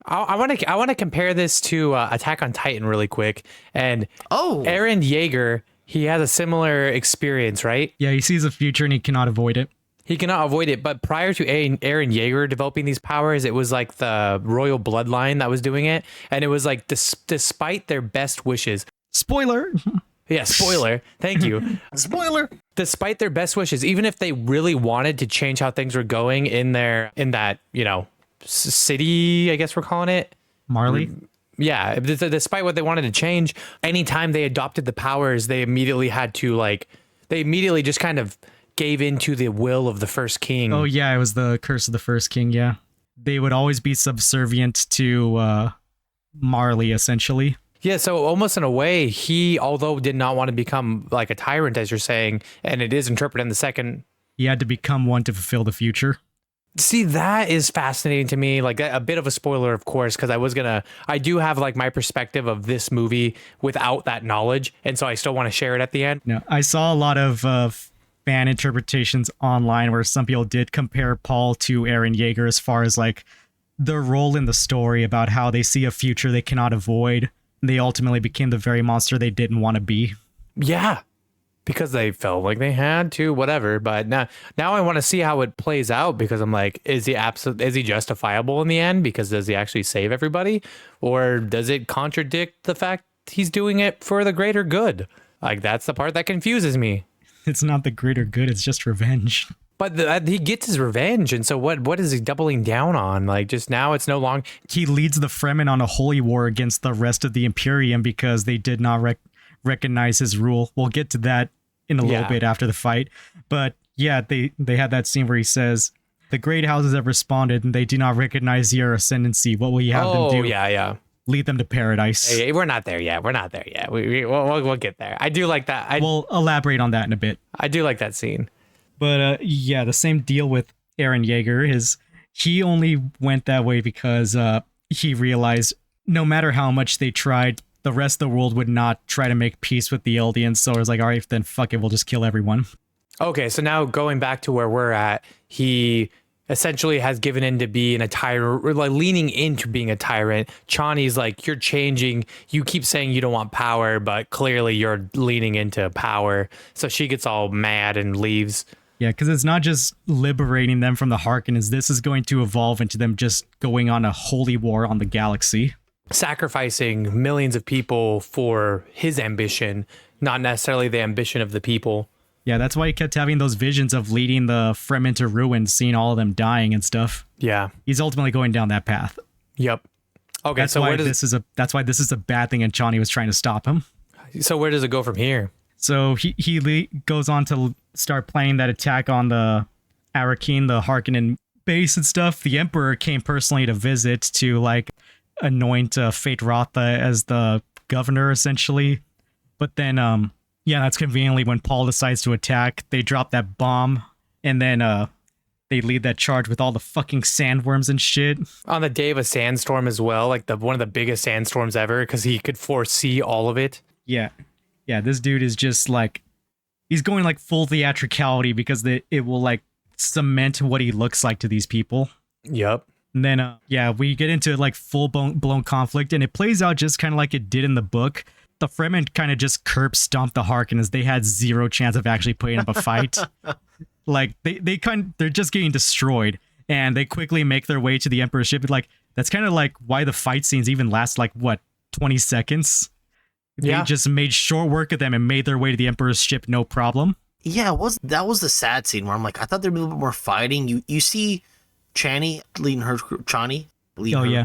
I want to compare this to Attack on Titan really quick. And Eren Yeager, he has a similar experience, right? Yeah, he sees a future and he cannot avoid it. He cannot avoid it. But prior to Eren Yeager developing these powers, it was like the royal bloodline that was doing it, and it was like despite their best wishes. Spoiler. Yeah, spoiler. Thank you. Spoiler. Despite their best wishes, even if they really wanted to change how things were going in that, city, I guess we're calling it. Marley? Yeah, despite what they wanted to change, anytime they adopted the powers, they immediately had to they immediately just kind of gave into the will of the first king. Oh yeah, it was the curse of the first king, yeah. They would always be subservient to Marley, essentially. Yeah, so almost in a way, he, although did not want to become like a tyrant, as you're saying, and it is interpreted in the second. He had to become one to fulfill the future. See, that is fascinating to me. Like a bit of a spoiler, of course, because I do have like my perspective of this movie without that knowledge. And so I still want to share it at the end. No, I saw a lot of fan interpretations online where some people did compare Paul to Eren Yeager as far as like their role in the story about how they see a future they cannot avoid. They ultimately became the very monster they didn't want to be. Yeah, because they felt like they had to, whatever. But now I want to see how it plays out, because I'm like, is he justifiable in the end? Because does he actually save everybody, or does it contradict the fact he's doing it for the greater good? Like, that's the part that confuses me. It's not the greater good, it's just revenge. But he gets his revenge, and so what is he doubling down on? Like, just now it's no longer... He leads the Fremen on a holy war against the rest of the Imperium because they did not recognize his rule. We'll get to that in a little bit after the fight. But yeah, they had that scene where he says, the great houses have responded and they do not recognize your ascendancy. What will you have them do? Oh, yeah. Lead them to paradise. Hey, we're not there yet. We'll get there. I do like that. We'll elaborate on that in a bit. I do like that scene. But yeah, the same deal with Eren Yeager is he only went that way because he realized no matter how much they tried, the rest of the world would not try to make peace with the Eldians. So it was like, all right, then fuck it, we'll just kill everyone. Okay, so now going back to where we're at, he essentially has given in to being a tyrant, or like leaning into being a tyrant. Chani's like, you're changing. You keep saying you don't want power, but clearly you're leaning into power. So she gets all mad and leaves. Yeah, because it's not just liberating them from the Harkonnens. This is going to evolve into them just going on a holy war on the galaxy. Sacrificing millions of people for his ambition, not necessarily the ambition of the people. Yeah, that's why he kept having those visions of leading the Fremen to ruin, seeing all of them dying and stuff. Yeah. He's ultimately going down that path. Yep. Okay, that's why this is a bad thing, and Chani was trying to stop him. So where does it go from here? So he goes on to start planning that attack on the Arrakeen, the Harkonnen base and stuff. The Emperor came personally to visit to like anoint Fate Rotha as the governor, essentially. But then, yeah, that's conveniently when Paul decides to attack. They drop that bomb, and then they lead that charge with all the fucking sandworms and shit. On the day of a sandstorm as well, like one of the biggest sandstorms ever, because he could foresee all of it. Yeah. Yeah, this dude is just like, he's going like full theatricality because it will like cement what he looks like to these people. Yep. And then, yeah, we get into like full blown conflict, and it plays out just kind of like it did in the book. The Fremen kind of just curb stomped the Harkonnens. They had zero chance of actually putting up a fight. Like they're just getting destroyed, and they quickly make their way to the Emperor's ship. Like, that's kind of like why the fight scenes even last like what, 20 seconds. They just made short work of them and made their way to the Emperor's ship, no problem. Yeah, that was the sad scene where I'm like, I thought there'd be a little bit more fighting. You see Chani leading her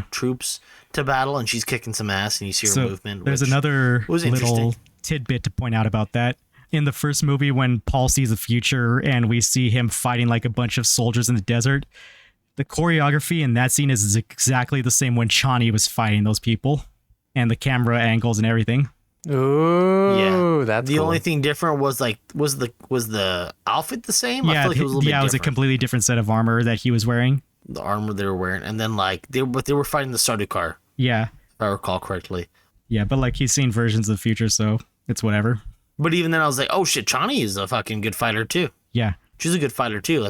troops to battle, and she's kicking some ass, and you see her movement. There's another little tidbit to point out about that. In the first movie, when Paul sees the future and we see him fighting like a bunch of soldiers in the desert, the choreography in that scene is exactly the same when Chani was fighting those people, and the camera angles and everything. Ooh, yeah. That's the cool. only thing different was like was the outfit the same? Yeah, I feel like it was a little bit different. It was a completely different set of armor that he was wearing. The armor they were wearing, and then like they were fighting the Sardaukar. Yeah, if I recall correctly. Yeah, but like he's seen versions of the future, so it's whatever. But even then, I was like, oh shit, Chani is a fucking good fighter too. Yeah, She's a good fighter too.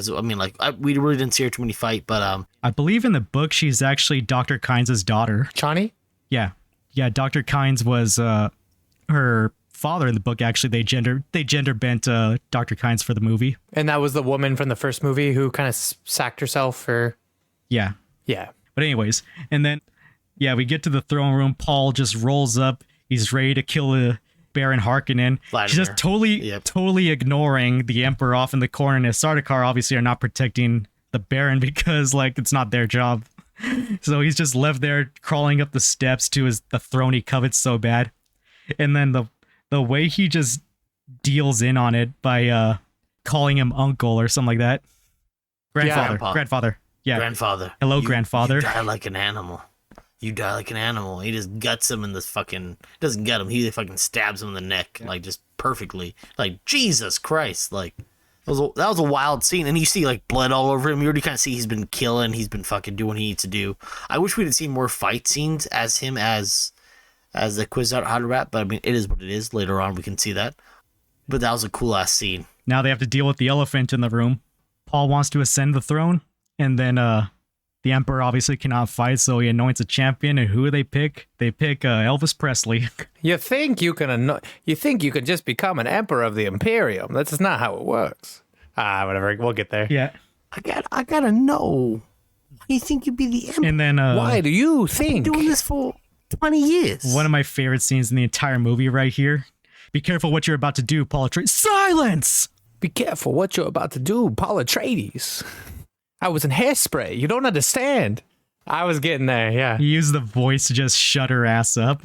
We really didn't see her too many fight, but I believe in the book she's actually Dr. Kynes' daughter. Chani? Yeah. Dr. Kynes was her father in the book. Actually, they gender bent Dr. Kynes for the movie. And that was the woman from the first movie who kind of sacked herself for. Yeah. Yeah. But anyways, and then we get to the throne room. Paul just rolls up. He's ready to kill Baron Harkonnen. She's just totally ignoring the Emperor off in the corner, and his Sardaukar obviously are not protecting the Baron because it's not their job. So he's just left there crawling up the steps to the throne he covets so bad. And then the way he just deals in on it by calling him uncle or something like that. Grandfather. Yeah. grandfather. Hello, grandfather. You die like an animal. He just guts him in this fucking... Doesn't gut him. He fucking stabs him in the neck, just perfectly. Jesus Christ. That was a wild scene. And you see, blood all over him. You already kind of see he's been killing. He's been fucking doing what he needs to do. I wish we'd have seen more fight scenes as him as the Kwisatz Haderach. But, it is what it is. Later on, we can see that. But that was a cool-ass scene. Now they have to deal with the elephant in the room. Paul wants to ascend the throne. And then, the Emperor obviously cannot fight, so he anoints a champion. And who do they pick? They pick Elvis Presley. You think you can just become an emperor of the Imperium? That's not how it works. Whatever. We'll get there. Yeah. I gotta know. Why do you think you'd be the emperor? And then why do you think? I've been doing this for 20 years. One of my favorite scenes in the entire movie right here. Be careful what you're about to do, Paul Atreides. Silence! Be careful what you're about to do, Paul Atreides. I was in Hairspray. You don't understand. I was getting there, yeah. He used the voice to just shut her ass up.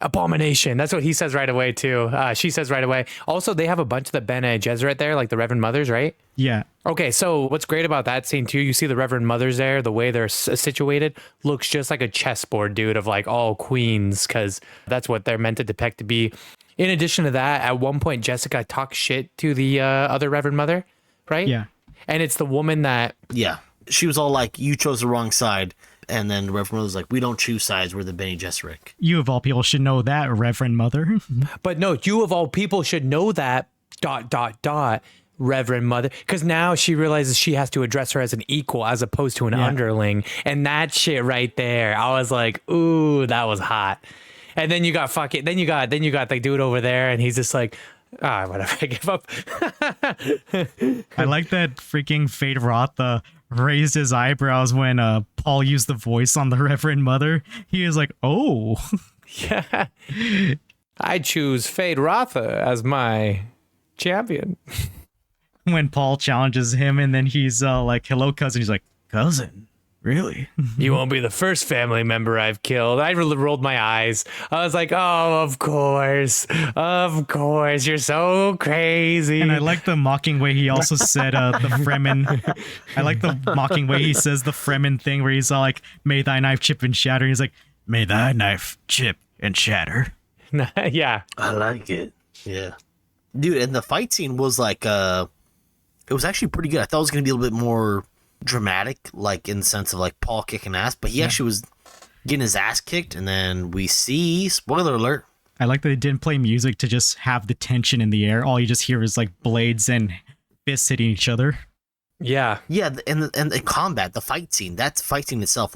Abomination. That's what he says right away, too. She says right away. Also, they have a bunch of the Bene Gesserit there, like the Reverend Mothers, right? Yeah. Okay, so what's great about that scene, too, you see the Reverend Mothers there, the way they're situated, looks just like a chessboard, dude, of all queens, because that's what they're meant to depict to be. In addition to that, at one point, Jessica talks shit to the other Reverend Mother, right? Yeah. And it's the woman that... Yeah. She was all like, you chose the wrong side. And then Reverend Mother was like, we don't choose sides. We're the Bene Gesserit. You of all people should know that, Reverend Mother. But no, you of all people should know that, ... Reverend Mother. Because now she realizes she has to address her as an equal as opposed to an underling. And that shit right there, I was like, ooh, that was hot. And then you got then you got the dude over there, and he's just like... whatever, I give up. I like that freaking Fade Rotha raised his eyebrows when Paul used the voice on the Reverend Mother. He is like, oh. Yeah. I choose Fade Rotha as my champion. When Paul challenges him, and then he's like, hello, cousin. He's like, cousin? Really? You won't be the first family member I've killed. I rolled my eyes. I was like, oh, of course. Of course. You're so crazy. And I like the mocking way he also said the Fremen. I like the mocking way he says the Fremen thing where he's all like, may thy knife chip and shatter. He's like, may thy knife chip and shatter. Yeah. I like it. Yeah. Dude, and the fight scene was like, it was actually pretty good. I thought it was going to be a little bit more dramatic, in the sense of Paul kicking ass, but he actually was getting his ass kicked, and then we see, spoiler alert. I like that they didn't play music to just have the tension in the air. All you just hear is blades and fists hitting each other. Yeah. Yeah, and the combat, the fight scene, that fight scene itself,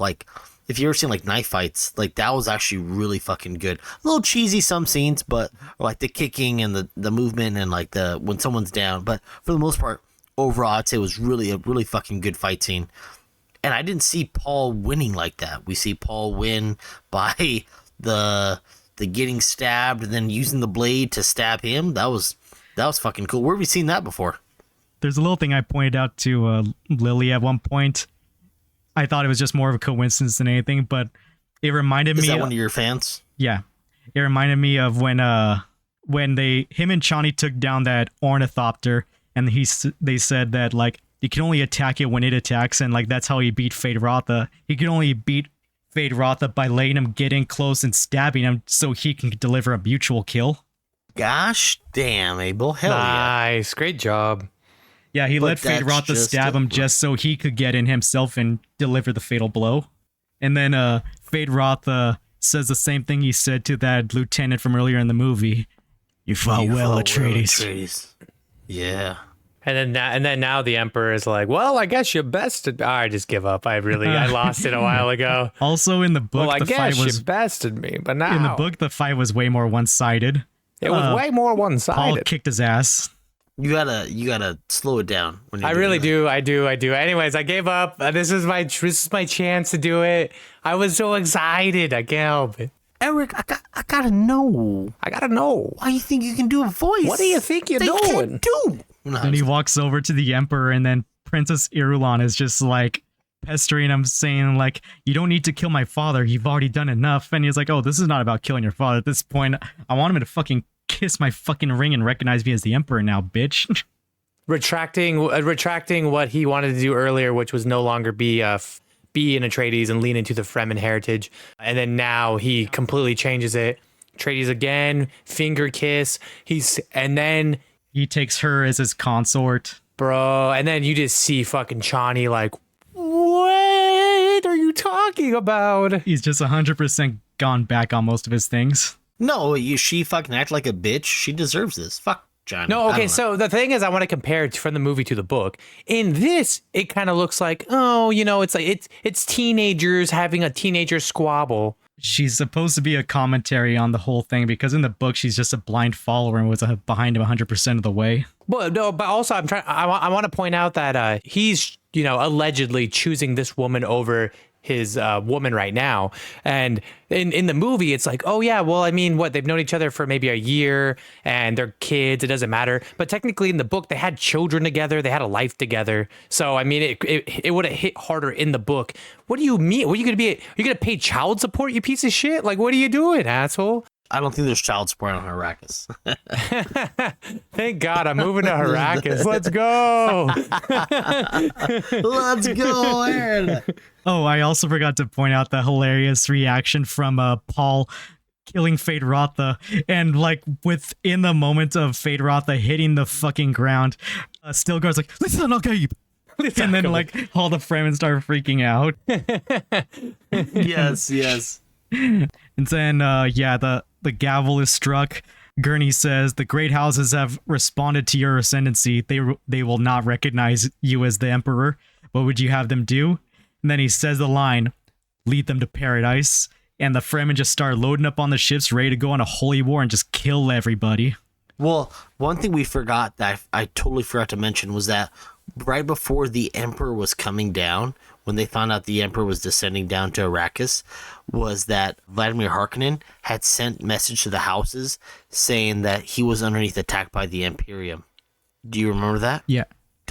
if you ever seen knife fights, that was actually really fucking good. A little cheesy some scenes, but the kicking and the movement and the when someone's down, but for the most part, overall, I'd say it was really a really fucking good fight scene. And I didn't see Paul winning like that. We see Paul win by the getting stabbed and then using the blade to stab him. That was fucking cool. Where have we seen that before? There's a little thing I pointed out to Lily at one point. I thought it was just more of a coincidence than anything, but it reminded me... Is that one of your fans? Yeah. It reminded me of when him and Chani took down that ornithopter, and they said that you can only attack it when it attacks, and that's how he beat Fade Rotha. He can only beat Fade Rotha by letting him get in close and stabbing him so he can deliver a mutual kill. Gosh damn, Abel. Hell nice. Great job. Yeah, he let Fade Rotha stab him just so he could get in himself and deliver the fatal blow. And then Fade Rotha says the same thing he said to that lieutenant from earlier in the movie. You fought well, Atreides. Yeah. And then now the Emperor is like, well, I guess you bested. I just give up. I lost it a while ago. Also in the book, Well, I the guess fight was you bested me, but now in the book the fight was way more one-sided. it was way more Paul one-sided. kicked his ass. You gotta slow it down. When I really do. I do. Anyways, I gave up. This is my chance to do it. I was so excited. I can't help it. Eric, I gotta know. I gotta know. Why you think you can do a voice? What do you think you're that you doing? can't do? No, And he walks over to the Emperor, and then Princess Irulan is just like pestering him, saying like, "You don't need to kill my father. You've already done enough." And he's like, "Oh, this is not about killing your father. At this point, I want him to fucking kiss my fucking ring and recognize me as the Emperor now, bitch." Retracting what he wanted to do earlier, which was no longer be an Atreides and lean into the Fremen heritage. And then now he completely changes it. Atreides again, finger kiss. And then He takes her as his consort. bro, and then you just see fucking Chani like, what are you talking about? He's just 100% gone back on most of his things. No, she fucking act like a bitch. She deserves this. Fuck Johnny. No, I okay, don't know. so the thing is, I want to compare it from the movie to the book. In this, it kind of looks like, oh, it's like it's teenagers having a teenager squabble. She's supposed to be a commentary on the whole thing because in the book she's just a blind follower and was behind him 100% of the way. But no, but also I want to point out that he's allegedly choosing this woman over his woman right now, and in the movie it's like, oh yeah, well, I mean, what, they've known each other for maybe a year and they're kids, it doesn't matter. But technically in the book they had children together, they had a life together, so I mean it would have hit harder in the book. What do you mean? What are you gonna pay child support, you piece of shit? Like, what are you doing, asshole? I don't think there's child support on Arrakis. Thank God I'm moving to Arrakis. Let's go. Let's go, Aaron. Oh, I also forgot to point out the hilarious reaction from Paul killing Fade Rotha, and like within the moment of Fade Rotha hitting the fucking ground, Stilgar's like, "Listen, okay." And then like all the Fremen start freaking out. Yes. And then the gavel is struck. Gurney says, "The great houses have responded to your ascendancy. They will not recognize you as the emperor. What would you have them do?" And then he says the line, "Lead them to paradise." And the Fremen just start loading up on the ships, ready to go on a holy war and just kill everybody. Well, one thing we forgot that I totally forgot to mention was that right before the Emperor was coming down, when they found out the Emperor was descending down to Arrakis, was that Vladimir Harkonnen had sent message to the houses saying that he was underneath attack by the Imperium. Do you remember that? Yeah.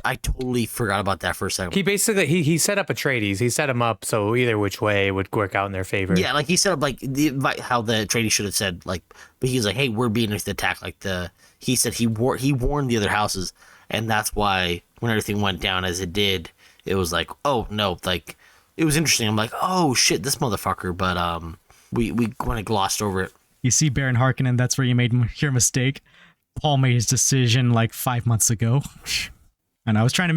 I totally forgot about that for a second. He basically he set up Atreides. He set him up so either which way it would work out in their favor. Yeah, like he set up like how the Atreides should have said, like, but he was like, "Hey, we're being underneath attack." Like he said he warned the other houses, and that's why when everything went down as it did, it was like, oh no, like it was interesting. I'm like, oh shit, this motherfucker. But we kind of glossed over it. You see, Baron Harkonnen, that's where you made your mistake. Paul made his decision like 5 months ago. And I was trying to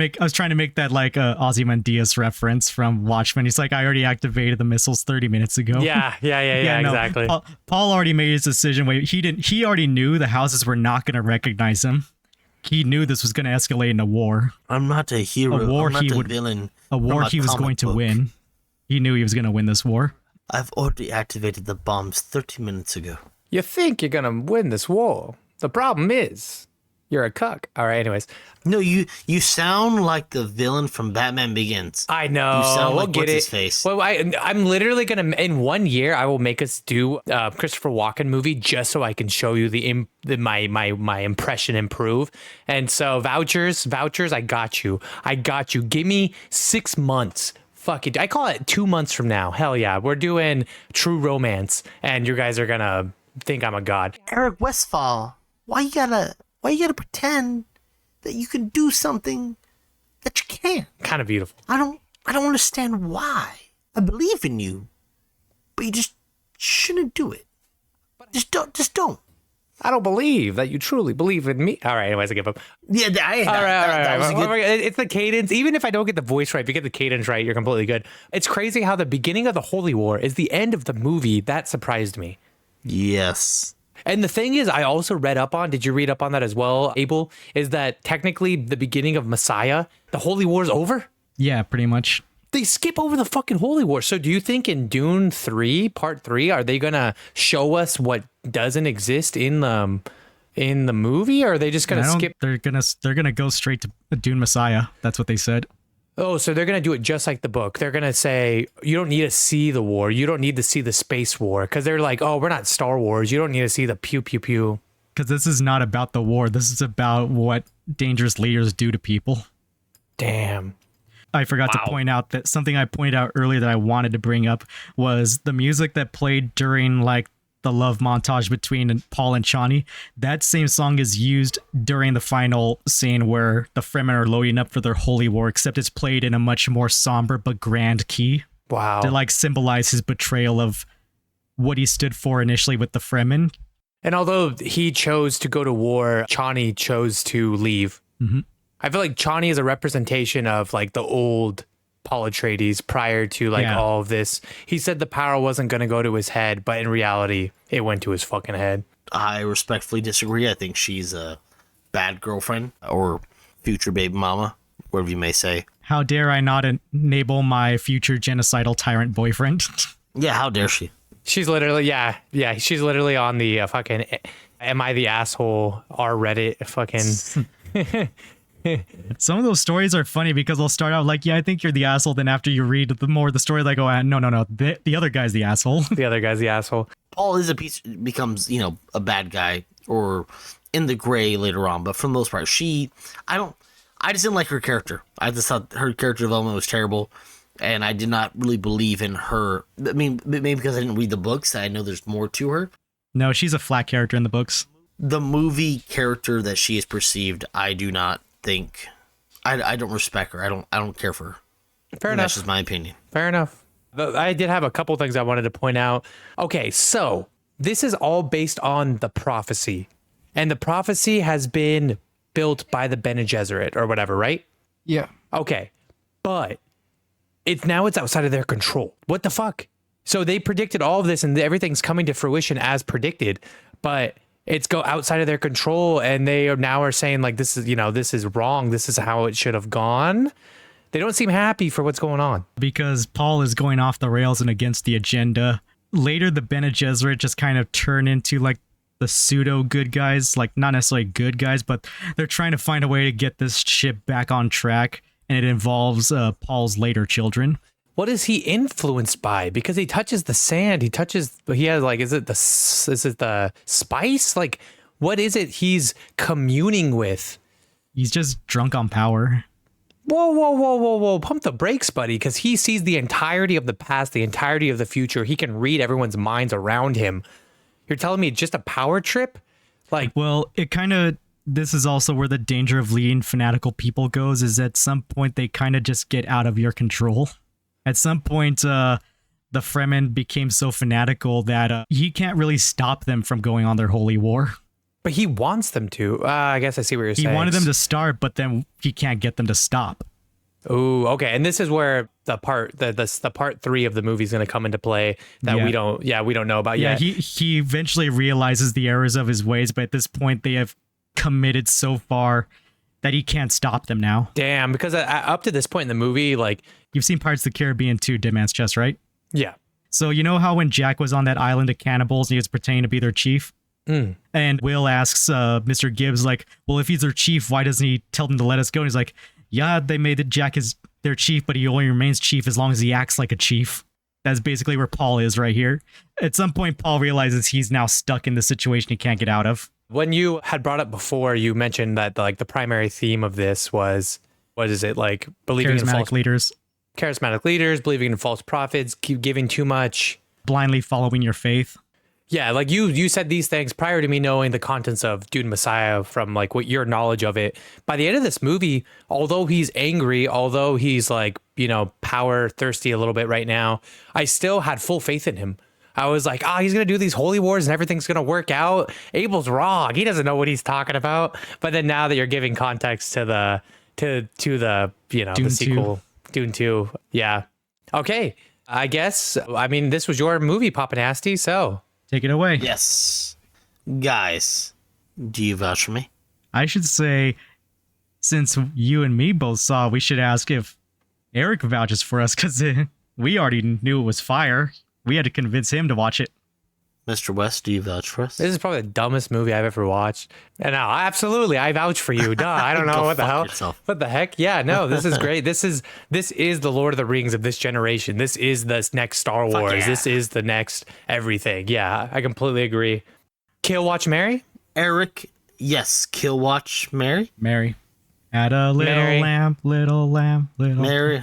make that like Ozymandias reference from Watchmen. He's like, I already activated the missiles 30 minutes ago. Yeah, No, exactly. Paul already made his decision. Wait, he already knew the houses were not going to recognize him. He knew this was going to escalate in a war. I'm not a hero. A war I'm not he a would villain. A war from he was comic going to book. win. He knew he was going to win this war. I've already activated the bombs 30 minutes ago. You think you're gonna win this war? The problem is you're a cuck. All right. Anyways, No, you sound like the villain from Batman Begins. I know. You sound we'll like get what's it. his face. Well, I'm literally gonna in 1 year I will make us do a Christopher Walken movie just so I can show you my impression improve. And so vouchers, I got you. Give me 6 months. Fuck it. I call it 2 months from now. Hell yeah, we're doing True Romance, and you guys are gonna think I'm a god. Eric Westphal, why you gotta pretend that you can do something that you can't? Kind of beautiful. I don't understand why. I believe in you, but you just shouldn't do it. Just don't. I don't believe that you truly believe in me. All right, anyways, I give up. Yeah, All right. that was a good. It's the cadence. Even if I don't get the voice right, if you get the cadence right, you're completely good. It's crazy how the beginning of the Holy War is the end of the movie. That surprised me. Yes. And the thing is, I also read up on, did you read up on that as well, Abel? Is that technically the beginning of Messiah, the Holy War is over? Yeah, pretty much. They skip over the fucking Holy War. So do you think in Dune 3, Part 3, are they going to show us what doesn't exist in the movie? Or are they just going to skip? They're gonna go straight to Dune Messiah. That's what they said. Oh, so they're going to do it just like the book. They're going to say, you don't need to see the war. You don't need to see the space war. Because they're like, oh, we're not Star Wars. You don't need to see the pew, pew, pew. Because this is not about the war. This is about what dangerous leaders do to people. Damn. I forgot to point out that something I pointed out earlier that I wanted to bring up was the music that played during like the love montage between Paul and Chani. That same song is used during the final scene where the Fremen are loading up for their holy war, except it's played in a much more somber but grand key. Wow. To like symbolize his betrayal of what he stood for initially with the Fremen. And although he chose to go to war, Chani chose to leave. Mm-hmm. I feel like Chani is a representation of like the old Paul Atreides prior to like all of this. He said the power wasn't going to go to his head, but in reality, it went to his fucking head. I respectfully disagree. I think she's a bad girlfriend or future baby mama, whatever you may say. How dare I not enable my future genocidal tyrant boyfriend? Yeah, how dare she? She's literally, she's literally on the fucking Am I the Asshole R Reddit fucking... Some of those stories are funny because they'll start out like, yeah, I think you're the asshole. Then after you read the story, they go, no, the other guy's the asshole. The other guy's the asshole. Paul is becomes, a bad guy or in the gray later on. But for the most part, I just didn't like her character. I just thought her character development was terrible. And I did not really believe in her. I mean, maybe because I didn't read the books. I know there's more to her. No, she's a flat character in the books. The movie character that she is perceived, I do not think. I don't respect her. I don't care for her. Fair enough. That's just my opinion. Fair enough. But I did have a couple things I wanted to point out. Okay, so this is all based on the prophecy. And the prophecy has been built by the Bene Gesserit or whatever, right? Yeah. Okay. But it's outside of their control. What the fuck? So they predicted all of this and everything's coming to fruition as predicted, but it's go outside of their control and they are now saying like, this is wrong. This is how it should have gone. They don't seem happy for what's going on. Because Paul is going off the rails and against the agenda. Later, the Bene Gesserit just kind of turn into like the pseudo good guys, like not necessarily good guys, but they're trying to find a way to get this ship back on track. And it involves Paul's later children. What is he influenced by? Because he touches the sand. He has like, is it the spice? Like, what is it he's communing with? He's just drunk on power. Whoa. Pump the brakes, buddy. Because he sees the entirety of the past, the entirety of the future. He can read everyone's minds around him. You're telling me just a power trip? Like, well, this is also where the danger of leading fanatical people goes, is at some point they kind of just get out of your control. At some point, the Fremen became so fanatical that he can't really stop them from going on their holy war. But he wants them to. I guess I see what you're saying. He wanted them to start, but then he can't get them to stop. Ooh, okay. And this is where the part 3 of the movie is going to come into play that we don't know about yet. Yeah, he eventually realizes the errors of his ways, but at this point they have committed so far that he can't stop them now. Damn, because up to this point in the movie, like... You've seen Pirates of the Caribbean 2, Dead Man's Chest, right? Yeah. So you know how when Jack was on that island of cannibals and he was pretending to be their chief? Mm. And Will asks Mr. Gibbs, like, well, if he's their chief, why doesn't he tell them to let us go? And he's like, yeah, they made it Jack is their chief, but he only remains chief as long as he acts like a chief. That's basically where Paul is right here. At some point, Paul realizes he's now stuck in the situation he can't get out of. When you had brought up before, you mentioned that like the primary theme of this was, what is it, like believing in false leaders. Charismatic leaders, believing in false prophets, keep giving too much. Blindly following your faith. Yeah, like you said these things prior to me knowing the contents of Dune Messiah from like what your knowledge of it. By the end of this movie, although he's angry, although he's like, power thirsty a little bit right now, I still had full faith in him. I was like, he's going to do these holy wars and everything's going to work out. Abel's wrong. He doesn't know what he's talking about. But then now that you're giving context to the Dune the sequel, 2. Dune 2. Yeah. Okay. I guess, this was your movie, PapaNasty, so... Take it away. Yes. Guys, do you vouch for me? I should say, since you and me both saw, we should ask if Eric vouches for us, because we already knew it was fire. We had to convince him to watch it. Mr. West, do you vouch for us? This is probably the dumbest movie I've ever watched. And no, absolutely, I vouch for you. Duh, I don't know Go what the fuck hell. yourself. What the heck? Yeah, no, this is great. This is the Lord of the Rings of this generation. This is the next Star Wars. yeah. This is the next everything. Yeah, I completely agree. Kill, Watch, Marry? Eric, yes. Kill, watch, marry? Mary. Add a little Mary. lamb, little lamb, little... Marry.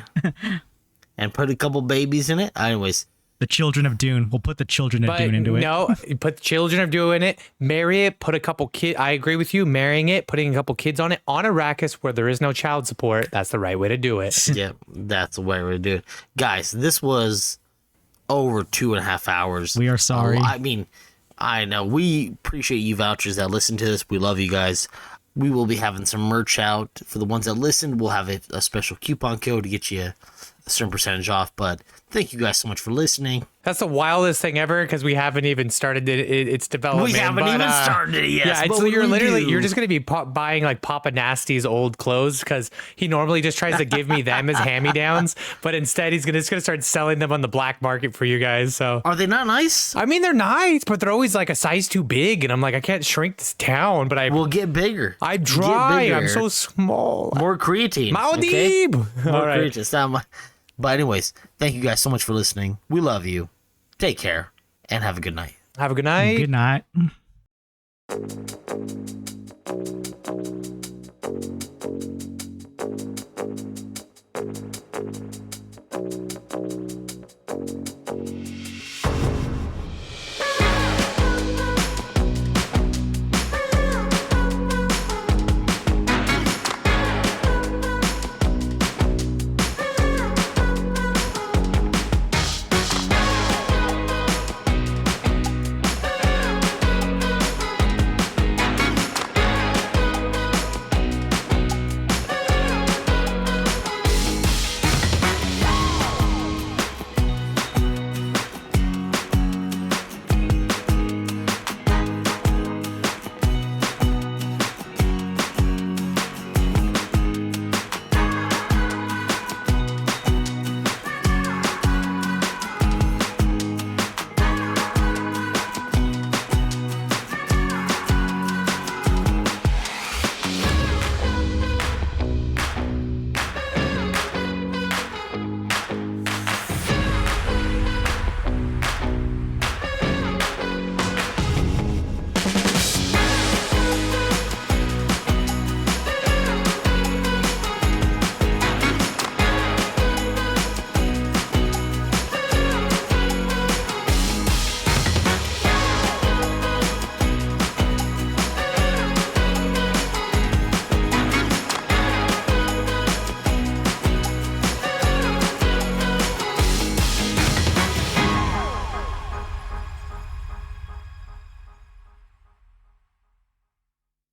And put a couple babies in it. Anyways, The Children of Dune. We'll put the Children of But Dune into it. no, you put the children of doing it, marry it, put a couple kids. I agree with you. Marrying it, putting a couple kids on it on Arrakis where there is no child support. That's the right way to do it. yeah, that's the way we're doing it. Guys, this was over 2.5 hours. We are sorry. I mean, I know. We appreciate you vouchers that listen to this. We love you guys. We will be having some merch out. For the ones that listened, we'll have a special coupon code to get you a certain percentage off. But thank you guys so much for listening. That's the wildest thing ever because we haven't even started its development. We haven't even started it yet. Yeah, so you're just gonna be buying like PapaNasty's old clothes because he normally just tries to give me them as hand-me-downs, but instead he's gonna start selling them on the black market for you guys. So Are they not nice? I mean, they're nice, but they're always like a size too big, and I'm like, I can't shrink this down. But We'll get bigger. I'm Get dry. bigger. I'm so small. More creatine. Maldive. More All right. creatine. It's not my... But anyways, thank you guys so much for listening. We love you. Take care and have a good night. Have a good night. Good night.